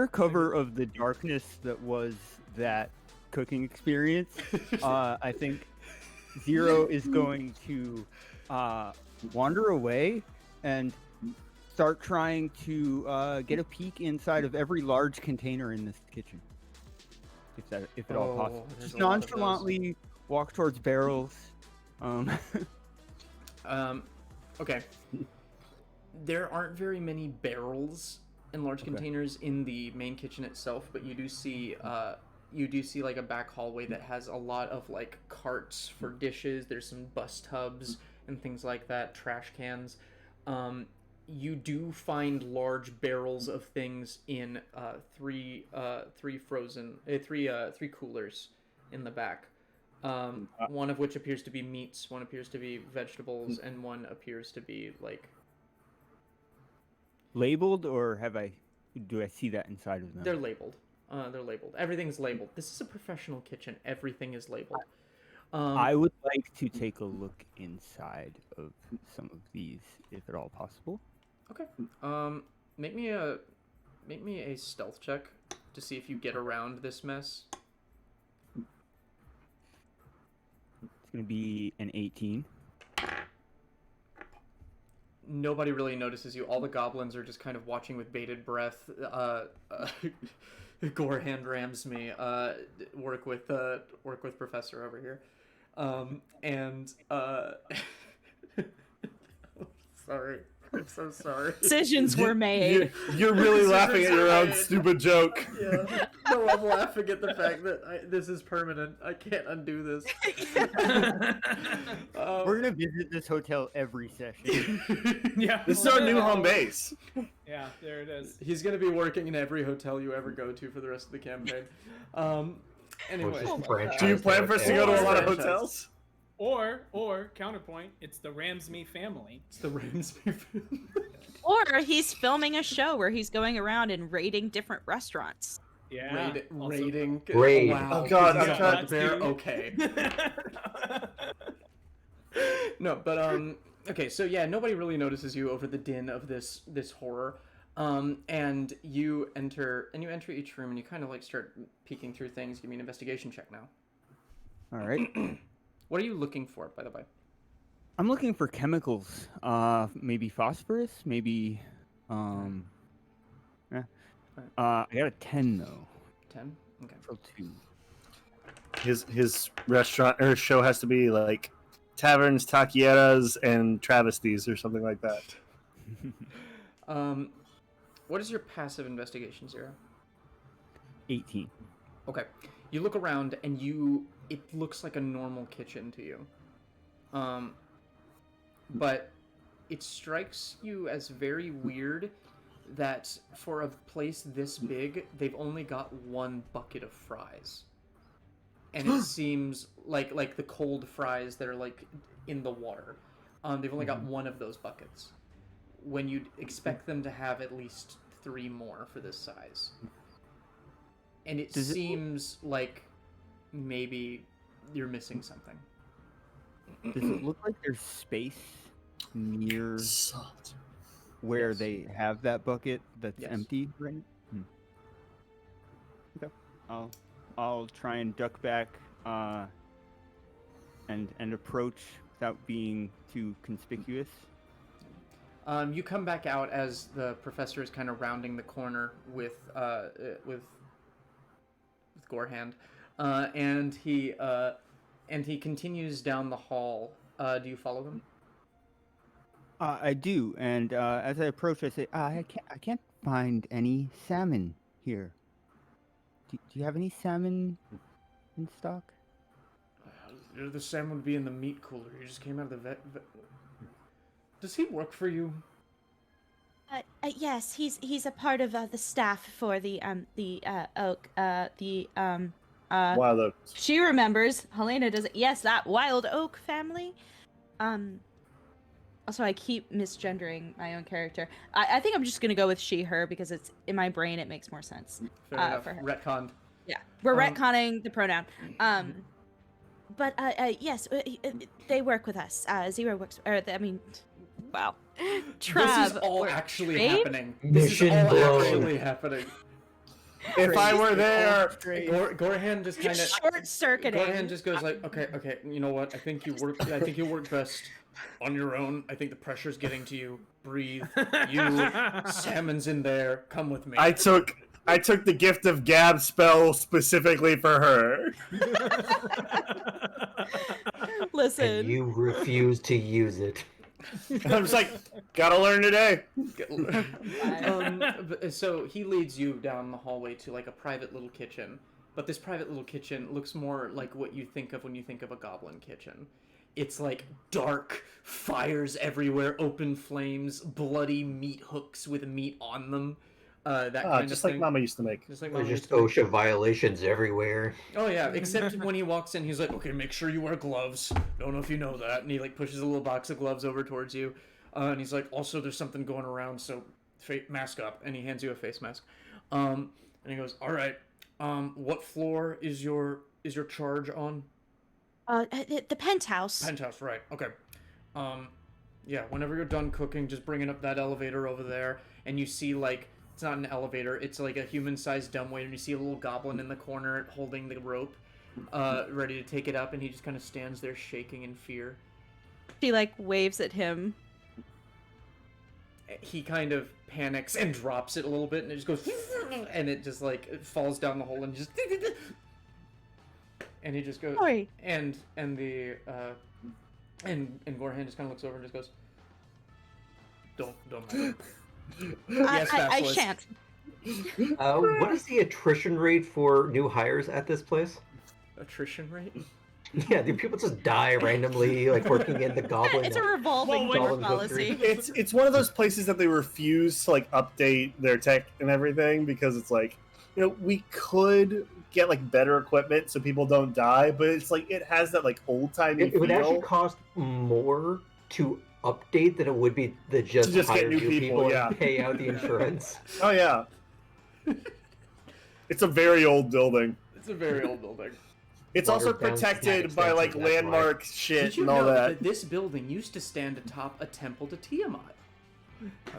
cover of the darkness that was that cooking experience, I think Zero is going to wander away and start trying to get a peek inside of every large container in this kitchen, if at all possible. there's Just a lot of those. nonchalantly walk towards barrels. Okay. There aren't very many barrels and large Okay. containers in the main kitchen itself, but you do see like a back hallway that has a lot of like carts for dishes. There's some bus tubs and things like that, trash cans. You do find large barrels of things in three coolers in the back. One of which appears to be meats, one appears to be vegetables, and one appears to be like Labeled, or do I see that inside of them? they're labeled. Everything's labeled. This is a professional kitchen. Everything is labeled. I would like to take a look inside of some of these, if at all possible. Okay. Make me a stealth check to see if you get around this mess. It's going to be an 18. Nobody really notices you. All the goblins are just kind of watching with bated breath. Gorehand rams me. Work with Professor over here. Sorry. I'm so sorry. Decisions were made. You're really laughing at your own stupid joke. Yeah. No, I'm laughing at the fact that this is permanent. I can't undo this. We're going to visit this hotel every session. Yeah. This is our new home base. Yeah, there it is. He's gonna be working in every hotel you ever go to for the rest of the campaign. Anyway, just franchise Do you plan for us to go to a lot of Franchise. hotels? Or counterpoint, it's the Ramsme family. it's the Rams. Or he's filming a show where he's going around and raiding different restaurants. Yeah. also- Raiding. Raid. Wow. Oh, God, He's I'm a trying- bugbear. Okay. No, but Okay, so yeah, nobody really notices you over the din of this horror. And you enter each room and you kind of like start peeking through things. Give me an investigation check now. All right. What are you looking for, by the way? I'm looking for chemicals. Maybe phosphorus. Maybe. I got a 10 though. 10. Okay. For 2. His restaurant or show has to be like taverns, taquilleras, and travesties or something like that. What is your passive investigation, Zero? 18. Okay. You look around and it looks like a normal kitchen to you. But it strikes you as very weird that for a place this big, they've only got one bucket of fries. And it seems like the cold fries that are like in the water. They've only got one of those buckets. When you'd expect them to have at least 3 more for this size. And it seems like maybe you're missing something. Does it look like there's space near where they have that bucket that's empty right now? Okay. I'll try and duck back and approach without being too conspicuous. You come back out as the professor is kind of rounding the corner with Gorehand, and he continues down the hall. Do you follow him? I do, and as I approach, I say, I can't find any salmon here. Do you have any salmon in stock? The salmon would be in the meat cooler. You just came out of the vet. Does he work for you? Yes, he's a part of the staff for the oak. Wild Oak. She remembers. Helena doesn't. Yes, that Wild Oak family. Also, I keep misgendering my own character. I think I'm just gonna go with she, her because it's in my brain. It makes more sense. Fair enough. For her. Retconned. Yeah, we're retconning the pronoun. But yes, they work with us. Zero works. Wow. Trav, this is all actually Dave? happening. Mission this is all blown. actually happening. If I were there, Gorehand just kind of short circuiting. Gorehand just goes like, okay. You know what? I think you work best on your own. I think the pressure's getting to you. Breathe. You, salmon's in there. Come with me. I took the gift of gab spell specifically for her. Listen. And you refuse to use it. I was like, gotta learn today. So he leads you down the hallway to like a private little kitchen, but this private little kitchen looks more like what you think of when you think of a goblin kitchen. It's like dark, fires everywhere, open flames, bloody meat hooks with meat on them. That kind just of like thing. Mama used to make. Just like There's Mama just used to make. OSHA violations everywhere. Oh yeah, except when he walks in, he's like, okay, make sure you wear gloves. Don't know if you know that. And he like pushes a little box of gloves over towards you. And he's like, also there's something going around, so mask up. And he hands you a face mask. And he goes, all right, what floor is your charge on? The penthouse. Penthouse, right. Okay. Yeah, whenever you're done cooking, just bringing up that elevator over there. And you see like, it's not an elevator, it's like a human-sized dumbwaiter, and you see a little goblin in the corner holding the rope, ready to take it up, and he just kind of stands there shaking in fear. She like waves at him. He kind of panics and drops it a little bit, and it just goes, and it just like it falls down the hole, and just, and he just goes, Sorry. and Gorehand just kind of looks over and just goes, don't mind. Yes, I Basilisk. shan't. What is the attrition rate for new hires at this place? Attrition rate? Yeah, do people just die randomly, like working in the goblin? It's a revolving door Goblin policy. It's one of those places that they refuse to like update their tech and everything because it's like, we could get like better equipment so people don't die, but it's like it has that like old timey It would actually cost more to update than it would be to just get hire new new people, yeah. and pay out the insurance. Oh yeah. It's a very old building. It's a very old building. It's also watered-down protected snack by like extensions, that's why. landmark shit Did you and all know that. this building used to stand atop a temple to Tiamat?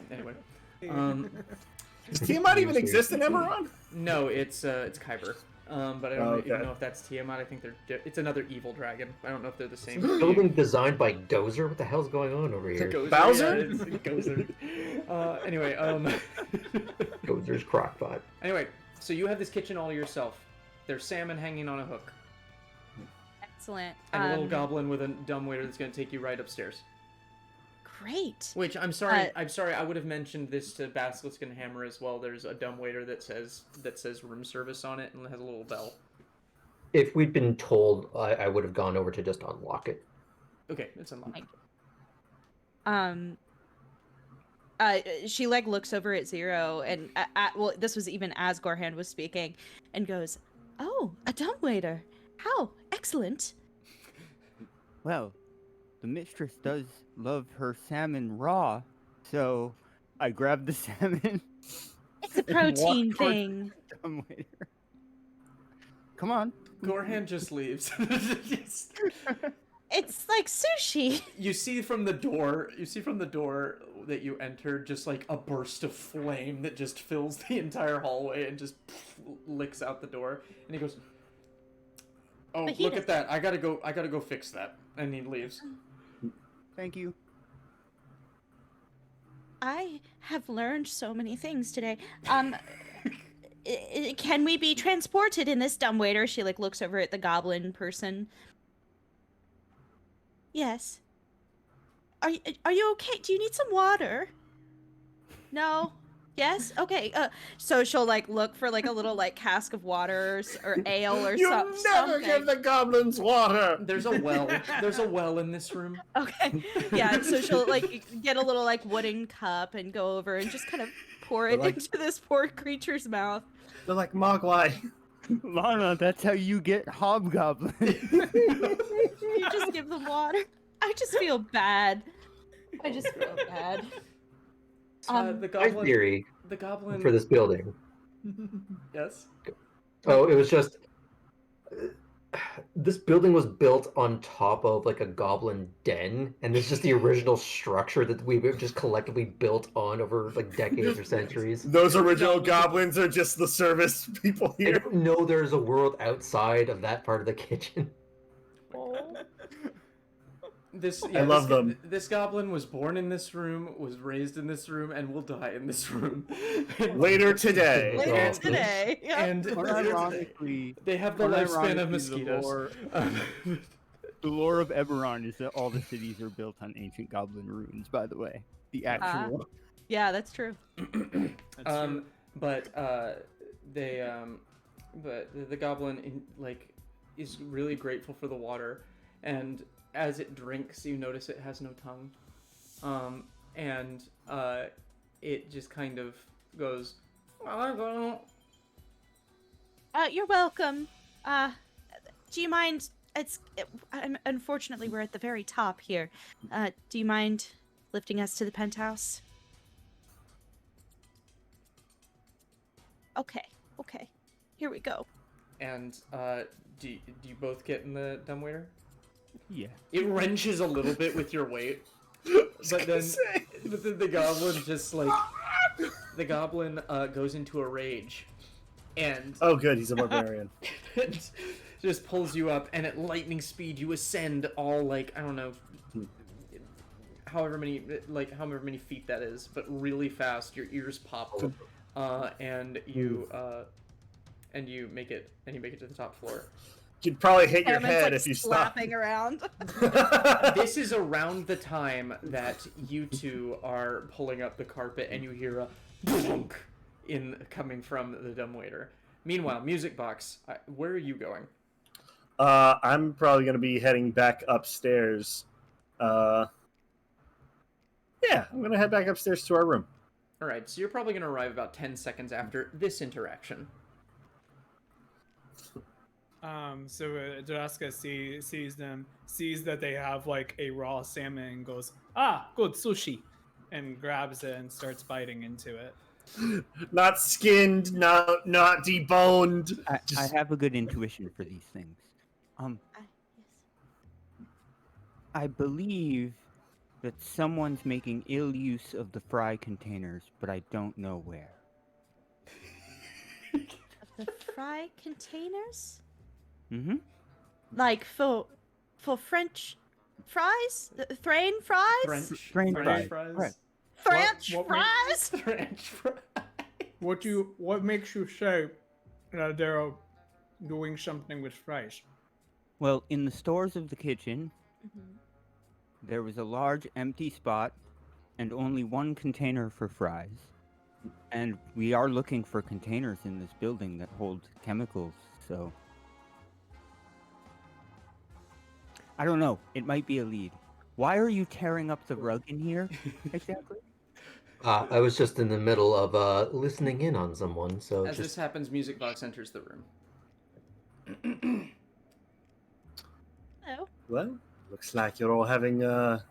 Anyway, Does Tiamat even exist in Eberron? no, it's Kyber. But I don't even know if that's Tiamat. I think it's another evil dragon. I don't know if they're the same. Building designed by Dozer? What the hell's going on over here? Gozer, Bowser? yeah, it's Gozer. Anyway, Dozer's crockpot. anyway, so you have this kitchen all to yourself. There's salmon hanging on a hook, Excellent. and a little goblin with a dumbwaiter that's going to take you right upstairs. Great. Which I'm sorry, I would have mentioned this to Basilisk and Hammer as well. There's a dumbwaiter that says room service on it and has a little bell. If we'd been told, I would have gone over to just unlock it. Okay, it's unlocked. She like looks over at Zero and well, this was even as Gorhand was speaking, and goes, "Oh, a dumbwaiter. How excellent." Well, the mistress does love her salmon raw, so I grabbed the salmon. It's a and protein walked towards thing. the dumbwaiter. Come on. Gorhand just leaves. It's like sushi. You see from the door that you entered just like a burst of flame that just fills the entire hallway and just licks out the door. And he goes, "Oh, But he look at that. I gotta go fix that." And he leaves. Thank you. I have learned so many things today. Can we be transported in this dumbwaiter? She like looks over at the goblin person. Yes. Are you okay? Do you need some water? No. Yes. Okay. So she'll like look for like a little like cask of water or ale or You something. never give the goblins water. There's a well. There's a well in this room. Okay. Yeah. So she'll like get a little like wooden cup and go over and just kind of pour it Like- into this poor creature's mouth. They're like Mogwai. Lana, that's how you get hobgoblin. You just give them water. I just feel bad. I just feel bad. The My goblin. theory The goblin. for this building. Yes. Oh, it was just this building was built on top of like a goblin den, and this is just the original structure that we've just collectively built on over like decades or centuries. Those original goblins are just the service people I here. don't know there's a world outside of that part of the kitchen. I love them. This goblin was born in this room, was raised in this room, and will die in this room. Later today. Later Oh. today. Yeah. And Unironically, they have the lifespan of unironically, mosquitoes. The lore of Eberron is that all the cities are built on ancient goblin ruins, by the way. The actual. Yeah, that's true. But the goblin is really grateful for the water, and as it drinks, you notice it has no tongue, and it just kind of goes. You're welcome. Do you mind? Unfortunately, we're at the very top here. Do you mind lifting us to the penthouse? Okay. Here we go. And do you both get in the dumbwaiter? Yeah. It wrenches a little bit with your weight, but then the goblin just like the goblin goes into a rage, and Oh, good. He's a barbarian. it just pulls you up, and at lightning speed you ascend all like I don't know, however many feet that is, but really fast. Your ears pop, and you make it to the top floor. You'd probably hit your Hammond's, head like, if you stopped. slapping around. This is around the time that you two are pulling up the carpet, and you hear a boonk coming from the dumbwaiter. Meanwhile, music box, where are you going? I'm probably going to be heading back upstairs. Yeah, I'm going to head back upstairs to our room. All right, so you're probably going to arrive about 10 seconds after this interaction. So Juraska sees them, sees that they have like a raw salmon, and goes, "Ah, good sushi," and grabs it and starts biting into it. Not skinned, not deboned. I have a good intuition for these things. Yes. I believe that someone's making ill use of the fry containers, but I don't know where. Of the fry containers? Mm-hmm. Like for French fries? Thrain fries? French French fries. fries. Right. French What fries? French fries. What makes you say that they're doing something with fries? Well, in the stores of the kitchen, Mhm. there was a large empty spot and only one container for fries. And we are looking for containers in this building that hold chemicals, so I don't know. It might be a lead. Why are you tearing up the rug in here exactly? I was just in the middle of listening in on someone, so As just this happens, Music Box enters the room. Hello. Well, looks like you're all having a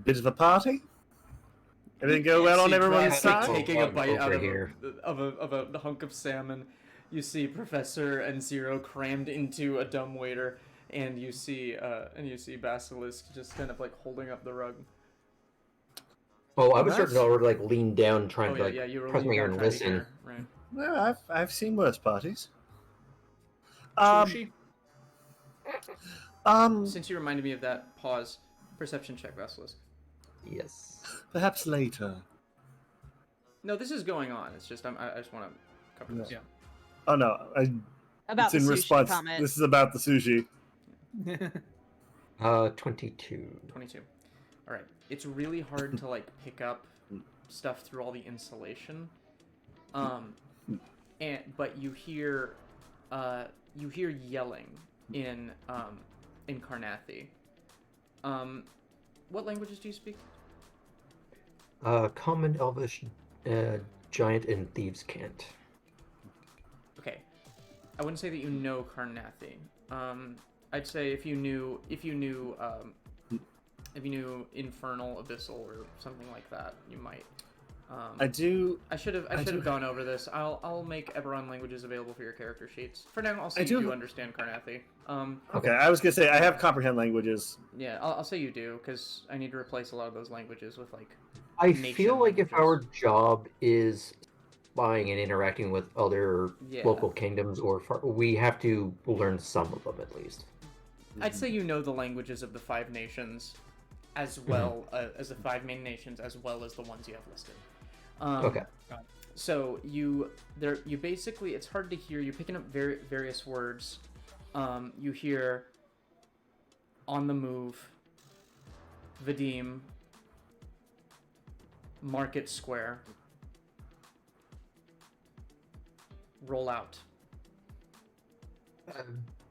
bit of a party. Everything go well on See everyone's Drastic side? taking a bite out Over of here. a hunk of salmon. You see Professor and Zero crammed into a dumbwaiter, and you see Basilisk just kind of like holding up the rug. Oh, I was Nice. starting to already like lean down, trying Oh to yeah, like yeah, you were press my leaning ear down and trying to listen. hear, right? Well, I've seen worse parties. Sushi? Since you reminded me of that, pause. Perception check, Basilisk. Yes. Perhaps later. No, this is going on. It's just I just want to cover this. Yeah. Oh no, About it's the in sushi response. comment. This is about the sushi. 22. 22. All right. It's really hard to like pick up stuff through all the insulation. But you hear yelling in Carnathi. What languages do you speak? Common, Elvish, Giant, and Thieves' Cant. Okay. I wouldn't say that you know Carnathi. I'd say if you knew Infernal, Abyssal, or something like that, you might. I do. I should have gone over this. I'll make Eberron languages available for your character sheets. For now, I'll say I you do- do understand Carnathi. Okay, I was gonna say I have comprehend languages. Yeah, I'll say you do because I need to replace a lot of those languages with like. I Nation feel like if our languages. job is spying and interacting with other Yeah. local kingdoms, we have to learn some of them at least. I'd say you know the languages of the 5 nations, as well as the 5 main nations, as well as the ones you have listed. Okay. So you basically, it's hard to hear. You're picking up various words. You hear on the move, Vadim, Market Square, roll out.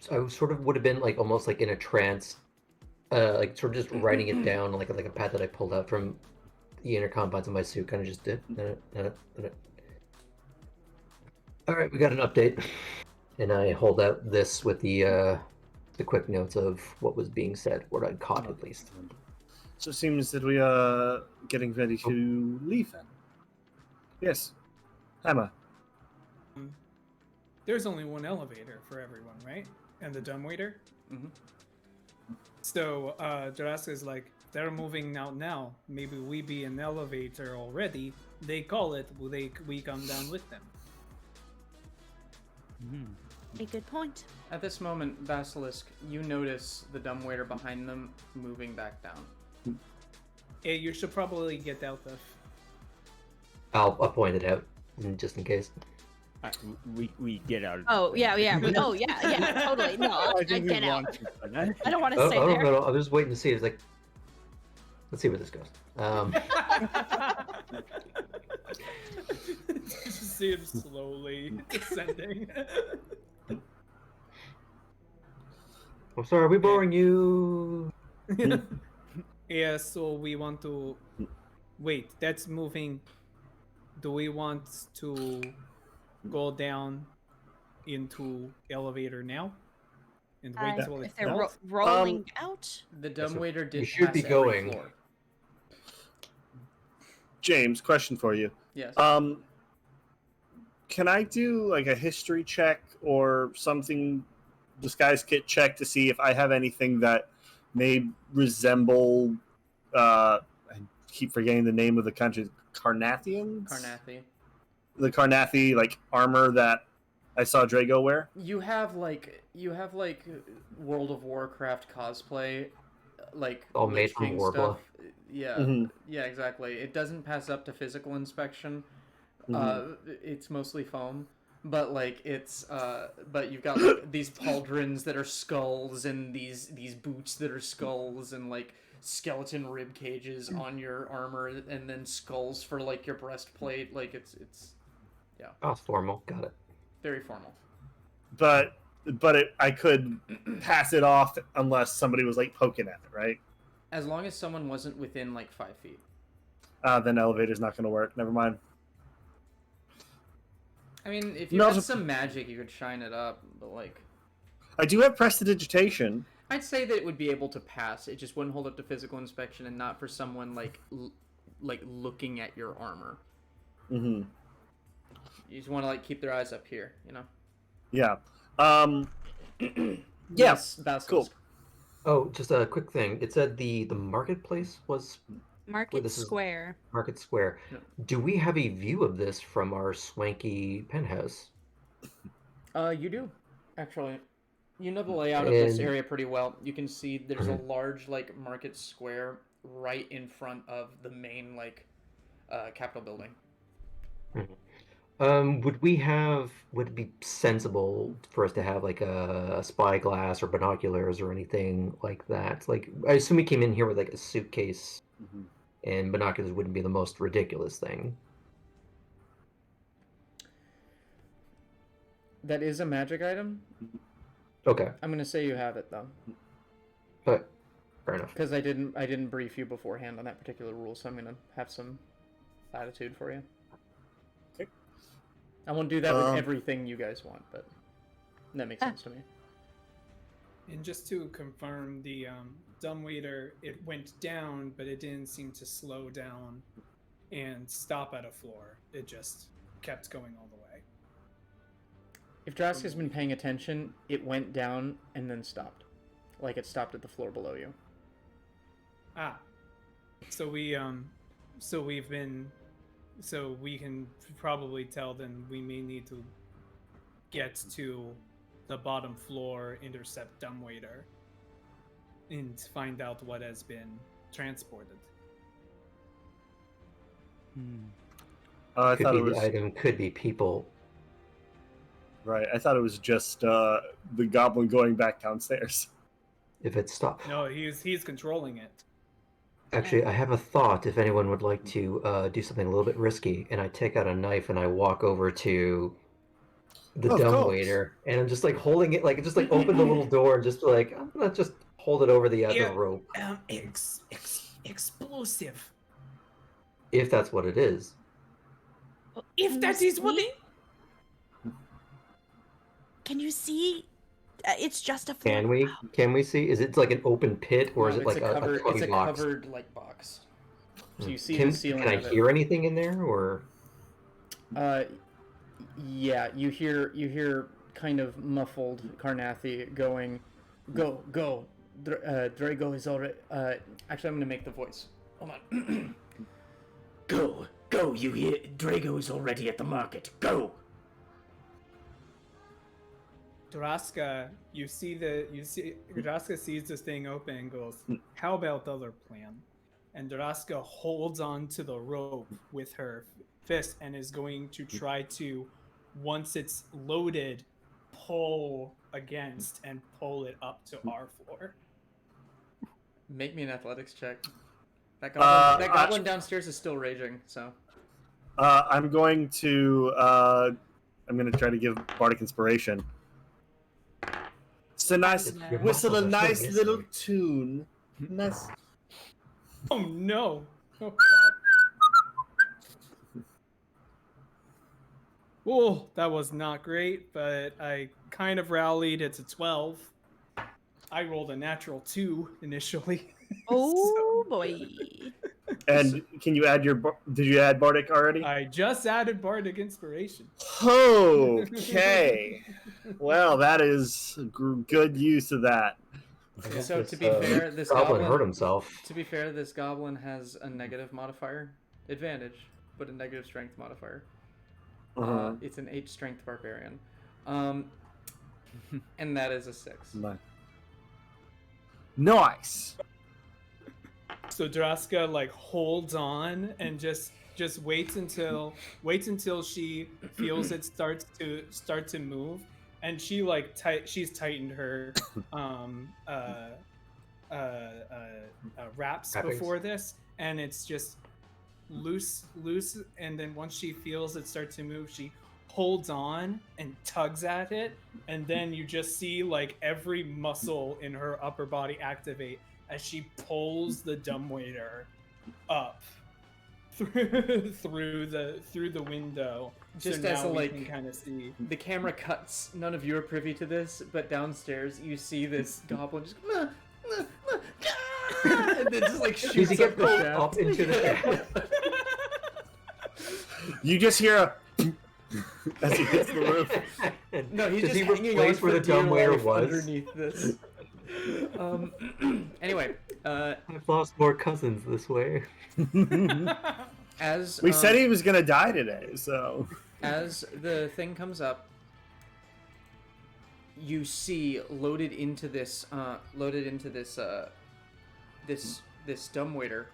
So I sort of would have been like almost like in a trance, like sort of just writing it down like a pad that I pulled out from the inner confines of my suit. Kind of just did. All right, we got an update, and I hold out this with the quick notes of what was being said, what I'd caught at least. So it seems that we are getting ready to leave then. Yes. Hammer. There's only one elevator for everyone, right? And the dumbwaiter. Mhm. So Jurassic is like, they're moving out now. Maybe we be an elevator already. They call it. We come down with them. A good point. At this moment, Basilisk, you notice the dumbwaiter behind them moving back down. Yeah, you should probably get out of. I'll point it out just in case. We get out of Oh yeah, yeah. Oh yeah, totally. No, I get out. I don't want to stay there. I was waiting to see. It's like, let's see where this goes. Just see him slowly descending. I'm sorry, are we boring you? Yeah, so we want to wait. That's moving. Do we want to go down into elevator now and wait till If it's they're built? rolling out, The dumbwaiter did we should pass be every going. floor. James, question for you. Yes. Can I do like a history check or something disguise kit check to see if I have anything that may resemble. I keep forgetting the name of the country. Carnathians. Carnathi. The Carnathi like armor that I saw Drago wear. You have like World of Warcraft cosplay, like All made Lich from King Warbler. stuff. Yeah, Mhm. yeah, exactly. It doesn't pass up to physical inspection. It's mostly foam, but like but you've got like these pauldrons that are skulls and these boots that are skulls and like skeleton rib cages on your armor and then skulls for like your breastplate. Like it's Oh, formal. Got it. very formal. But I could pass it off unless somebody was like poking at it, right? As long as someone wasn't within like 5 feet. Then elevator's not going to work. Never mind. I mean, if you Not had a- some magic, you could shine it up, but like, I do have prestidigitation. I'd say that it would be able to pass. It just wouldn't hold up to physical inspection, and not for someone like looking at your armor. Mm-hmm. You just want to like keep their eyes up here, you know. Yeah. Yeah. Yes, basilisk. Cool. Oh, just a quick thing. It said the marketplace was Market this is- Square. Market Square. Yeah. Do we have a view of this from our swanky penthouse? You do, actually. You know the layout of this And- area pretty well. You can see there's a large like market square right in front of the main like Capitol building. Would it be sensible for us to have like a spyglass or binoculars or anything like that? Like, I assume we came in here with like a suitcase, and binoculars wouldn't be the most ridiculous thing. That is a magic item. Okay, I'm gonna say you have it though, but fair enough. because I didn't brief you beforehand on that particular rule, so I'm gonna have some latitude for you. Okay. I won't do that with everything you guys want, but that makes sense to me. And just to confirm, the dumbwaiter, it went down, but it didn't seem to slow down and stop at a floor. It just kept going all the way. If Drask has been paying attention, it went down and then stopped, like it stopped at the floor below you. So we can probably tell then we may need to get to the bottom floor, intercept dumbwaiter, and find out what has been transported. I Could thought be it was the item, could be people. right. I thought it was just the goblin going back downstairs. If it stopped. No, he's controlling it. Actually, I have a thought. If anyone would like to do something a little bit risky, and I take out a knife and I walk over to the Of dumbwaiter, and I'm just like holding it, like just like open the little door and just like I'm gonna just hold it over the other Yeah. rope, Explosive. if that's what it is. If that is what it... Can you see? It's just a floor. Can we see? Is it like an open pit, or is No, it like a covered? toy It's a box? covered like box. So you see Can the ceiling. I of it. hear anything in there, or? Yeah, you hear kind of muffled Carnathi going, "Go, go, Drago is already." Actually, I'm gonna make the voice. Hold on. Go, go! You hear? Drago is already at the market. Go. Draska, Draska sees this thing open and goes, "How about the other plan?" And Draska holds on to the rope with her fist and is going to try to, once it's loaded, pull against and pull it up to our floor. Make me an athletics check. That Uh, goblin downstairs is still raging. So I'm going to try to give Bardic Inspiration. It's a nice Your whistle, a muscles are so nice missing. little tune. Nice. Oh no! Oh god. Oh, that was not great, but I kind of rallied. It's a 12. I rolled a natural 2 initially. Oh boy. And can you add did you add Bardic already? I just added Bardic Inspiration. Okay. Well, that is good use of that. So This, to be fair, this goblin goblin hurt himself. To be fair, this goblin has a negative modifier, advantage, but a negative strength modifier. It's an 8 strength barbarian, and that is a 6. Nice. So Draska like holds on and just waits until she feels it start to move, and she like she's tightened her wraps before this, and it's just loose, and then once she feels it start to move, she holds on and tugs at it, and then you just see like every muscle in her upper body activate as she pulls the dumbwaiter up through the window. Just so as now we like can kind of see the camera cuts, none of you are privy to this, but downstairs you see this goblin just and then just like shoots Does he up get the pulled shaft. up into the shaft? You just hear a as he hits the roof. No, he's Does just he hanging on replace where for the dear dumbwaiter life was? underneath this. Anyway, I've lost more cousins this way. as We said he was gonna die today, so as the thing comes up, you see loaded into this this dumbwaiter.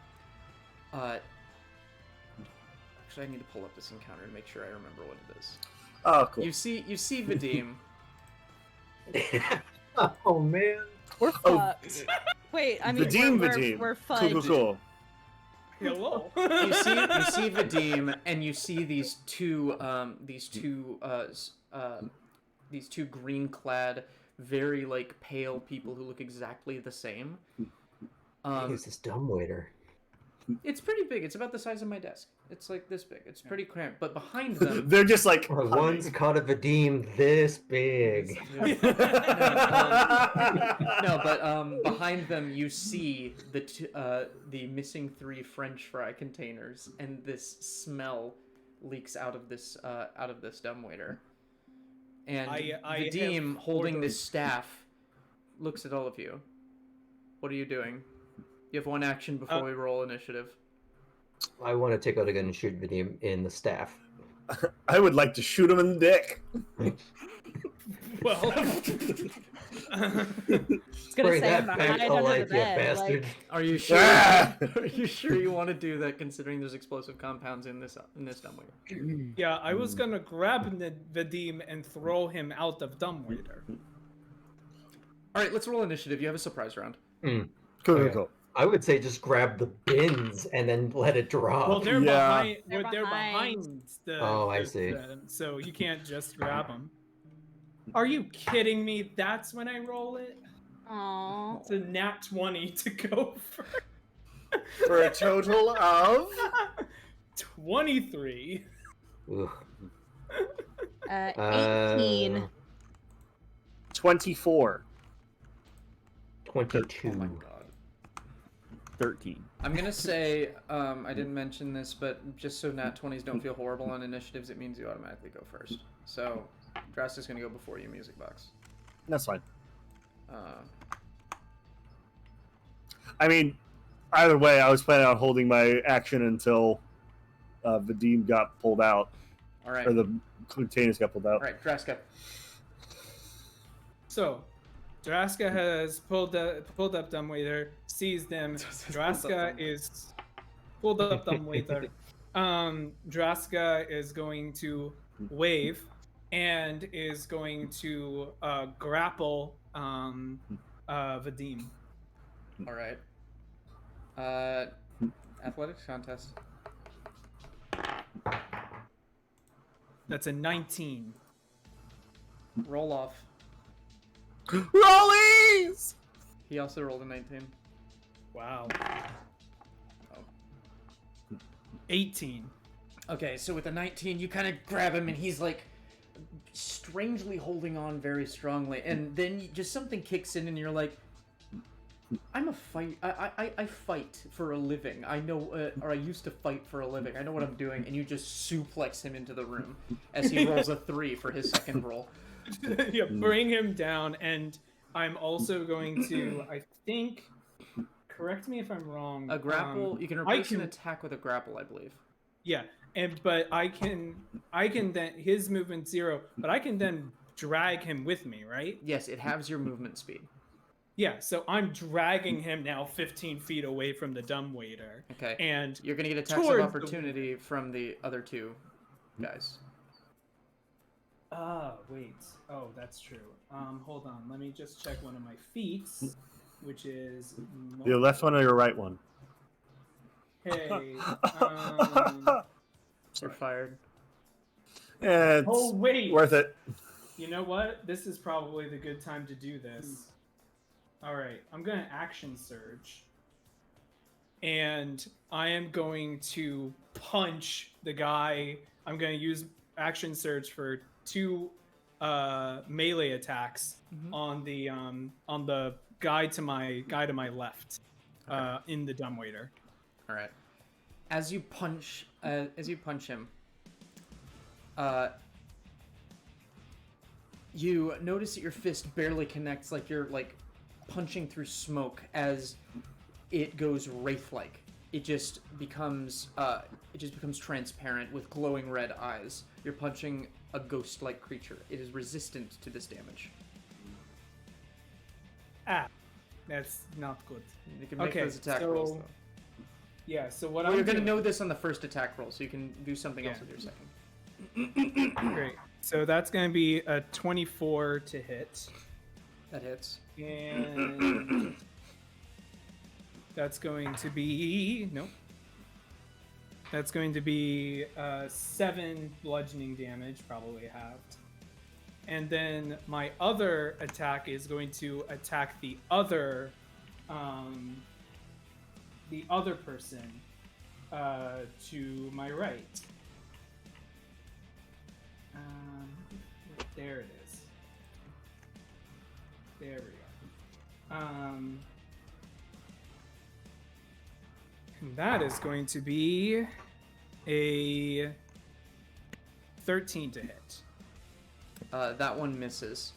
Actually, I need to pull up this encounter to make sure I remember what it is. oh cool. You see Vadim. Oh man. We're Oh. fucked. Wait, I mean, Vadim, we're Vadim. we're Cool, fudged. cool. hello. You see Vadim, and you see these two green-clad, very like pale people who look exactly the same. Big is this dumbwaiter? It's pretty big. It's about the size of my desk. It's like this big. It's pretty cramped. But behind them, They're just like One's caught a Vadim this big. no, but behind them you see the missing 3 French fry containers, and this smell leaks out of this dumbwaiter. And I Vadim, have holding ordered- this staff, looks at all of you. What are you doing? You have one action before we roll initiative. I want to take out a gun and shoot Vadim in the staff. I would like to shoot him in the dick. Well, It's gonna Spray say that I'm gonna back hide to under life, the you bed. bastard. Like, Are you sure? Ah! Are you sure you want to do that, considering there's explosive compounds in this dumbwaiter? yeah, I was gonna grab Vadim and throw him out of dumbwaiter. All right, let's roll initiative. You have a surprise round. Cool, Okay. cool. I would say just grab the bins and then let it drop. Well, they're Yeah. behind. They're They're behind behind. the. Oh, I the- see. so you can't just grab them. Are you kidding me? That's when I roll it. aw. It's a nat 20 to go for For a total of 23. Ugh. 18. 24. 22. Oh my god. 13. I'm gonna say I didn't mention this, but just so nat 20s don't feel horrible on initiatives, it means you automatically go first. So, Drasta's gonna go before you, Music Box. That's fine. Uh, I mean, either way, I was planning on holding my action until Vadim got pulled out, all right. or the containers got pulled out. All right, Draska. So, Draska has pulled up dumbwaiter, sees them. Draska is pulled up dumbwaiter. Draska is going to wave and is going to grapple Vadim. All right. Athletics contest. That's a 19. Roll off. Rollies! He also rolled a 19. Wow. Oh. 18. Okay, so with a 19, you kind of grab him, and he's like strangely holding on very strongly, and then just something kicks in, and you're like, "I'm a fight. I fight for a living. I know, or I used to fight for a living. I know what I'm doing." And you just suplex him into the room as he rolls a 3 for his second roll. Yeah, bring him down, and I'm also going to, I think, correct me if I'm wrong. A grapple. You can replace an attack with a grapple, I believe. Yeah, but I can then, his movement 0, but I can then drag him with me, right? Yes, it halves your movement speed. Yeah, so I'm dragging him now 15 feet away from the dumbwaiter. Okay. And you're gonna get attacks of opportunity from the other two guys. Wait. Oh, that's true. Hold on. Let me just check one of my feats, which is Your left one or your right one? Hey. You're fired. Yeah, it's Oh, wait. worth it. You know what? This is probably the good time to do this. All right. I'm going to action surge. And I am going to punch the guy. I'm going to use action surge for 2 melee attacks on the guy to my left, in the dumbwaiter. All right. As you punch him, you notice that your fist barely connects, like you're like punching through smoke as it goes wraith-like. It just becomes transparent with glowing red eyes. You're punching a ghost-like creature. It is resistant to this damage. Ah, that's not good. You can make those attack rolls though. Yeah, so what you're going to know this on the first attack roll, so you can do something else with your second. Great. So that's going to be a 24 to hit. That hits. And that's going to be... Nope. That's going to be 7 bludgeoning damage, probably halved. And then my other attack is going to attack the other person to my right. There it is. There we go. And that is going to be a 13 to hit. That one misses.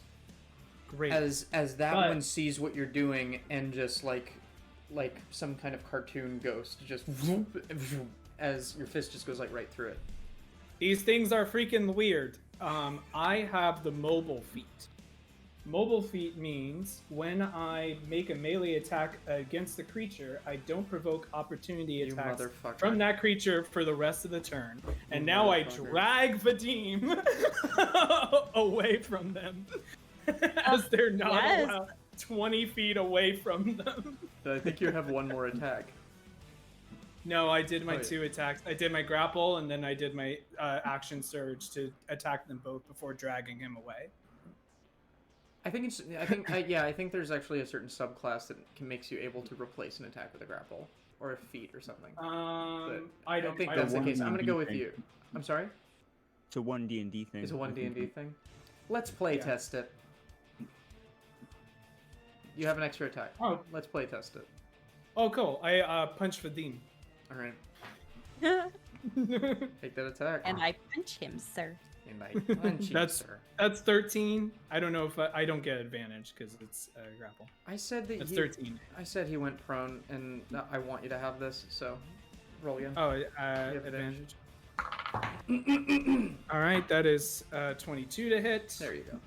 Great. As that one sees what you're doing and just like some kind of cartoon ghost, just as your fist just goes like right through it. These things are freaking weird. I have the mobile feat. Mobile feat means when I make a melee attack against the creature, I don't provoke opportunity attacks from that creature for the rest of the turn. And now I drag Vadim away from them as they're not allowed 20 feet away from them. So I think you have one more attack. No, I did my 2 attacks. I did my grapple, and then I did my action surge to attack them both before dragging him away. I think there's actually a certain subclass that makes you able to replace an attack with a grapple or a feat or something. I don't think that's the case. I'm gonna go with you. I'm sorry. It's a 1 D&D thing. It's a 1 D&D thing. Let's play test it. You have an extra attack. Oh, let's play test it. Oh, cool. I punch Vadim. All right. Take that attack. And I punch him, sir. And I punch you, sir. That's 13. I don't know if I don't get advantage because it's a grapple. I said that that's 13. I said he went prone, and I want you to have this. So, roll again. Oh, advantage. All right, that is 22 to hit. There you go.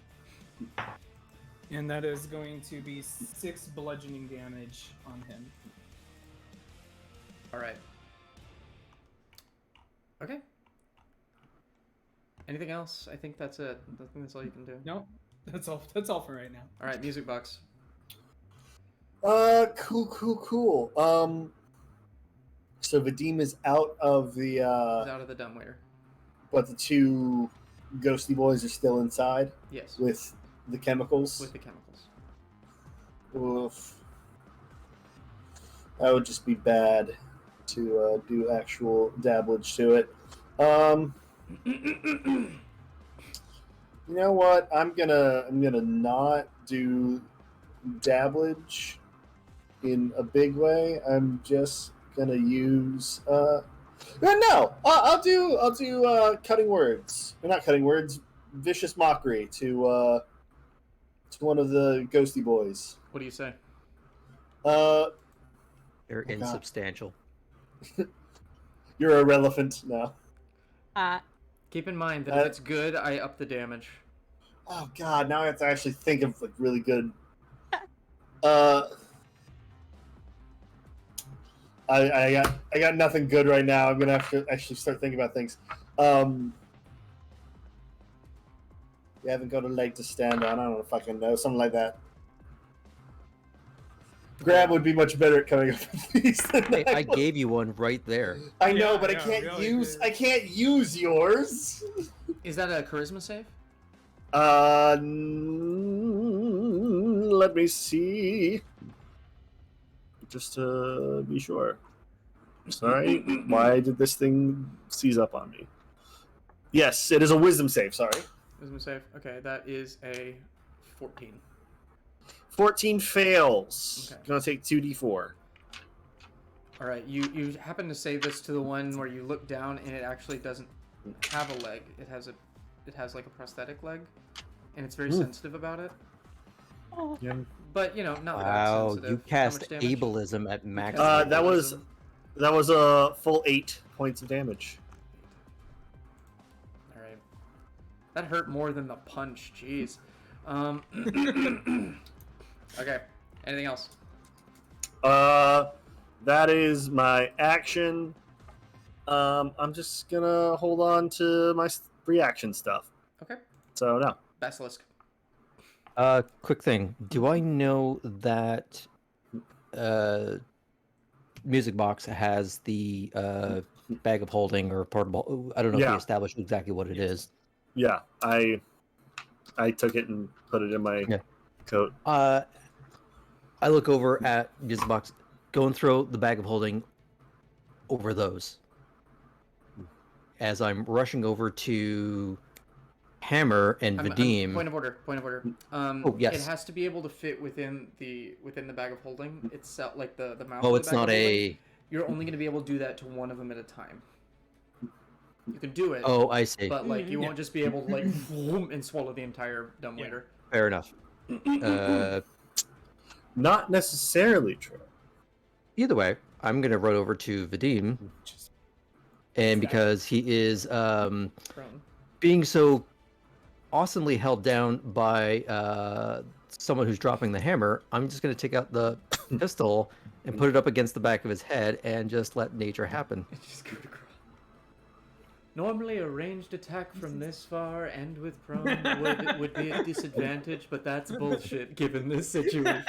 And that is going to be 6 bludgeoning damage on him. All right. Okay. Anything else? I think that's it. I think that's all you can do. No, that's all. That's all for right now. All right, music box. Cool. So Vadim is out of the. He's out of the dumbwaiter. But the 2 ghosty boys are still inside. Yes. With the chemicals. With the chemicals. Oof. That would just be bad to do actual dabblage to it. You know what? I'm gonna not do dabblage in a big way. I'm just gonna use I'll do cutting words. Or not cutting words, vicious mockery to one of the ghosty boys. What do you say? They're God. insubstantial. You're irrelevant now. Keep in mind that if it's good, I up the damage. Oh God! Now I have to actually think of like really good. I got nothing good right now. I'm gonna have to actually start thinking about things. You haven't got a leg to stand on. I don't fucking know. Something like that. Grab would be much better at coming up with these than Hey, I was. gave you one right there. I know, Yeah, but yeah, really use good. I can't use yours. Is that a charisma save? Let me see. Just to be sure. Sorry, why did this thing seize up on me? Yes, it is a wisdom save. Sorry. Wisdom save. Okay, that is a 14. 14 fails. Okay. Gonna take 2d4. All right, you happen to say this to the one where you look down and it actually doesn't have a leg. It has like a prosthetic leg, and it's very sensitive about it. Yeah. But you know, not that Wow, sensitive. you How cast much damage? ableism at max. Cast that was- ableism. That was a full 8 points of damage. All right. That hurt more than the punch. Jeez. Okay. Anything else? That is my action. I'm just gonna hold on to my reaction stuff. Okay. So no. Basilisk. Quick thing. Do I know that Music Box has the bag of holding or portable? I don't know if Yeah. we established exactly what it is. Yeah, I took it and put it in my coat. I look over at Music Box. Go and throw the bag of holding over those. As I'm rushing over to Hammer and Vadim. Point of order. Yes. It has to be able to fit within the bag of holding itself, like the mouth. Oh, of the it's bag not of holding. a. You're only going to be able to do that to one of them at a time. You can do it. Oh, I see. But like, you won't just be able to like and swallow the entire dumbwaiter. Fair enough. Not necessarily true. Either way, I'm gonna run over to Vadim, and because he is Prone. being so awesomely held down by someone who's dropping the hammer, I'm just gonna take out the pistol and put it up against the back of his head and just let nature happen. Just go across. Normally, a ranged attack from this far and with prone would be a disadvantage, but that's bullshit given this situation.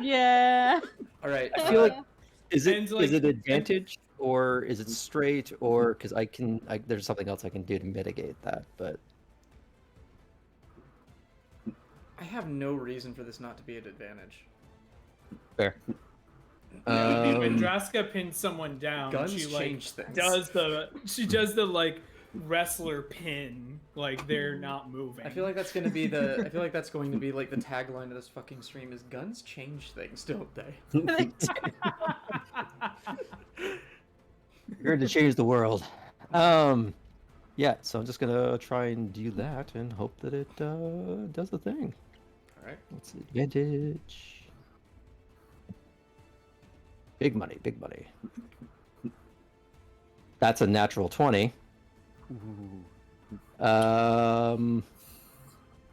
Yeah. All right. I feel like is And, like- it advantage or is it straight or because there's something else I can do to mitigate that, but I have no reason for this not to be an advantage. fair. When Draska pins someone down, Guns she like change things. does the like wrestler pin, like they're not moving. I feel like that's going to be the like the tagline of this fucking stream is guns change things, don't they? You're going to change the world. Yeah, so I'm just gonna try and do that and hope that it does the thing. All right. What's the advantage? Big money, big money. That's a natural 20.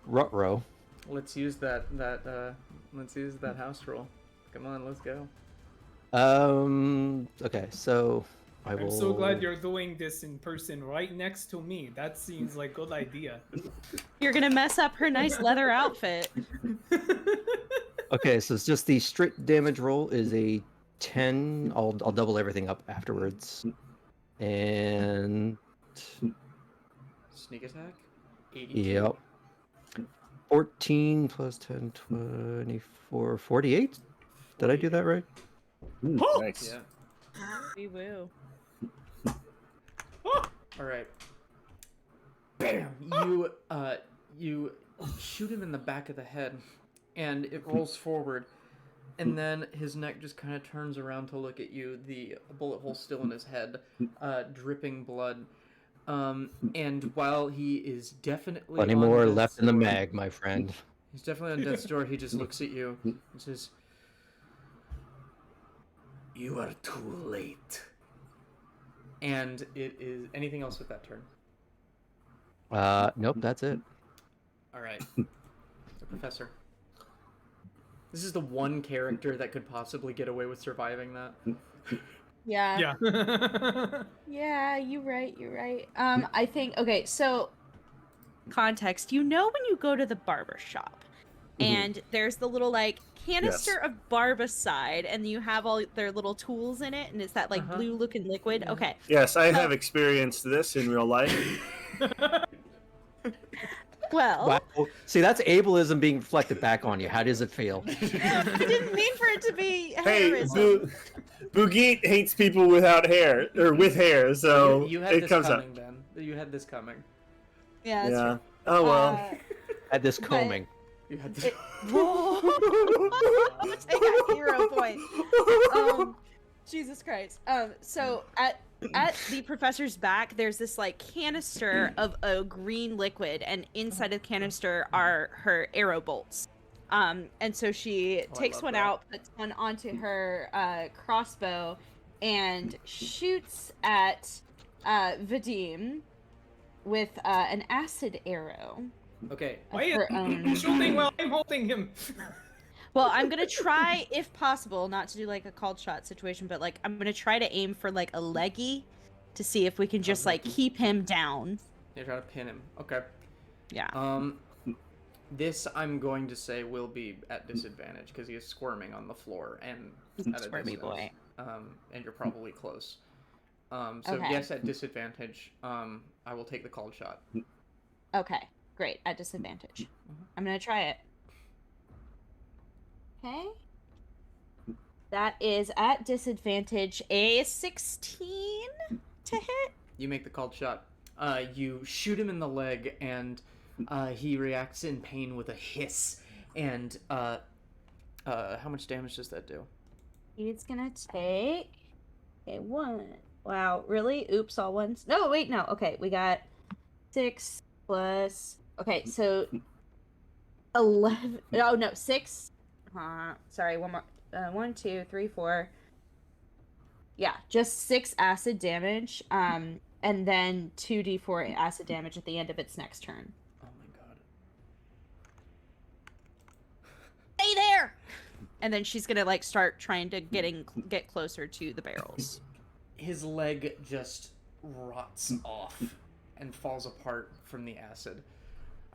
Ruh-roh. Let's use that house roll. Come on, let's go. Okay, so I will. I'm so glad you're doing this in person right next to me. That seems like a good idea. You're gonna mess up her nice leather outfit. Okay, so it's just the straight damage roll is a 10. I'll double everything up afterwards. And Sneak attack. 82. yep. 14 plus 10, 24, 48. Did I do that right? Nice. Yeah. We woo. All right. Bam! You shoot him in the back of the head, and it rolls forward, and then his neck just kind of turns around to look at you. The bullet hole still in his head, dripping blood. And while he is definitely Plenty on more death's left in the door- mag, my friend. He's definitely on death's door. He just looks at you and says, "You are too late." And it is anything else with that turn. Nope, that's it. All right, the professor. This is the one character that could possibly get away with surviving that. Yeah. Yeah. Yeah, you're right. I think okay, so context. You know when you go to the barber shop and there's the little like canister of barbicide and you have all their little tools in it and it's that like blue looking liquid. Okay. Yes, I have experienced this in real life. Well, Wow. See, that's ableism being reflected back on you. How does it feel? I didn't mean for it to be Hey, hairism. Boogieet hates people without hair or with hair, so You had it this comes coming, up. Ben. You had this coming. Yeah, that's Yeah. true. Oh well. At this combing. You had this. Whoa! Take a hero point. Jesus Christ. So at the professor's back, there's this like canister of a green liquid, and inside of the canister are her arrow bolts. And so she takes love one that. out, puts one onto her crossbow, and shoots at Vadim with an acid arrow. Okay. Why is Her he own. shooting while I'm holding him? Well, I'm gonna try, if possible, not to do like a called shot situation, but like I'm gonna try to aim for like a leggy to see if we can just like keep him down. You're trying to pin him. Okay. Yeah. This I'm going to say will be at disadvantage because he is squirming on the floor and at a Squirmy distance. boy. And you're probably close. So Okay. yes, at disadvantage. I will take the called shot. Okay, great. At disadvantage. I'm gonna try it. Okay. That is at disadvantage a 16 to hit. You make the called shot. You shoot him in the leg, and he reacts in pain with a hiss. And how much damage does that do? He's gonna take one. Wow, really? Oops, all ones. No, wait, no. Okay, we got 6 plus. Okay, so 11. Oh no, 6. Sorry, one more. 1, 2, 3, 4. Yeah, just 6 acid damage. And then 2d4 acid damage at the end of its next turn. Oh my god. Stay there. And then she's gonna like start trying to get closer to the barrels. His leg just rots off and falls apart from the acid.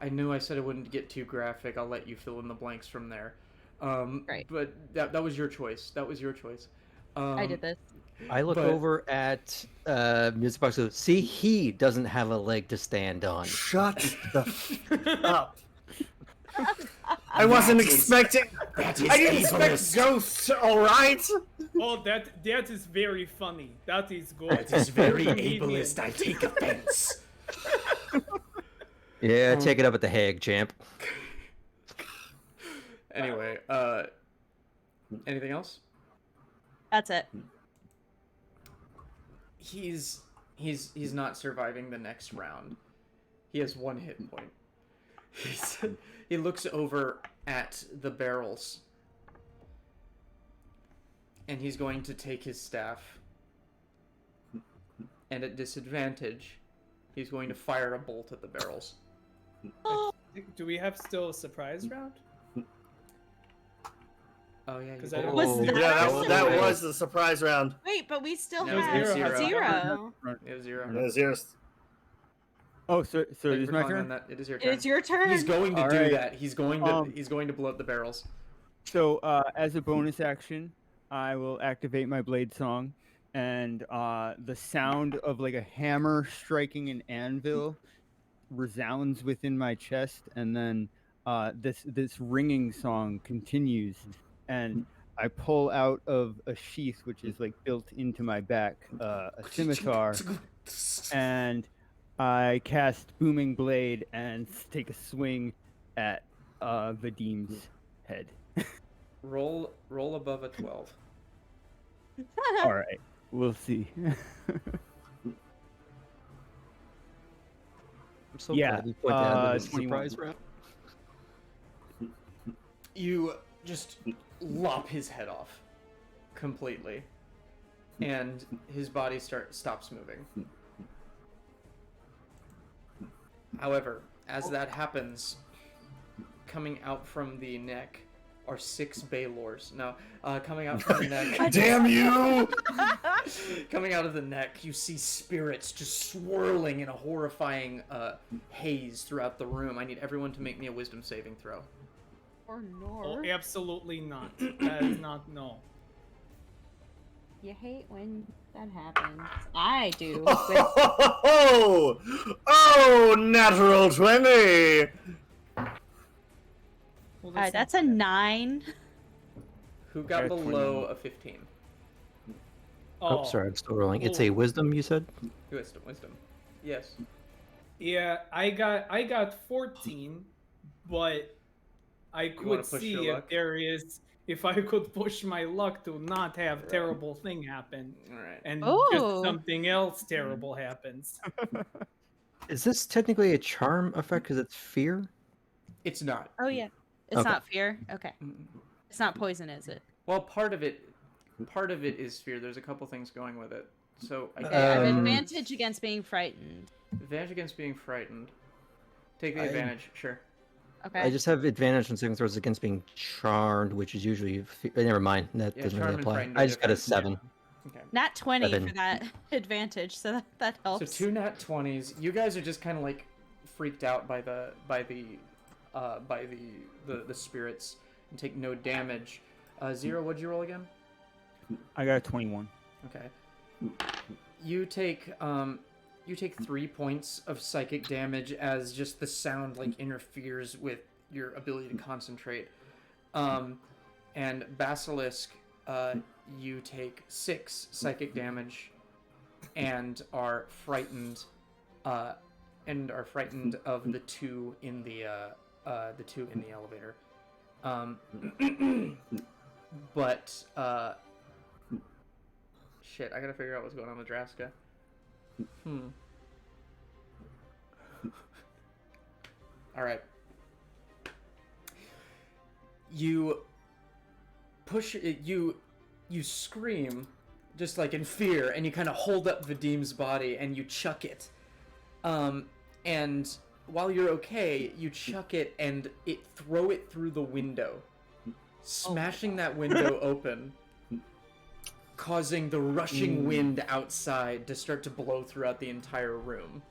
I knew I said I wouldn't get too graphic. I'll let you fill in the blanks from there. Right. But that was your choice. That was your choice. I did this. I look But- over at Music Box. And go, see, he doesn't have a leg to stand on. Shut the up. I wasn't expecting. I didn't expect ghosts. All right. Oh, that is very funny. That is good. That is very Comedian. ableist. I take offense. Yeah, take it up at the Hague, champ. Anyway, anything else? That's it. He's not surviving the next round. He has 1 hit point. He looks over at the barrels. And he's going to take his staff. And at disadvantage, he's going to fire a bolt at the barrels. Do we have still a surprise round? Oh yeah, Because you I did. don't. Was that- Yeah, that Surprise. was the surprise round. Wait, but we still No, have zero. 0. It was 0. Yeah, zeros. Oh, so Thank it you is for my calling on turn. that. It is your turn. It's your turn. He's going to All do right. that. He's going to blow up the barrels. So, as a bonus action, I will activate my blade song, and the sound of like a hammer striking an anvil resounds within my chest, and then this ringing song continues, and I pull out of a sheath which is like built into my back a scimitar, and I cast Booming Blade and take a swing at Vadim's head. Roll above a 12. All right, we'll see. I'm so Yeah, glad you put that into this 21. surprise round. You just lop his head off completely, and his body stops moving. However, as that happens, coming out from the neck are 6 Baylors. No, coming out from the neck. Damn you! Coming out of the neck, you see spirits just swirling in a horrifying haze throughout the room. I need everyone to make me a wisdom saving throw. Or Oh, nor. absolutely not. That is not no. You hate when that happens. I do. Oh, natural 20! Well, Alright, that's a 9. Who got Okay, below 21. a 15? Oh, sorry, I'm still rolling. It's a wisdom, you said? Wisdom. Yes. Yeah, I got 14, but I wanna could push see your if luck? there is if I could push my luck to not have Right. terrible thing happen, All right. and Ooh. just something else terrible happens. Is this technically a charm effect because it's fear? It's not. Oh yeah. It's Okay. not fear? Okay. Mm-mm. It's not poison, is it? Well, part of it is fear. There's a couple things going with it. So I Okay, I have Um, advantage against being frightened. advantage against being frightened. Take the I- advantage, sure. Okay. I just have advantage on saving throws against being charmed, which is usually. Never mind. That Yeah, doesn't charm really and apply. frightened are I just got a different. 7. Okay. Nat 20 7. for that advantage, so that So helps. 2 nat 20s. You guys are just kind of like freaked out by the spirits and take no damage. Zero, what'd you roll again? I got a 21. Okay. You take 3 points of psychic damage as just the sound like interferes with your ability to concentrate. And Basilisk, you take 6 psychic damage and are frightened of the 2 in the elevator. But shit, I gotta figure out what's going on with Draska. Alright. You push it, you scream just like in fear, and you kind of hold up Vadim's body and you chuck it. And while you're okay, you chuck it and throw it through the window, smashing that window open, causing the rushing wind outside to start to blow throughout the entire room.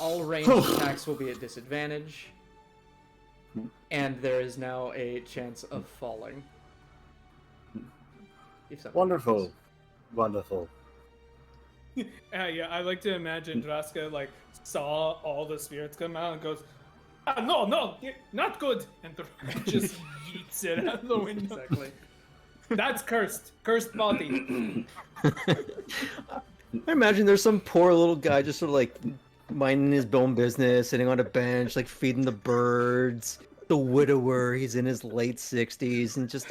All ranged attacks will be at disadvantage, and there is now a chance of falling. If something Wonderful. happens. Wonderful. Yeah, I like to imagine Draska like saw all the spirits come out and goes, no, not good, and just yeets it out the window. Exactly. That's cursed body. I imagine there's some poor little guy just sort of like minding his own business, sitting on a bench, like feeding the birds. The widower, he's in his late 60s, and just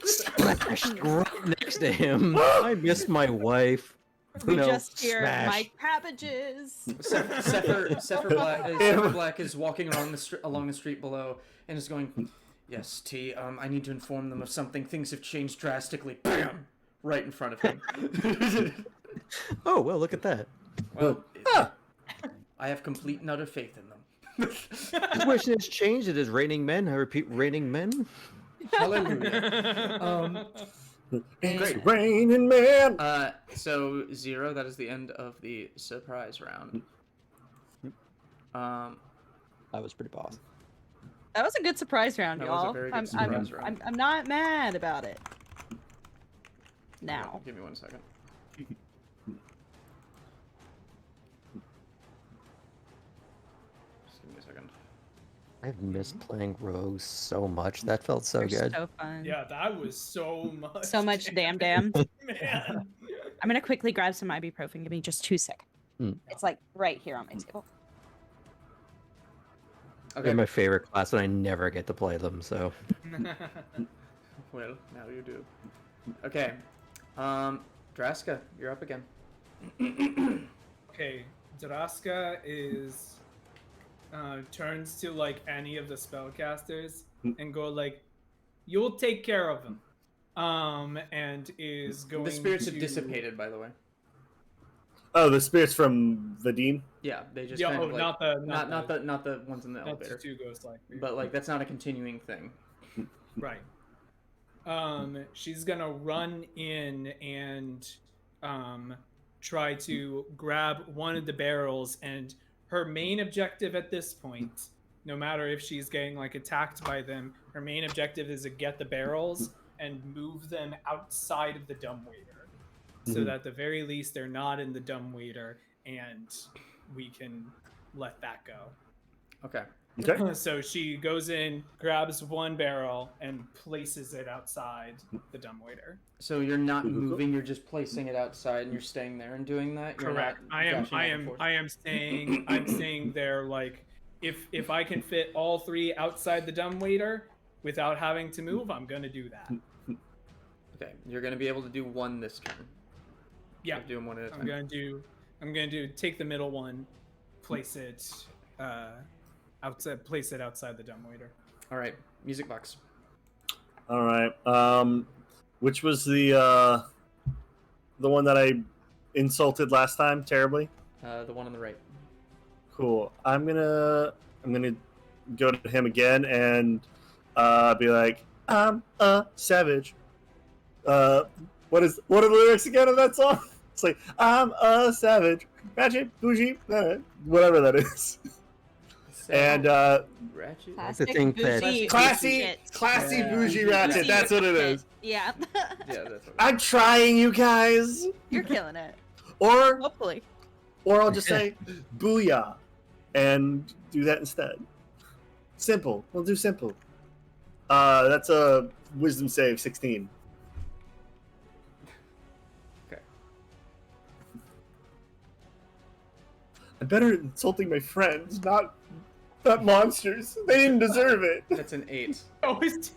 splashed right next to him. I miss my wife. We No, just hear smash. Mike Cabbages. Sepher Black is walking along the street below and is going, "Yes, T. I need to inform them of something. Things have changed drastically." Bam! Right in front of him. Oh, well, look at that. Well, I have complete and utter faith in them. Situation has changed. It is raining men. I repeat, raining men. Hallelujah. It's Great. raining man. So 0. That is the end of the surprise round. That was pretty boss. That was a good surprise round, That was a y'all. very good I'm surprise round. I'm not mad about it. Now. Give me 1 second. Just give me a second. I've missed playing rogues so much. That felt so They're good. so fun. Yeah, that was so much. So much damn. man. I'm gonna quickly grab some ibuprofen. Give me just 2 seconds. Mm. It's like right here on my table. Okay. They're my favorite class, and I never get to play them. So Well, now you do. Okay. Draska, you're up again. Okay, Draska is turns to like any of the spellcasters and go like, "You'll take care of him," and is going. The spirits to... have dissipated, by the way. Oh, the spirits from Vadim? Yeah, they just Yeah, kind of like, not the ones in the not elevator. the two ghosts like. But like that's not a continuing thing. Right. She's gonna run in and try to grab one of the barrels, and her main objective at this point, no matter if she's getting like attacked by them, her main objective is to get the barrels and move them outside of the dumbwaiter. So that at the very least they're not in the dumbwaiter and we can let that go. Okay. Okay. So she goes in, grabs one barrel, and places it outside the dumbwaiter. So you're not moving; you're just placing it outside, and you're staying there and doing that. You're Correct. not I am dashing I'm saying there like if I can fit all three outside the dumbwaiter without having to move, I'm gonna do that. Okay, you're gonna be able to do one this turn. Yeah, You're doing one at a time. I'm gonna do take the middle one, place it outside the dumbwaiter. All right, music box. All right. Which was the one that I insulted last time terribly? The one on the right. Cool. I'm gonna go to him again and be like, I'm a savage. What are the lyrics again of that song? It's like, I'm a savage, ratchet, bougie, whatever that is. And Ratchet. Classic thing that- bougie classy shit. bougie Yeah. ratchet. Bougie That's what it shit. is. Yeah. Yeah, that's what I'm trying, you guys. You're killing it. Or Hopefully. I'll just say booyah and do that instead. Simple. We'll do simple. That's a wisdom save 16. Okay. I'm better at insulting my friends, not monsters. They didn't deserve it. That's an 8. Always.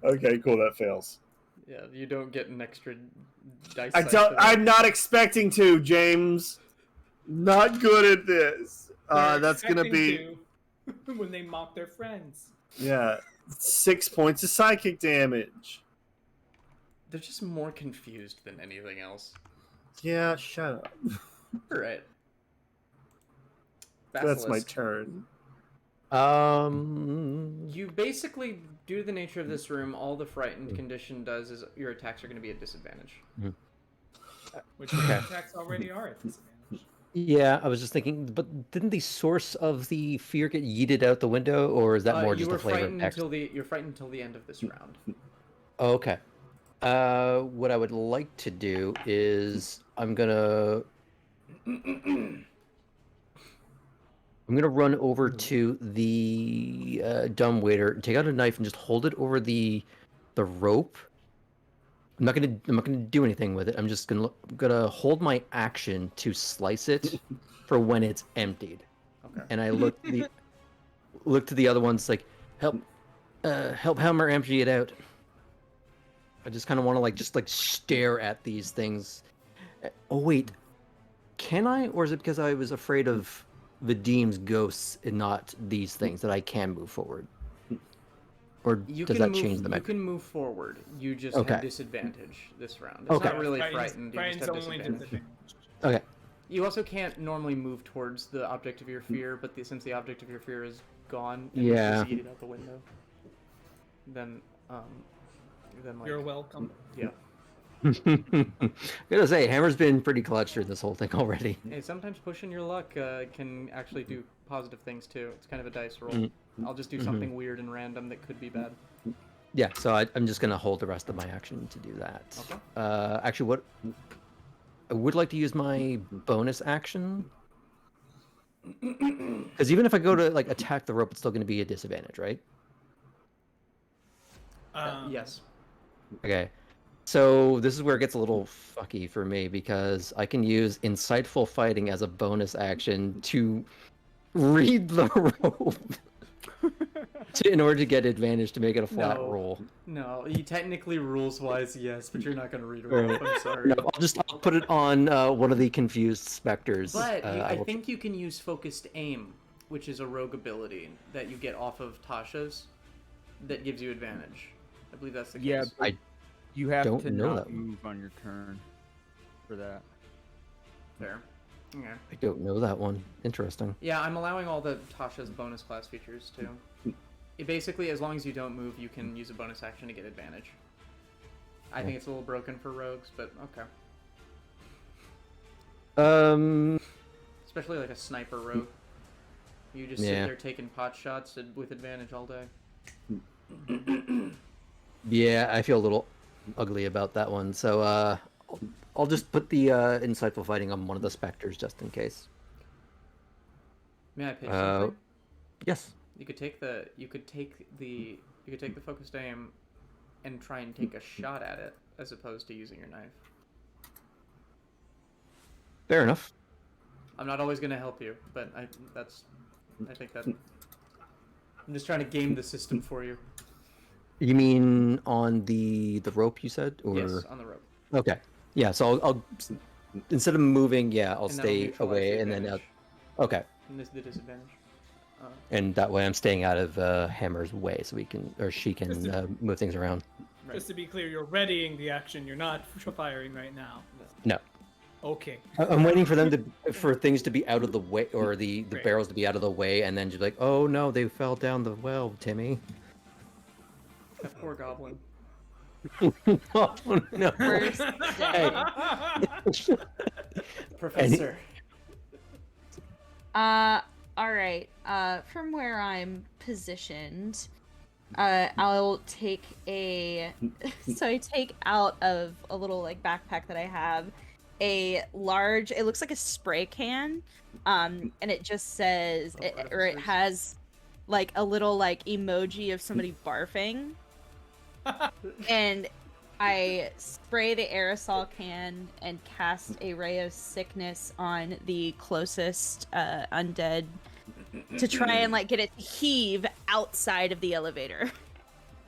Okay, cool. That fails. Yeah, you don't get an extra dice. I side don't. for that. I'm not expecting to, James. Not good at this. They're That's gonna be expecting to when they mock their friends. 6 points of psychic damage. They're just more confused than anything else. Yeah, shut up. All right. That's my Basilisk. turn. You basically, due to the nature of this room, all the frightened condition does is your attacks are going to be at disadvantage. Which Okay. attacks already are at disadvantage. Yeah, I was just thinking, but didn't the source of the fear get yeeted out the window, or is that more you just were a flavor frightened of text? you're frightened until the end of this round. Oh, okay. What I would like to do is I'm gonna run over to the dumbwaiter, take out a knife, and just hold it over the rope. I'm not gonna do anything with it. I'm just gonna hold my action to slice it for when it's emptied. Okay. And I look to the other ones like, help Helmer empty it out. I just kind of want to just stare at these things. Oh wait, can I, or is it because I was afraid of Vadim's ghosts and not these things that I can move forward? Or You does can that move, change the You mech? can move forward. You just Okay. have disadvantage this round. It's Okay. not really Frightened- frightened. You just have frightened's only disadvantage. disadvantage. Okay. You also can't normally move towards the object of your fear, but since the object of your fear is gone and Yeah. it's just yeeted out the window, then like You're welcome. yeah. Gotta say, Hammer's been pretty clutch through this whole thing already. Hey, sometimes pushing your luck can actually do positive things too. It's kind of a dice roll. Mhm. I'll just do something weird and random that could be bad. Yeah, so I'm just gonna hold the rest of my action to do that. Okay. Actually, what I would like to use my bonus action, because even if I go to attack the rope, it's still gonna be a disadvantage, right? Yes. Okay. So this is where it gets a little fucky for me because I can use insightful fighting as a bonus action to read the rope. In order to get advantage to make it a flat No. roll. No, you technically rules-wise, yes, but you're not gonna read a Right. roll. I'm sorry. No, I'll put it on one of the confused specters. But I will- think you can use focused aim, which is a rogue ability that you get off of Tasha's that gives you advantage. I believe that's the case. Yeah, but you have don't to know not that. move on your turn for that. Fair. Okay. I don't know that one. Interesting. Yeah, I'm allowing all the Tasha's bonus class features too. It basically, as long as you don't move, you can use a bonus action to get advantage. I think it's a little broken for rogues, but okay. Especially like a sniper rogue. You just sit Yeah. there taking pot shots with advantage all day. Yeah, I feel a little ugly about that one. So I'll just put the insightful fighting on one of the specters just in case. May I pitch something? Yes. You could take the focused aim and try and take a shot at it as opposed to using your knife. Fair enough. I'm not always going to help you, but I think that I'm just trying to game the system for you. You mean on the rope you said, or Yes, on the rope. okay? Yeah. So I'll instead of moving, I'll And that'll stay neutralize away, the and then advantage. okay. And this is the disadvantage. And that way I'm staying out of Hammer's way, so she can move things around. Right. Just to be clear, you're readying the action. You're not firing right now. No. Okay. I'm waiting for them for things to be out of the way, or the Great. barrels to be out of the way, and then just like, oh no, they fell down the well, Timmy. That poor goblin. Oh no. Worst day. Professor. All right. From where I'm positioned, I'll take so I take out of a little like backpack that I have a large. It looks like a spray can, and it just says, Oh, or it artificers. has like a little like emoji of somebody barfing, and I spray the aerosol can and cast a ray of sickness on the closest undead to try and like get it to heave outside of the elevator,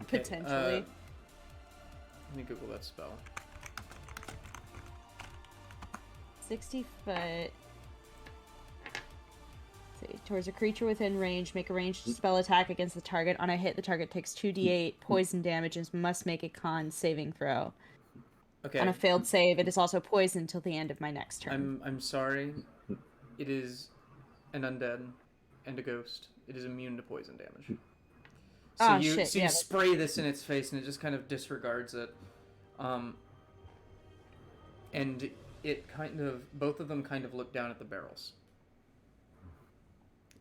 Okay, potentially. Let me Google that spell. 60 foot. See, towards a creature within range, make a ranged spell attack against the target. On a hit, the target takes 2d8 poison damage and must make a con saving throw. Okay. On a failed save, it is also poisoned until the end of my next turn. I'm sorry. It is an undead and a ghost. It is immune to poison damage. So Ah, you shit, so you yeah. spray this in its face and it just kind of disregards it. And it kind of both of them kind of look down at the barrels.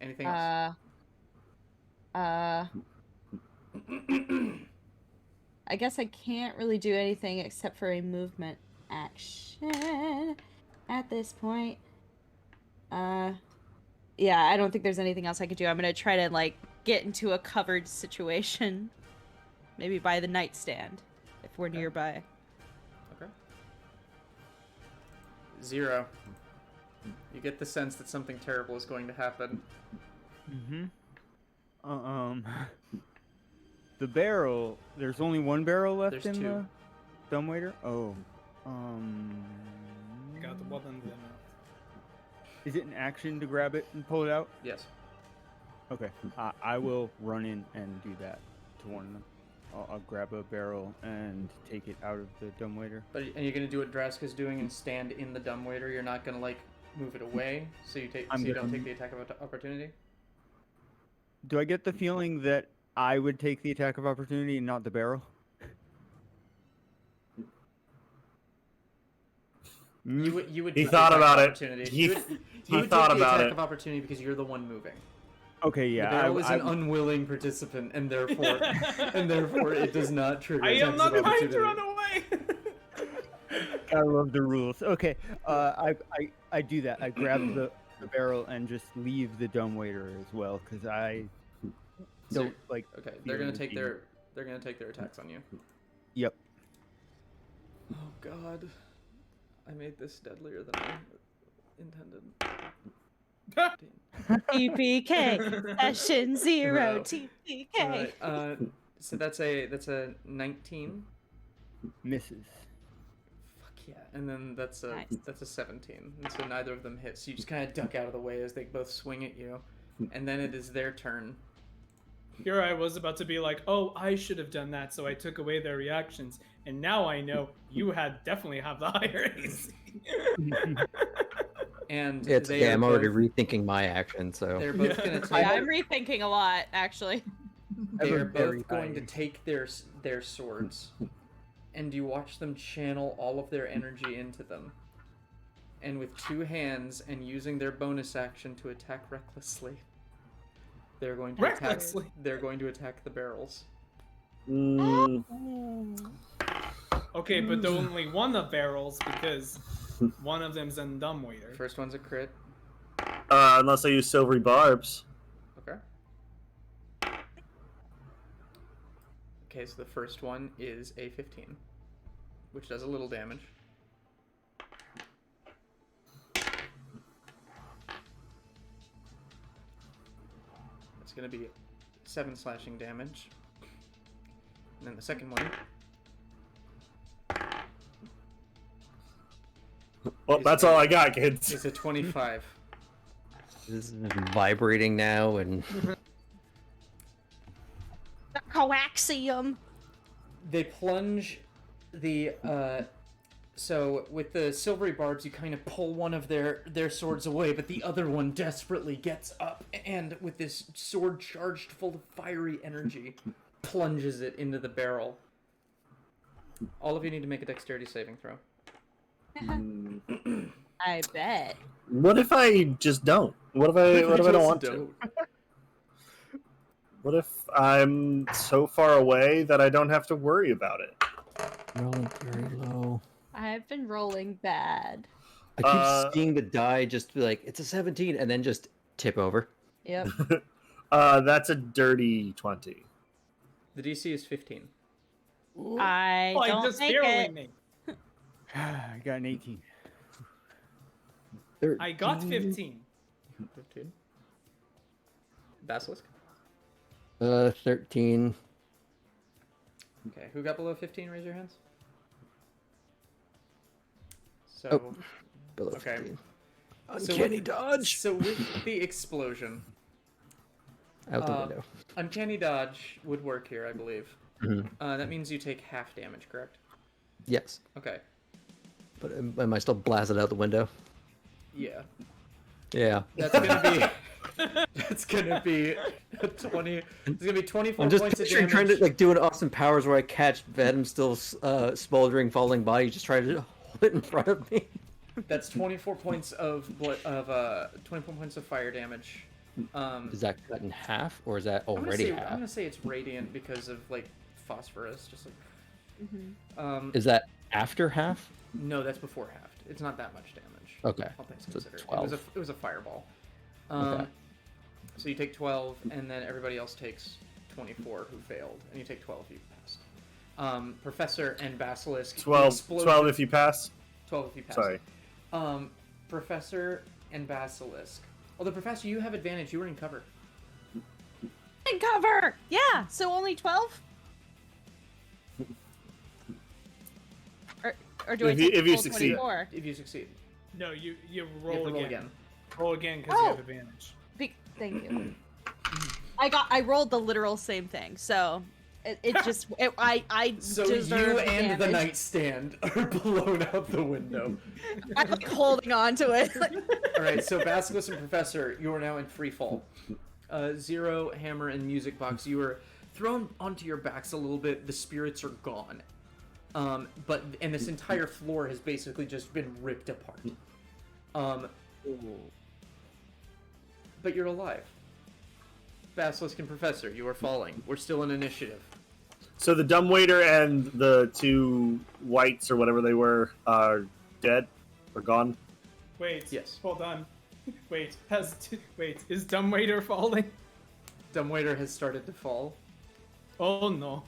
Anything else? I guess I can't really do anything except for a movement action at this point. Yeah, I don't think there's anything else I could do. I'm gonna try to like get into a covered situation, maybe by the nightstand if we're nearby. Okay. 0. You get the sense that something terrible is going to happen. Mm-hmm. The barrel. There's only one barrel left There's in 2. the dumbwaiter. Oh. Got the weapon then. Is it an action to grab it and pull it out? Yes. Okay. I will run in and do that to one of them. I'll grab a barrel and take it out of the dumbwaiter. And you're gonna do what Draska's doing and stand in the dumbwaiter. You're not gonna like move it away, so you don't take the attack of opportunity. Do I get the feeling that I would take the attack of opportunity and not the barrel? You would. He take thought the attack about of it. opportunity. He you would thought take the about attack it. of opportunity because you're the one moving. Okay, yeah. The barrel is an unwilling participant, and therefore it does not trigger. I am attacks not of trying to opportunity. run away. I love the rules. Okay, I do that. I grab the barrel and just leave the dumbwaiter as well because I So- don't like. Okay, they're feel gonna the take beam. their attacks on you. Yep. Oh God, I made this deadlier than I intended. TPK session 0 No. TPK. Right, so that's a 19. Misses. Fuck yeah. And then that's a Nice. 17. And so neither of them hit. So you just kind of duck out of the way as they both swing at you. And then it is their turn. Here I was about to be like, oh, I should have done that, so I took away their reactions. And now I know you definitely have the higher AC. And It's they are I'm already both- rethinking my action. So They're both Yeah. going to Yeah, take. I'm rethinking a lot, actually. They Have a are very both going to high- take their swords, and you watch them channel all of their energy into them. And with 2 hands and using their bonus action to attack recklessly, they're going to Recklessly? They're going to attack the barrels. Okay, but the only one of barrels because one of them's a dumbwaiter. First one's a crit. Unless I use silvery barbs. Okay. Okay, so the first one is a 15, which does a little damage. It's going to be 7 slashing damage. And then the second one. Well, that's all I got, kids. Is a 25. this is vibrating now, and The coaxium. They plunge the so with the silvery barbs you kind of pull one of their swords away, but the other one desperately gets up and with this sword charged full of fiery energy plunges it into the barrel. All of you need to make a dexterity saving throw. I bet. What if I just don't? What if I don't want to? What if I'm so far away that I don't have to worry about it? rolling very low. I've been rolling bad. I keep seeing the die just be like, it's a 17, and then just tip over. Yep. That's a dirty 20. The DC is 15. I Like, don't just make barely it. made. I got an 18. I got 15. 15. Basilisk. 13. Okay, who got below 15? Raise your hands. So, Oh. Below Okay. 15. So Uncanny with- dodge! so with the explosion, Out the uh, window. uncanny dodge would work here, I believe. Mhm. That means you take half damage, correct? Yes. Okay. But am I still blasted out the window? Yeah. Yeah. That's gonna be. That's gonna be a 20. It's gonna be 24 I'm just points of picturing damage. trying to like do an Austin Powers where I catch Venom still smoldering, falling body, just trying to hold it in front of me. That's 24 points of 24 points of fire damage. Is that cut in half, or is that I'm gonna already say, I'm half? gonna say it's radiant because of like phosphorus. Just like. Is that after half? No, that's before half. It's not that much damage. Okay. All things So considered. 12. It was a fireball. Okay. So you take 12, and then everybody else takes 24 who failed, and you take 12 if you passed. Professor and Basilisk. 12 if you pass. 12 if you pass. Sorry. Professor and Basilisk. Although, Professor, you have advantage. You were in cover. In cover. Yeah. So only 12. Or do I If you- take if you full succeed. 24? If you succeed. No, you You have roll, to roll again. again. Roll again because you Oh. have advantage. Thank you. I rolled the literal same thing, so it just I So deserve you and the damage. nightstand are blown out the window. I'm like holding on to it. All right, so Basilisk and Professor, you are now in free fall. Zero, Hammer, and Music Box, you are thrown onto your backs a little bit. The spirits are gone, and this entire floor has basically just been ripped apart. But you're alive. Basilisk and Professor, you are falling. We're still in initiative. So the dumbwaiter and the 2 whites or whatever they were are dead or gone. Wait. Yes. Hold on. Wait. Is dumbwaiter falling? Dumbwaiter has started to fall. Oh no.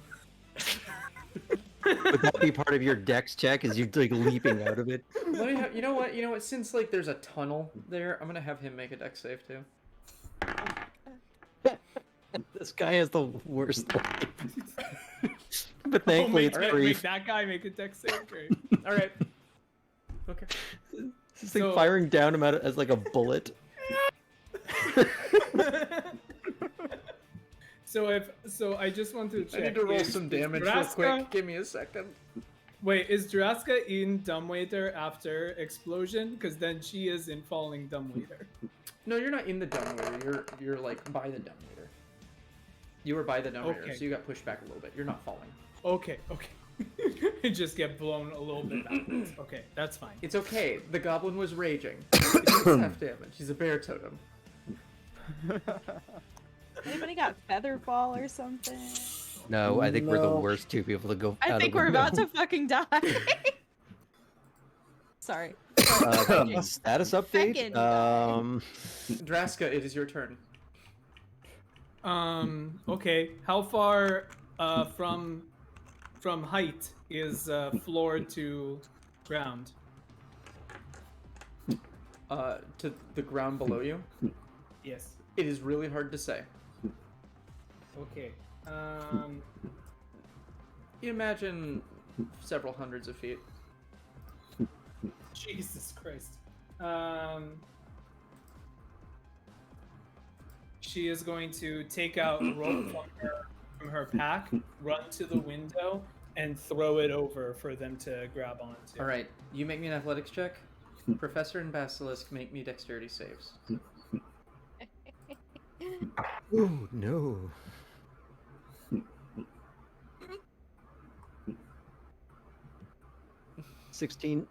Would that be part of your dex check? Is you like leaping out of it? Let me have, you know what? Since like there's a tunnel there, I'm gonna have him make a dex save too. This guy has the worst life. But Oh, thankfully make, it's free. make that guy make a dex save. Great. All right. Okay. It's like So- firing down him as like a bullet. So I just want to check. I need to roll is some damage real Draska- quick. Give me a second. Wait, is Draska in dumbwaiter after explosion? Because then she is in falling dumbwaiter. No, you're not in the dumbwaiter. You're like by the dumbwaiter. You were by the dumbwaiter, Okay. so you got pushed back a little bit. You're not falling. Okay. You just get blown a little bit backwards. Okay, that's fine. It's okay. The goblin was raging. It takes half damage. He's a bear totem. Anybody got feather fall or something? No, I think we're the No. worst two people to go. I out think a we're window. about to fucking die. Sorry. Status update. Second. Draska, it is your turn. Okay. How far from height is floor to ground? To the ground below you. Yes. It is really hard to say. Okay. You imagine several hundreds of feet. Jesus Christ. She is going to take out a rope from her pack, run to the window, and throw it over for them to grab onto. All right, you make me an athletics check. Professor and Basilisk make me dexterity saves. Oh no. $16.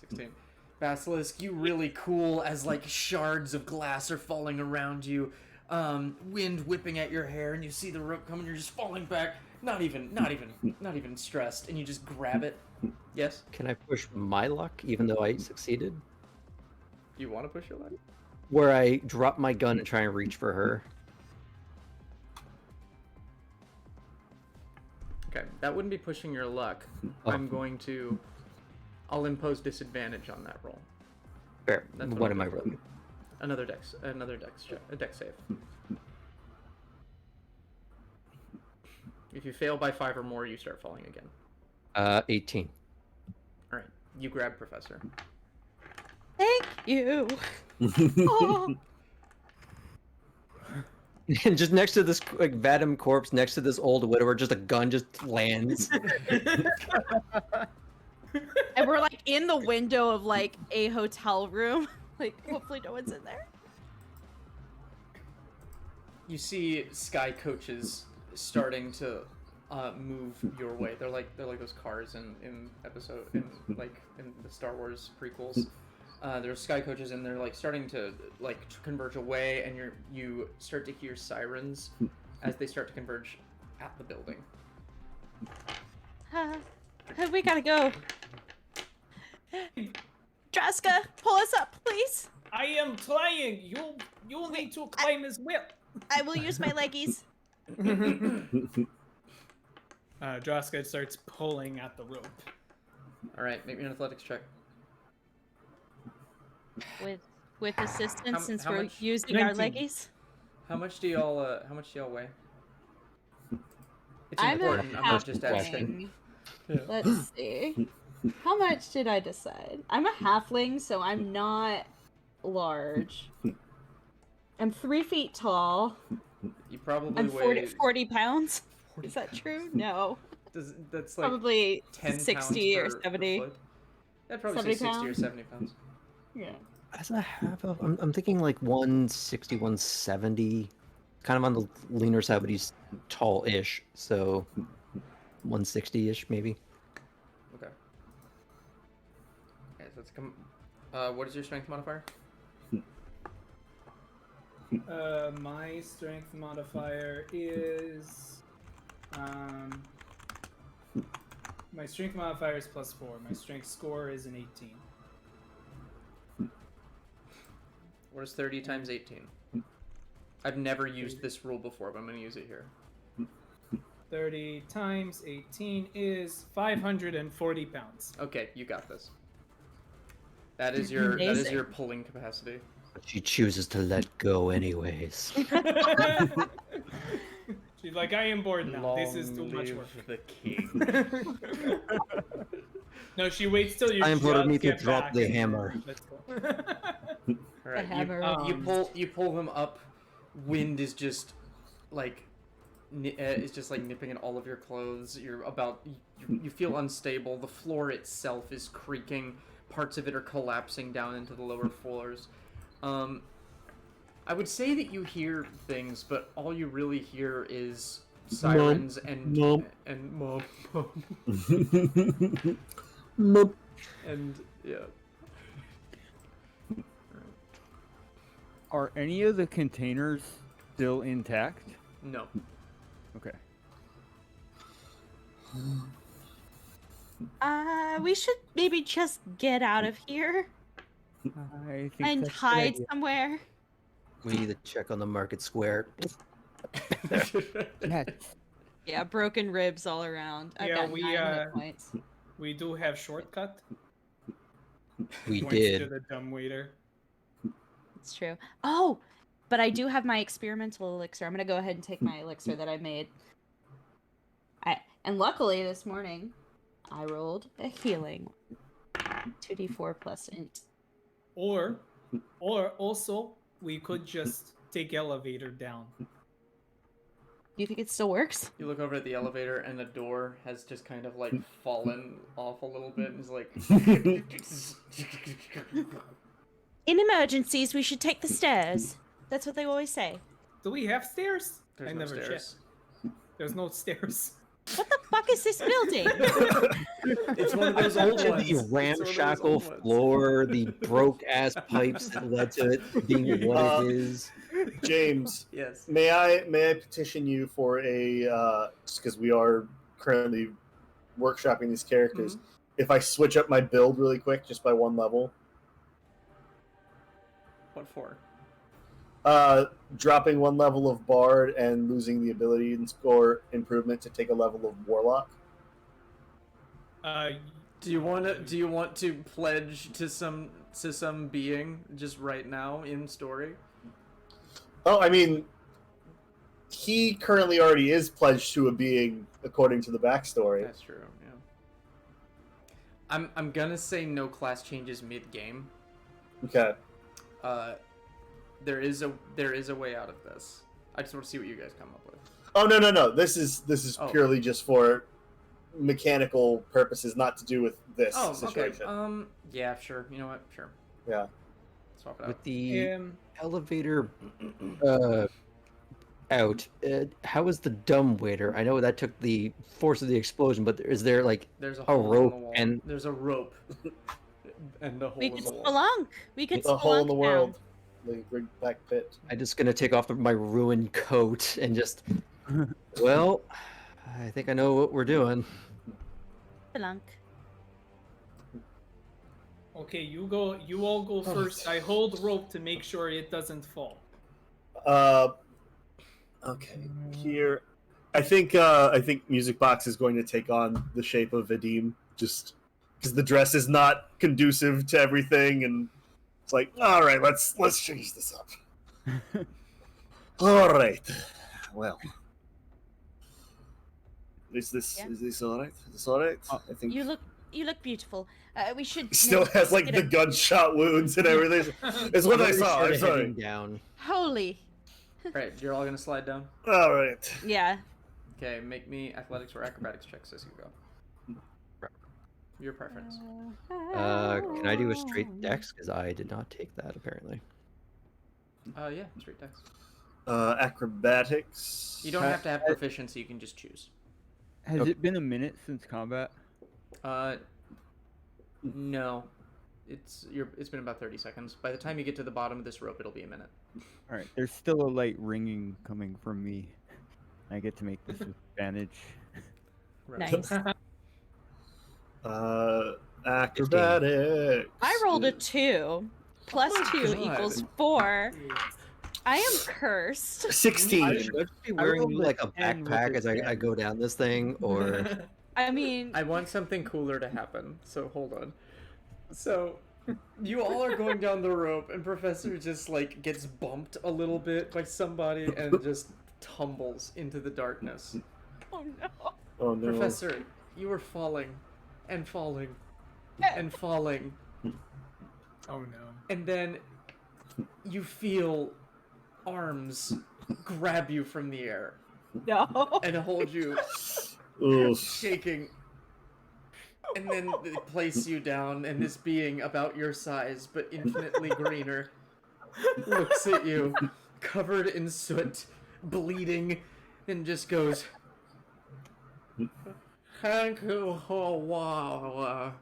16. Basilisk, you really cool as like shards of glass are falling around you. Wind whipping at your hair, and you see the rope coming. You're just falling back, not even stressed, and you just grab it. Yes, Can I push my luck even though I succeeded? you want to push your leg. Where I drop my gun and try and reach for her. Okay, that wouldn't be pushing your luck. Oh. I'll impose disadvantage on that roll. Fair. That's What what am I I'm doing. rolling? Another dex check, a dex save. If you fail by 5 or more, you start falling again. 18. All right, you grab Professor. Thank you. Oh, And just next to this like Vadim corpse, next to this old widower, just a gun just lands. and we're like in the window of like a hotel room. Like, hopefully no one's in there. You see sky coaches starting to move your way. They're like those cars in the Star Wars prequels. There's sky coaches and they're like starting to like converge away, and you start to hear sirens as they start to converge at the building. We gotta go. Draska, pull us up, please. I am trying. You'll need to climb his whip. I will use my leggies. Draska starts pulling at the rope. All right, make me an athletics check. With assistance, since how we're much? using our 19. leggies. How much do y'all weigh? It's I'm important. a I'm not just asking. halfling. Let's see. How much did I decide? I'm a halfling, so I'm not large. I'm 3 feet tall. You probably I'm weigh 40 pounds. Is that true? No. That's like Probably 10 60 pounds or per 70. foot. I'd probably say 70 60 or pounds? 70 pounds. Yeah. As a half elf, I'm thinking like 160, 170. Kind of on the leaner side, but he's tall-ish, so 160-ish maybe. Okay. Okay, so let's come. What is your strength modifier? My strength modifier is my strength modifier is +4. My strength score is an 18. What is 30 times 18? I've never used this rule before, but I'm going to use it here. 30 times 18 is 540 pounds. Okay, you got this. That is your pulling capacity. But she chooses to let go anyways. She's like, I am bored now. Long This is too much live work. the king. No, she waits till you Time for me to get drop back the and- hammer. Let's go. All right, hammer. you pull them up. Wind is just like it's just like nipping at all of your clothes. You feel unstable. The floor itself is creaking. Parts of it are collapsing down into the lower floors. I would say that you hear things, but all you really hear is sirens and Mom. mom and yeah. Are any of the containers still intact? No. Okay. We should maybe just get out of here I think and that's a good hide idea. somewhere. We need to check on the market square. Yes. Yeah, broken ribs all around. I've Yeah, got we, 9 hit points. We do have shortcut. We Points to did. the dumb waiter. It's true. Oh, but I do have my experimental elixir. I'm gonna go ahead and take my elixir that I made. And luckily this morning, I rolled a healing. 2d4 plus int. Or also, we could just take elevator down. Do you think it still works? You look over at the elevator, and the door has just kind of like fallen off a little bit, and is like. In emergencies, we should take the stairs. That's what they always say. Do we have stairs? There's I no never stairs. checked. There's no stairs. What the fuck is this building? It's one of those old Imagine ones. the It's one of those ramshackle old ones. floor, the broke ass pipes that led to it being what it is. James, Yes. may I petition you for a just because we are currently workshopping these characters. If I switch up my build really quick, just by 1 level, What for? dropping 1 level of Bard and losing the ability and score improvement to take a level of Warlock. Do you want to pledge to some being just right now in story? Oh, I mean, he currently already is pledged to a being according to the backstory. That's true. Yeah. I'm gonna say no class changes mid game. Okay. There is a way out of this. I just want to see what you guys come up with. Oh no! This is Oh. purely just for mechanical purposes, not to do with this Oh, situation. okay. Yeah, sure. You know what? Sure. Yeah. Swap it out. With the Um, elevator out, how is the dumb waiter? I know that took the force of the explosion, but is there like There's a a hole in rope the wall. and- There's a rope. And a hole We in could the wall. spelunk. We could It's a hole in the spelunk world. down. The big back pit. I'm just gonna take off my ruined coat and just well, I think I know what we're doing. Spelunk. okay, you all go first. I hold rope to make sure it doesn't fall. Okay. Here, I think Music Box is going to take on the shape of Vadim, just because the dress is not conducive to everything, and it's like, all right, let's change this up. All right. Well, is this all right? Is this all right? I think You look beautiful. We should. he still maybe has like get the a- gunshot wounds and everything. It's what I Really saw. started I'm sorry. heading down. Holy. Right, you're all gonna slide down. All right. Yeah. Okay, make me athletics or acrobatics checks as you go. Your preference. Can I do a straight dex? Because I did not take that apparently. Yeah, straight dex. Acrobatics. You don't have to have proficiency. You can just choose. Has Okay. it been a minute since combat? No. It's been about 30 seconds. By the time you get to the bottom of this rope, it'll be a minute. All right. There's still a light ringing coming from me. I get to make this with advantage. Right. Nice. Acrobatics. I rolled a 2. Plus 2 God. equals 4. I am cursed. 16. Should I just be I wearing rolled a like a 10 with backpack a as I 10. go down this thing, or I mean, I want something cooler to happen, so hold on. So, you all are going down the rope, and Professor just, like, gets bumped a little bit by somebody and just tumbles into the darkness. oh no. Oh no. Professor, you are falling, and falling, and falling, Oh no. and then you feel arms grab you from the air No. and hold you, Oof. shaking, and then they place you down, and this being about your size but infinitely greener looks at you, covered in soot, bleeding, and just goes, "Thank you, oh wow,"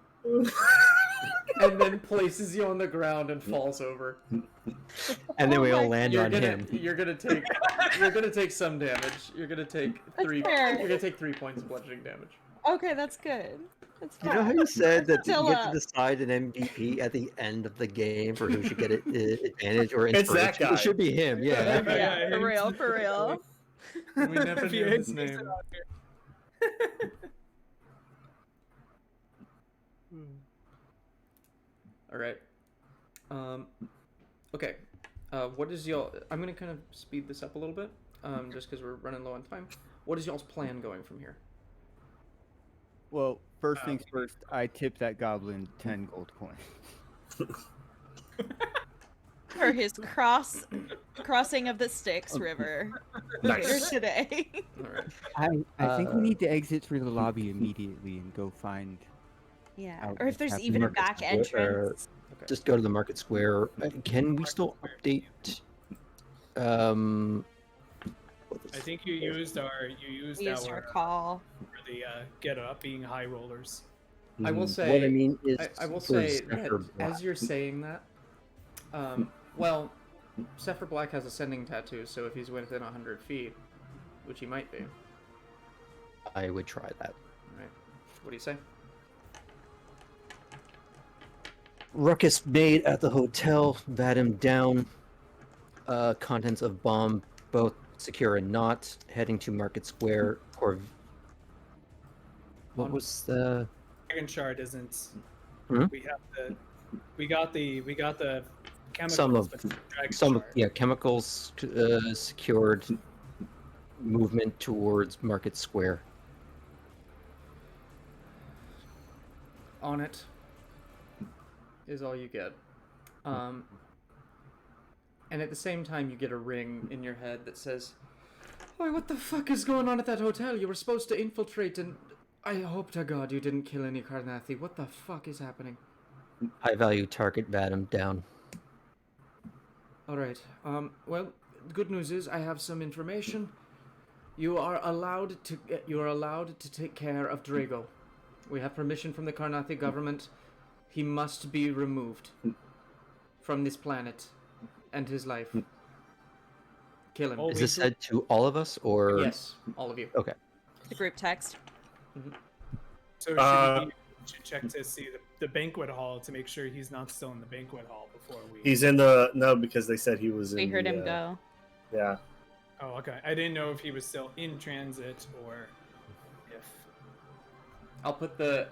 and then places you on the ground and falls over. and then we Oh all my land You're on gonna, him. you're gonna take some damage. You're gonna take three. fair. You're gonna take 3 points of bludgeoning damage. Okay, that's good. That's You know how fine. you said that Still you get to up. decide an MVP at the end of the game for who should get advantage or It's that inspiration? guy. It should be him. Yeah. Yeah, for real, for real. We never If you knew hit his me, name. sit out here. All right. Okay. What is y'all? I'm gonna kind of speed this up a little bit, just because we're running low on time. What is y'all's plan going from here? Well, first things first, I tip that goblin 10 gold coins. For his crossing of the Styx River for Nice. today. All right. I think we need to exit through the lobby immediately and go find. Yeah. Out Or if what's there's happening. even a Market back Square, entrance. Okay. Just go to the market square. Can we still update? I think you used We used our our call. for the get up being high rollers. I will What say. I mean is, I will for say Zephyr that Black. as you're saying that, well, Zephyr Black has ascending tattoo, so if he's within 100 feet, which he might be, I would try that. right? What do you say? Ruckus made at the hotel, bat him down. Contents of bomb, both secure and not. Heading to Market Square. Or what was the? Dragon shard isn't. Hmm? We got the chemicals. Some of- but the dragon Some shard. chemicals secured. Movement towards Market Square. On it is all you get. And at the same time, you get a ring in your head that says, "Why, what the fuck is going on at that hotel? You were supposed to infiltrate, and I hope to God you didn't kill any Karnathi. What the fuck is happening?" High value target, bat him down. All right. Well, the good news is I have some information. You are allowed to take care of Drago. We have permission from the Karnathi government. He must be removed from this planet and his life. Kill him. Oh, Is this said to all of us or? Yes, all of you. Okay. The group text. So Uh, we should check to see the banquet hall to make sure he's not still in the banquet hall before we. He's in the no because they said he was in. We heard the, him go. Yeah. Oh, okay. I didn't know if he was still in transit or if. I'll put the,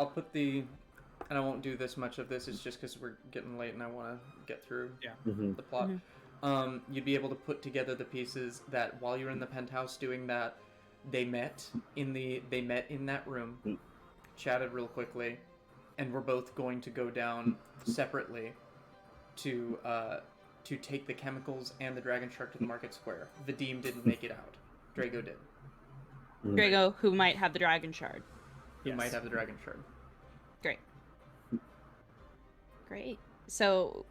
and I won't do this much of this. It's just because we're getting late and I want to get through Mm-hmm. the plot. You'd be able to put together the pieces that while you're in the penthouse doing that, they met in that room, chatted real quickly, and we're both going to go down separately to take the chemicals and the dragon shark to the market square. Vadim didn't make it out. Drago did. Drago, who might have the dragon shard. Who Yes. might have the dragon shard. Great. Great. So,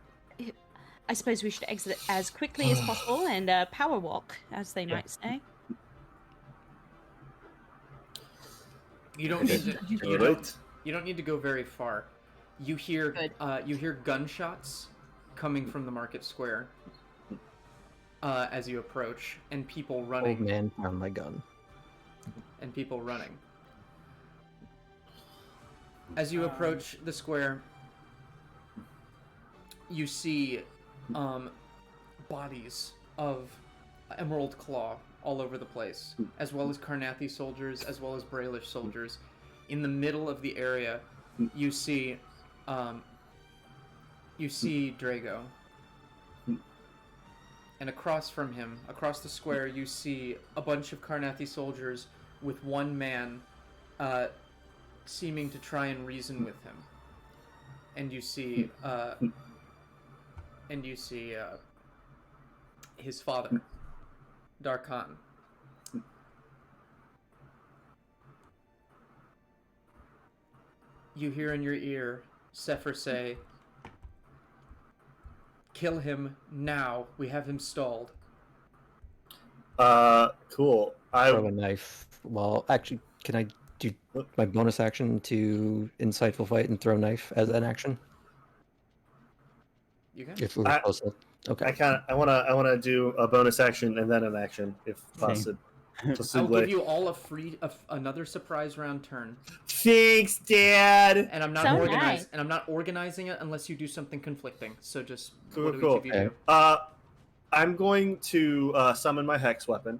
I suppose we should exit as quickly as possible and power walk, as they might say. You don't need to. Right. You don't need to go very far. You hear gunshots coming from the market square as you approach, and people running. Old man found my gun. And people running. As you approach the square, you see bodies of Emerald Claw all over the place, as well as Karnathi soldiers, as well as Brailish soldiers. In the middle of the area, you see Drago. And across from him, across the square, you see a bunch of Karnathi soldiers with one man seeming to try and reason with him. And you see his father, Darkhan. You hear in your ear Sepher say, "Kill him now. We have him stalled." Cool. Throw a knife. Well, actually, can I do my bonus action to insightful fight and throw knife as an action? You can. If we're close enough. Okay. I wanna do a bonus action and then an action if Same. possible. I'll give you all another surprise round turn, Thanks, Dad. and I'm not So organizing. nice. And I'm not organizing it unless you do something conflicting. So just Cool, what do cool. each of you do? I'm going to summon my hex weapon.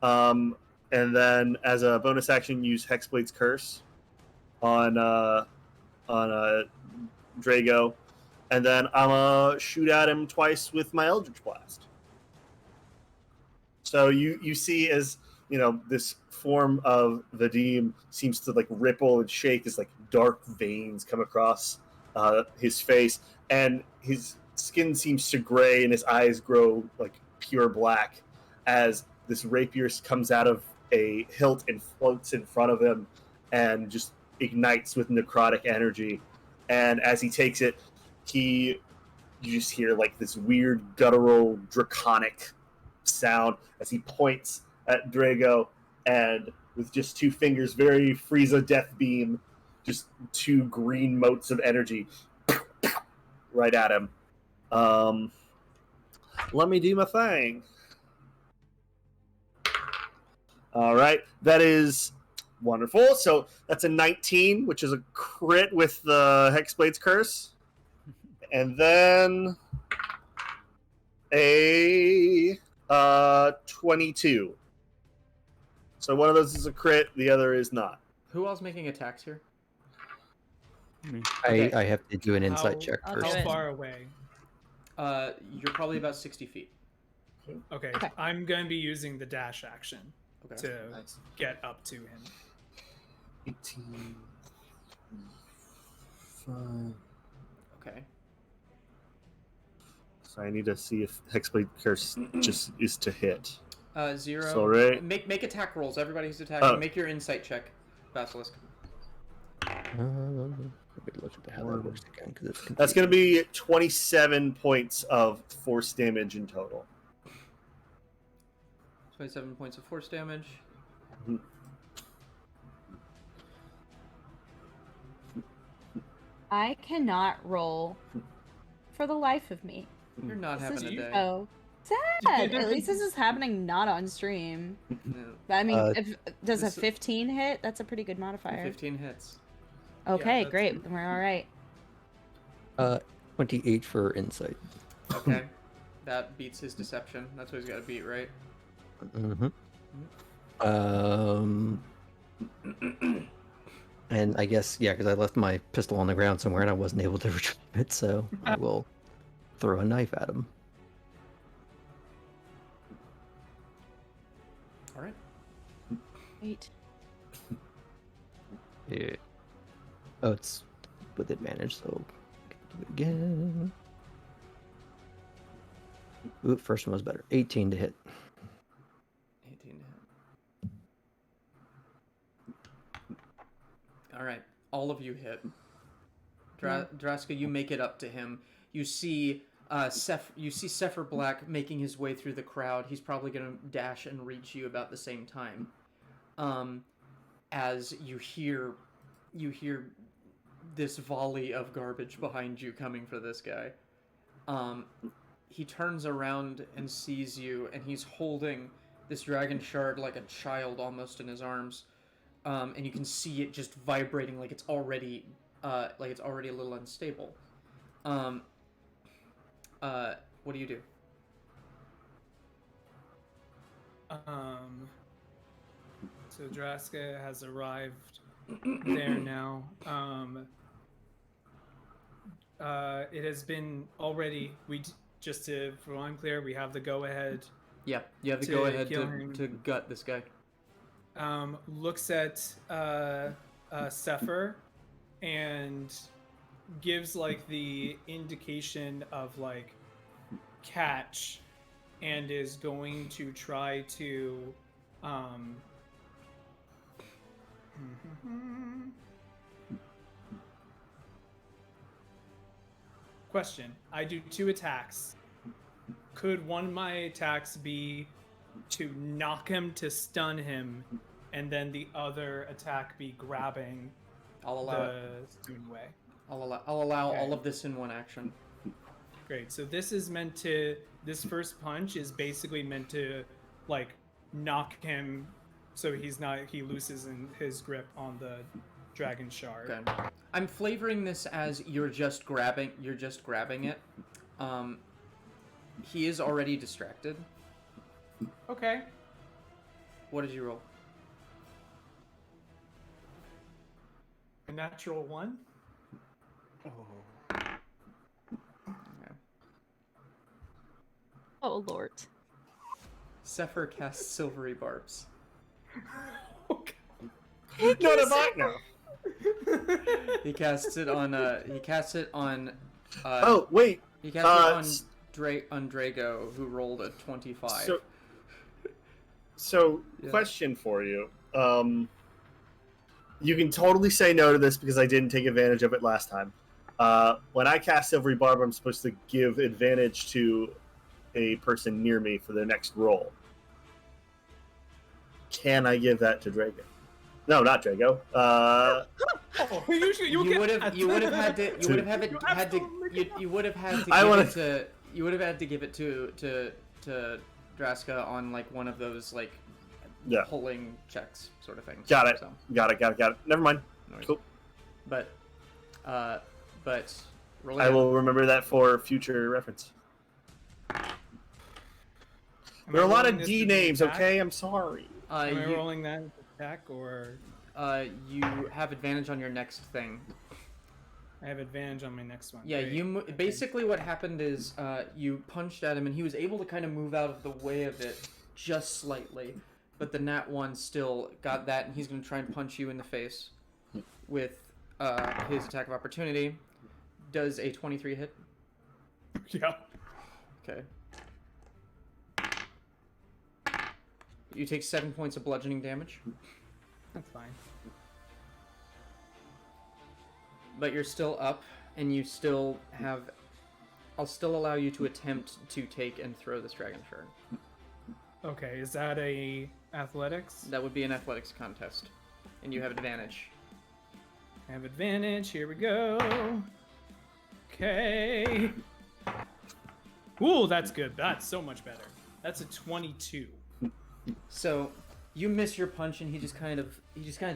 And then as a bonus action, use Hexblade's Curse on Drago, and then I'm gonna shoot at him twice with my Eldritch Blast. So you see as this form of Vadim seems to like ripple and shake as like dark veins come across his face, and his skin seems to gray and his eyes grow like pure black as this rapier comes out of a hilt and floats in front of him and just ignites with necrotic energy. And as he takes it, you just hear like this weird guttural draconic sound as he points at Drago, and with just two fingers, very Frieza death beam, just two green motes of energy right at him. Let me do my thing. All right, that is wonderful. So that's a 19, which is a crit with the Hexblade's Curse. And then a 22. So one of those is a crit, the other is not. Who else making attacks here? I have to do an insight How- check I'll first. do How it. far away? You're probably about 60 feet. Okay, Okay. I'm going to be using the dash action Okay. to Nice. get up to him. 18. 5. Okay. So I need to see if Hexblade Curse just is to hit. 0. So, right. Make attack rolls. Everybody who's attacking, Oh. make your insight check, Basilisk. Let me look at how that works again, because it's That's going to be 27 points of force damage in total. 27 points of force damage. I cannot roll for the life of me. You're not This having is a day. so sad. At least this is happening not on stream. No. But I mean, Uh, does a this- 15 hit? That's a pretty good modifier. 15 hits. Okay, that's- great. Then we're all right. 28 for insight. Okay. That beats his deception. That's what he's got to beat, right? Mm-hmm. And I guess, yeah, because I left my pistol on the ground somewhere and I wasn't able to retrieve it, so I will throw a knife at him. All right. Wait. Yeah. Oh, it's with advantage, so I can do it again. Ooh, first one was better. 18 to hit. 18 to hit. All right. All of you hit. Draska, you make it up to him. You see Sepher Black making his way through the crowd. He's probably going to dash and reach you about the same time. As you hear this volley of garbage behind you coming for this guy. He turns around and sees you, and he's holding this dragon shard like a child almost in his arms. And you can see it just vibrating like it's already a little unstable. What do you do? So Draska has arrived there now. It has been already. Just to, for I'm clear, we have the go ahead. Yeah, you have the To go ahead kill him. to gut this guy. Looks at Sepher and gives like the indication of like catch, and is going to try to question. I do 2 attacks. Could one of my attacks be to knock him, to stun him, and then the other attack be grabbing I'll allow it. the student away? I'll allow Okay. all of this in one action. Great. So this is meant to. This first punch is basically meant to, like, knock him, so he loses his grip on the dragon shard. Okay. I'm flavoring this as you're just grabbing it. He is already distracted. Okay. What did you roll? A natural 1. Okay. Oh lord. Sepher casts silvery barbs. Not a bite now. He casts it on Oh wait. he casts it on Drago, who rolled a 25. So Yeah. question for you. You can totally say no to this because I didn't take advantage of it last time. When I cast Silvery Barb, I'm supposed to give advantage to a person near me for their next roll. Can I give that to Drago? No, not Drago. You would have had to give it to Draska on like one of those like Yeah. pulling checks sort of things. Got it. So, Got it. Never mind. no worries. Cool. But rolling I out- will remember that for future reference. There are a lot of D names, okay? I'm sorry. Am I rolling that attack, or you have advantage on your next thing. I have advantage on my next one? Yeah, Great. basically what happened is you punched at him and he was able to kind of move out of the way of it just slightly, but the nat 1 still got that, and he's going to try and punch you in the face with his attack of opportunity. Does a 23 hit? Yeah. Okay. You take 7 points of bludgeoning damage, That's fine. but you're still up, and you still have... I'll still allow you to attempt to take and throw this dragon shard. Okay, is that a athletics? That would be an athletics contest, and you have advantage. I have advantage. Here we go. Okay. Ooh, that's good. That's so much better. That's a 22. So you miss your punch, and he just kind of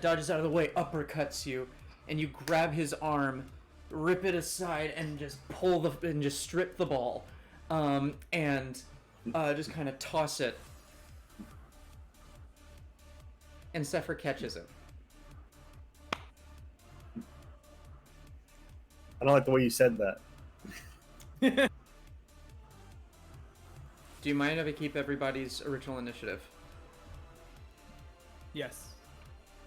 dodges out of the way, uppercuts you, and you grab his arm, rip it aside, and just strip the ball, and just kind of toss it. And Sepher catches it. I don't like the way you said that. Do you mind if I keep everybody's original initiative? Yes.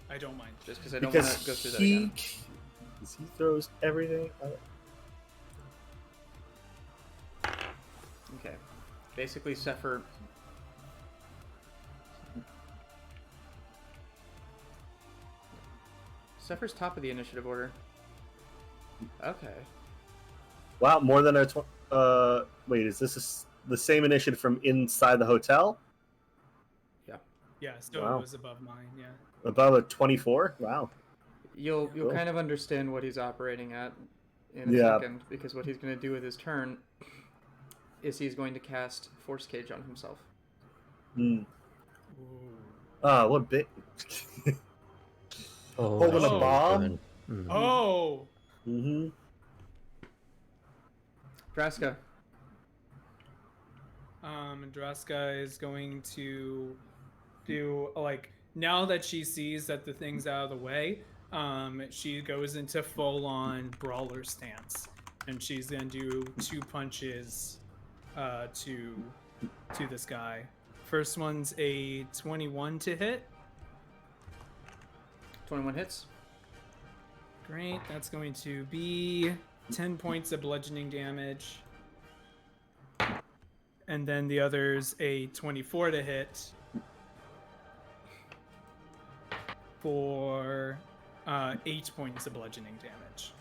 I don't mind. Just because I don't want Because to go through that again. he throws everything. Okay. Basically, Sepher... Sepher's top of the initiative order. Okay. Wow, more than a wait, is this the same initiative from inside the hotel? Yeah, so Wow. it was above mine, yeah. Above a 24? Wow. You'll Cool. kind of understand what he's operating at in a Yeah. second, because what he's going to do with his turn is he's going to cast Force Cage on himself. Hmm. Ooh. What bit? Oh, Holding a bomb? Mhm. Oh! Mm-hmm. Draska. Draska is going to do like now that she sees that the thing's out of the way, she goes into full-on brawler stance, and she's gonna do 2 punches to this guy. First one's a 21 to hit. 21 hits. Great, that's going to be 10 points of bludgeoning damage. And then the other's a 24 to hit for 8 points of bludgeoning damage.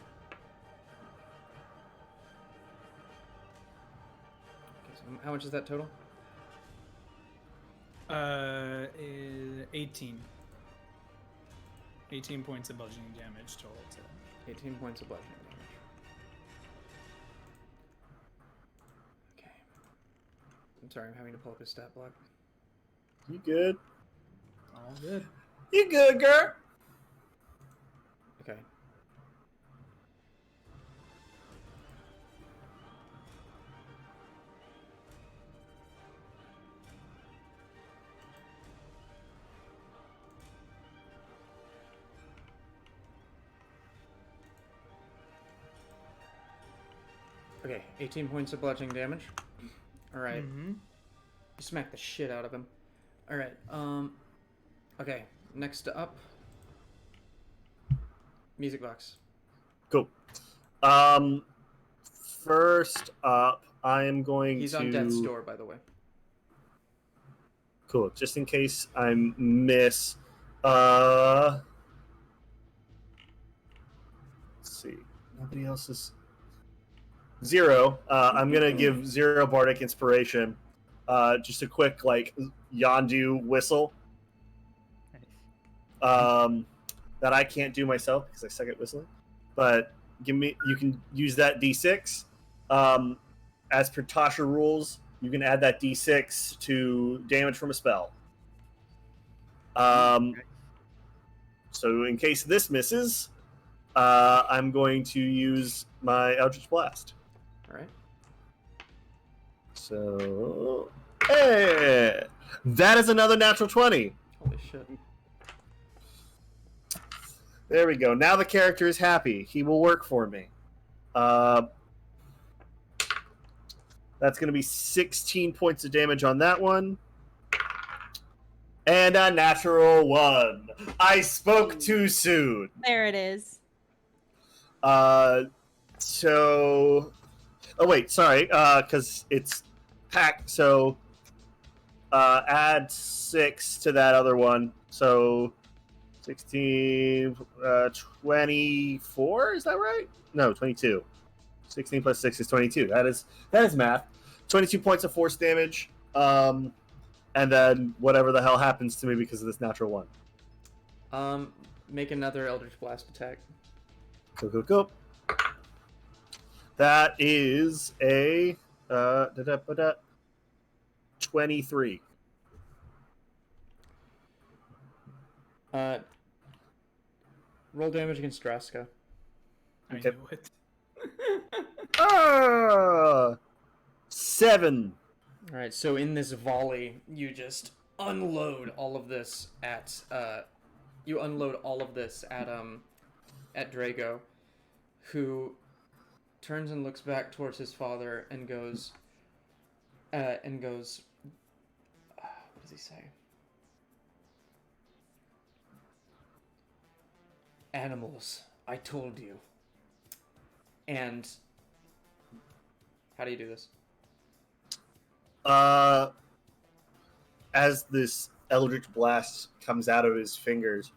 Okay, so how much is that total? 18. 18 points of bludgeoning damage total. 18 points of bludgeoning damage. Okay. I'm sorry, I'm having to pull up his stat block. You good? All good. You good, girl? Okay. Okay, 18 points of bludgeoning damage. Alright. Mm-hmm. You smack the shit out of him. Alright, okay, next up. Music box. Cool. First up, I am going He's to... on death's door, by the way. Cool. Just in case I miss... Let's see. Nobody else is... 0. I'm going to give 0 Bardic Inspiration. Just a quick, like, Yondu whistle. That I can't do myself because I suck at whistling. But you can use that D6. As per Tasha rules, you can add that D6 to damage from a spell. So in case this misses, I'm going to use my Eldritch Blast. Alright. So, hey, that is another natural 20. Holy shit. There we go. Now the character is happy. He will work for me. That's going to be 16 points of damage on that one. And a natural 1. I spoke too soon. There it is. So... Oh, wait, sorry, because it's packed, so add 6 to that other one. So 16, 24, is that right? No, 22. 16 plus 6 is 22. That is math. 22 points of force damage, and then whatever the hell happens to me because of this natural 1. Make another Eldritch Blast attack. Go. That is a 23. Roll damage against Draska. I Okay. knew it. 7. Alright, so in this volley, you just unload all of this at Drago, who turns and looks back towards his father and goes, what does he say? Animals, I told you. And how do you do this? As this Eldritch Blast comes out of his fingers,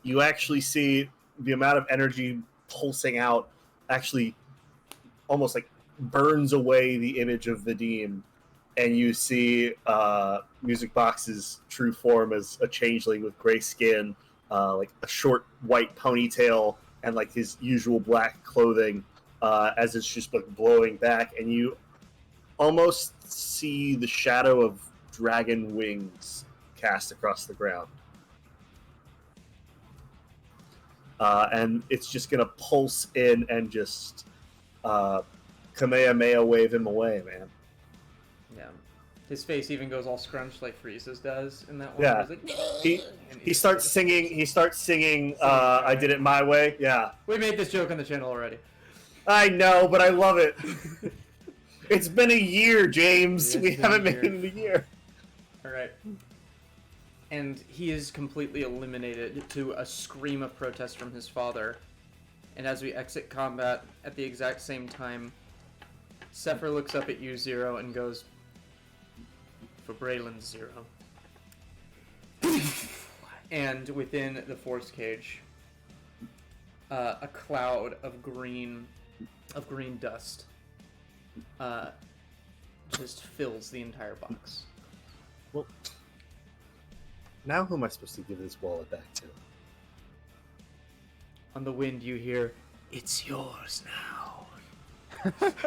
you actually see the amount of energy pulsing out actually almost like burns away the image of Vadim, and you see Music Box's true form as a changeling with gray skin, like a short white ponytail, and like his usual black clothing, as it's just like blowing back, and you almost see the shadow of dragon wings cast across the ground. And it's just going to pulse in and just Kamehameha wave him away, man. Yeah. his face even goes all scrunched like Frieza's does in that one. Yeah. Where he's He like, and he starts singing. He starts singing. right? I did it my way. Yeah. We made this joke on the channel already. I know, but I love it. It's been a year, James. It's We been haven't a made year. it in a year. All right. And he is completely eliminated to a scream of protest from his father. And as we exit combat at the exact same time, Sepher looks up at you, Zero, and goes, "For Braylon, Zero." And within the force cage, a cloud of green dust just fills the entire box. Well, now who am I supposed to give this wallet back to? On the wind, you hear, "It's yours now."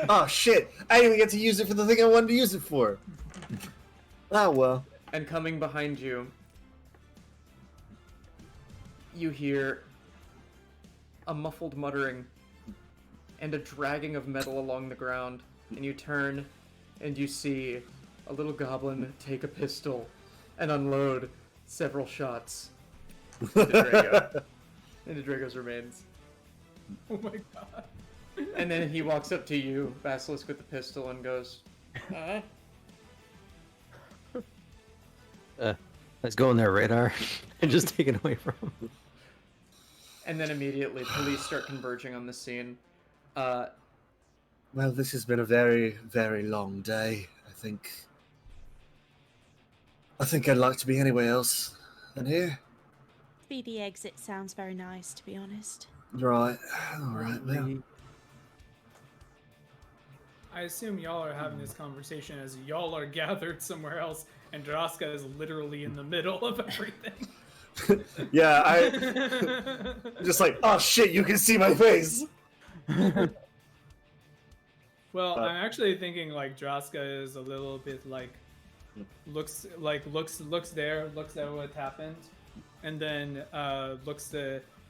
Oh shit! I didn't even get to use it for the thing I wanted to use it for. Oh well. And coming behind you, you hear a muffled muttering and a dragging of metal along the ground. And you turn and you see a little goblin take a pistol and unload several shots into Drago. Into Drago's remains. Oh my god. And then he walks up to you, Basilisk, with the pistol and goes, Let's go in there, radar, and just take it away from him. And then immediately police start converging on the scene. Well, this has been a very, very long day. I think I'd like to be anywhere else than here. Speedy exit sounds very nice, to be honest. Right. All right. Well, I assume y'all are having this conversation as y'all are gathered somewhere else, and Draska is literally in the middle of everything. yeah. I'm just like, oh shit! You can see my face. Well, I'm actually thinking like Draska is a little bit like looks there, looks at what happened, and then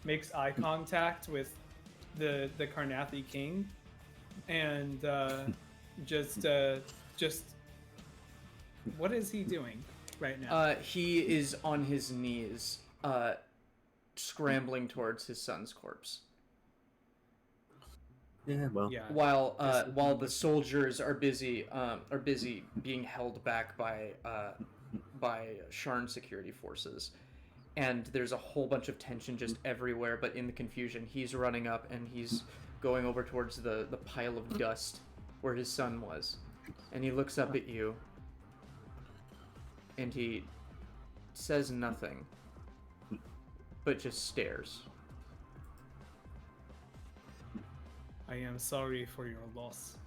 makes eye contact with the Karnathi king, and just what is he doing right now? He is on his knees, scrambling towards his son's corpse. Yeah. Well. Yeah. While the soldiers are busy being held back by Sharn security forces, and there's a whole bunch of tension just everywhere. But in the confusion, he's running up and he's going over towards the pile of dust where his son was, and he looks up at you, and he says nothing, but just stares. I am sorry for your loss.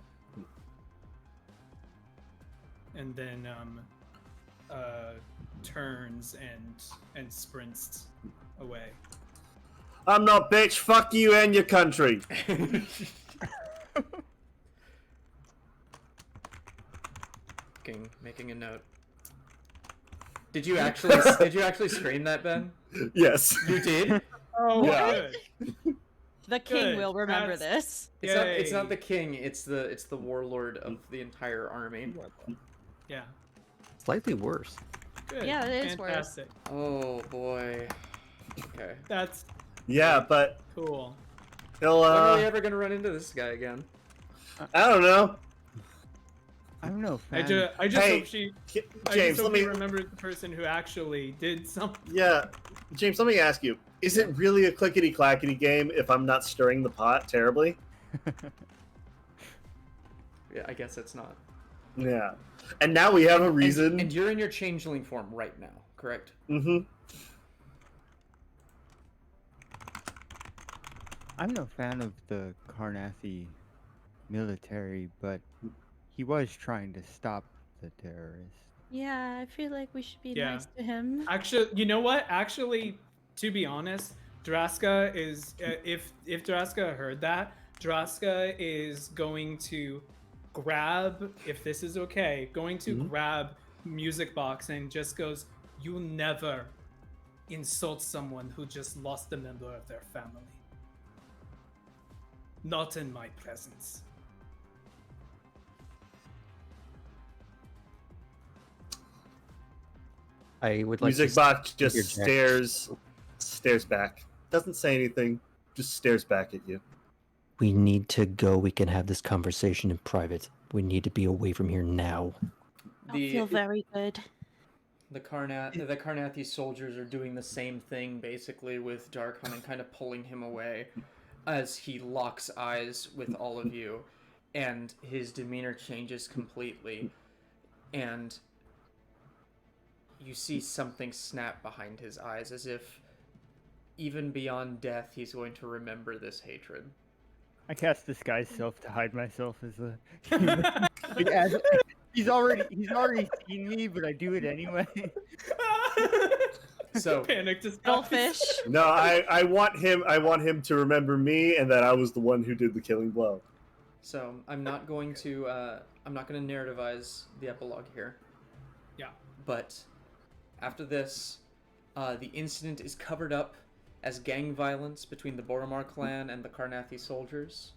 And then turns and sprints away. I'm not bitch. Fuck you and your country. Making a note. Did you actually scream that, Ben? Yes. You did? Oh, Yeah. good. The king Good. will remember That's- this. It's not Yay. the king. It's the warlord of the entire army. Yeah. Slightly worse. Good. Yeah, it is worse. Fantastic. Oh boy. Okay. That's Yeah, but cool. he'll. When are we ever gonna run into this guy again? I don't know. I don't know. I Fan. just Hey, hope she. James, let me. remember the person who actually did something. Yeah, James, let me ask you: is it really a clickety clackety game if I'm not stirring the pot terribly? Yeah, I guess it's not. Yeah. And now we have a reason. And you're in your changeling form right now, correct? Mm-hmm. I'm no fan of the Karnathi military, but he was trying to stop the terrorists. Yeah, I feel like we should be Yeah. nice to him. Actually, you know what? Actually, to be honest, Draska is if Draska heard that, Draska is going to grab, if this is okay, going to grab Music Box and just goes, "You never insult someone who just lost a member of their family. Not in my presence." I would like Music to box just interject. stares back. Doesn't say anything, just stares back at you. We need to go. We can have this conversation in private. We need to be away from here now. I feel very good. The Carnathi soldiers are doing the same thing, basically, with Darkhan and kind of pulling him away as he locks eyes with all of you, and his demeanor changes completely, and you see something snap behind his eyes, as if even beyond death, he's going to remember this hatred. I cast disguise self to hide myself as a like, he's already seen me, but I do it anyway. So panic disguise. Goldfish. No, I want him to remember me and that I was the one who did the killing blow. So I'm not going to narrativize the epilogue here. Yeah. But after this, the incident is covered up as gang violence between the Boromar clan and the Carnathi soldiers.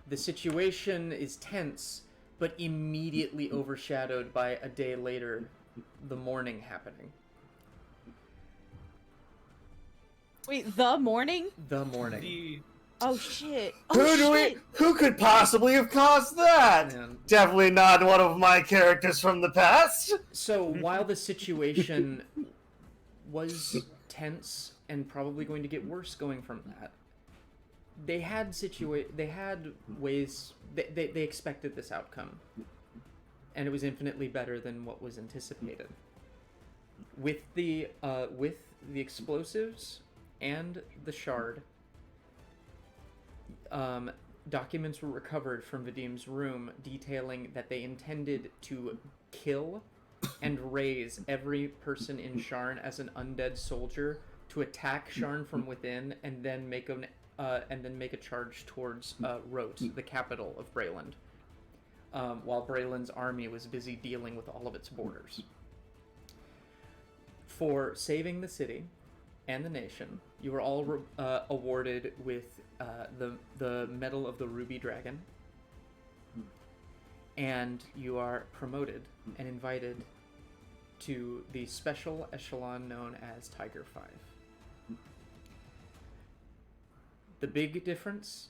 The situation is tense, but immediately overshadowed by a day later, the morning happening. Wait, the morning? The morning. Oh shit! Oh Who could possibly have caused that? Man. Definitely not one of my characters from the past. So while the situation was tense and probably going to get worse going from that, they had ways they expected this outcome, and it was infinitely better than what was anticipated. With the explosives and the shard, documents were recovered from Vadim's room detailing that they intended to kill and raise every person in Sharn as an undead soldier to attack Sharn from within, and then make a charge towards Rote, the capital of Breland, while Breland's army was busy dealing with all of its borders. For saving the city and the nation, you were all awarded with the Medal of the Ruby Dragon, and you are promoted and invited to the special echelon known as Tiger 5. The big difference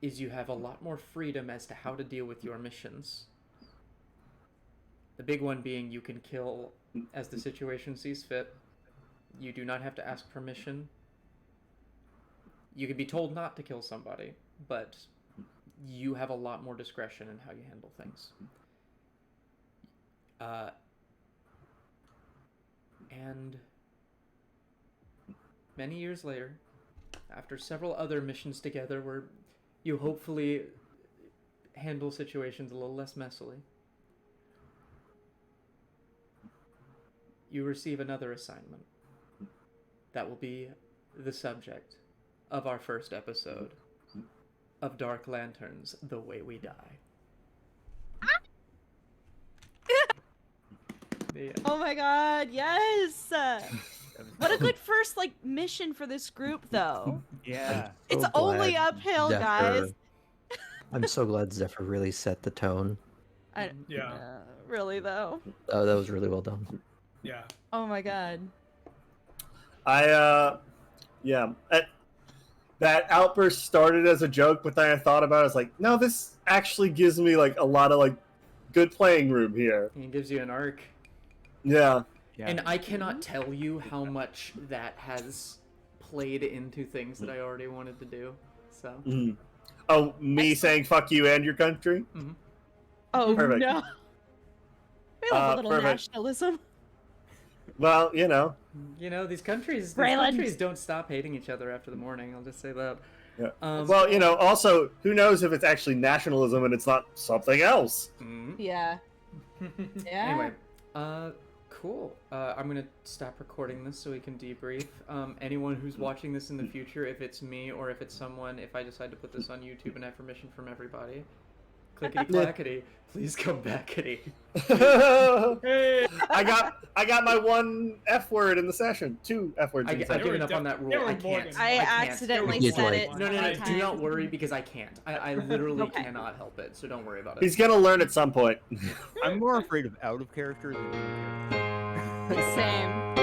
is you have a lot more freedom as to how to deal with your missions. The big one being you can kill as the situation sees fit. You do not have to ask permission. You can be told not to kill somebody, but you have a lot more discretion in how you handle things. And many years later, after several other missions together where you hopefully handle situations a little less messily, you receive another assignment that will be the subject of our first episode of Dark Lanterns, The Way We Die. Oh my god, yes! What a good first mission for this group, though. Yeah. It's only uphill, guys. I'm so glad Zephyr really set the tone. Really though. Oh, that was really well done. Yeah. Oh my god. That outburst started as a joke, but then I thought about it. I was like, no, this actually gives me a lot of good playing room here. It gives you an arc. Yeah. And I cannot tell you how much that has played into things that I already wanted to do. So. Mm. Oh, me saying "fuck you" and your country. Mm-hmm. Oh Perfect. no. We love a little perfect. nationalism. Well, these countries don't stop hating each other after the morning. I'll just say that. Yeah. Also, who knows if it's actually nationalism and it's not something else? Mm-hmm. Yeah. Yeah. Anyway, cool. I'm gonna stop recording this so we can debrief. Anyone who's watching this in the future, if it's me or if it's someone, if I decide to put this on YouTube and have permission from everybody, clickety clackety, please come backity. Hey, I got my one F word in the session. 2 F words. I've given up on that rule. I can't. I accidentally said it. No. many Do times. not worry because I can't. I literally cannot help it. So don't worry about it. He's gonna learn at some point. I'm more afraid of out of character than in character. Same.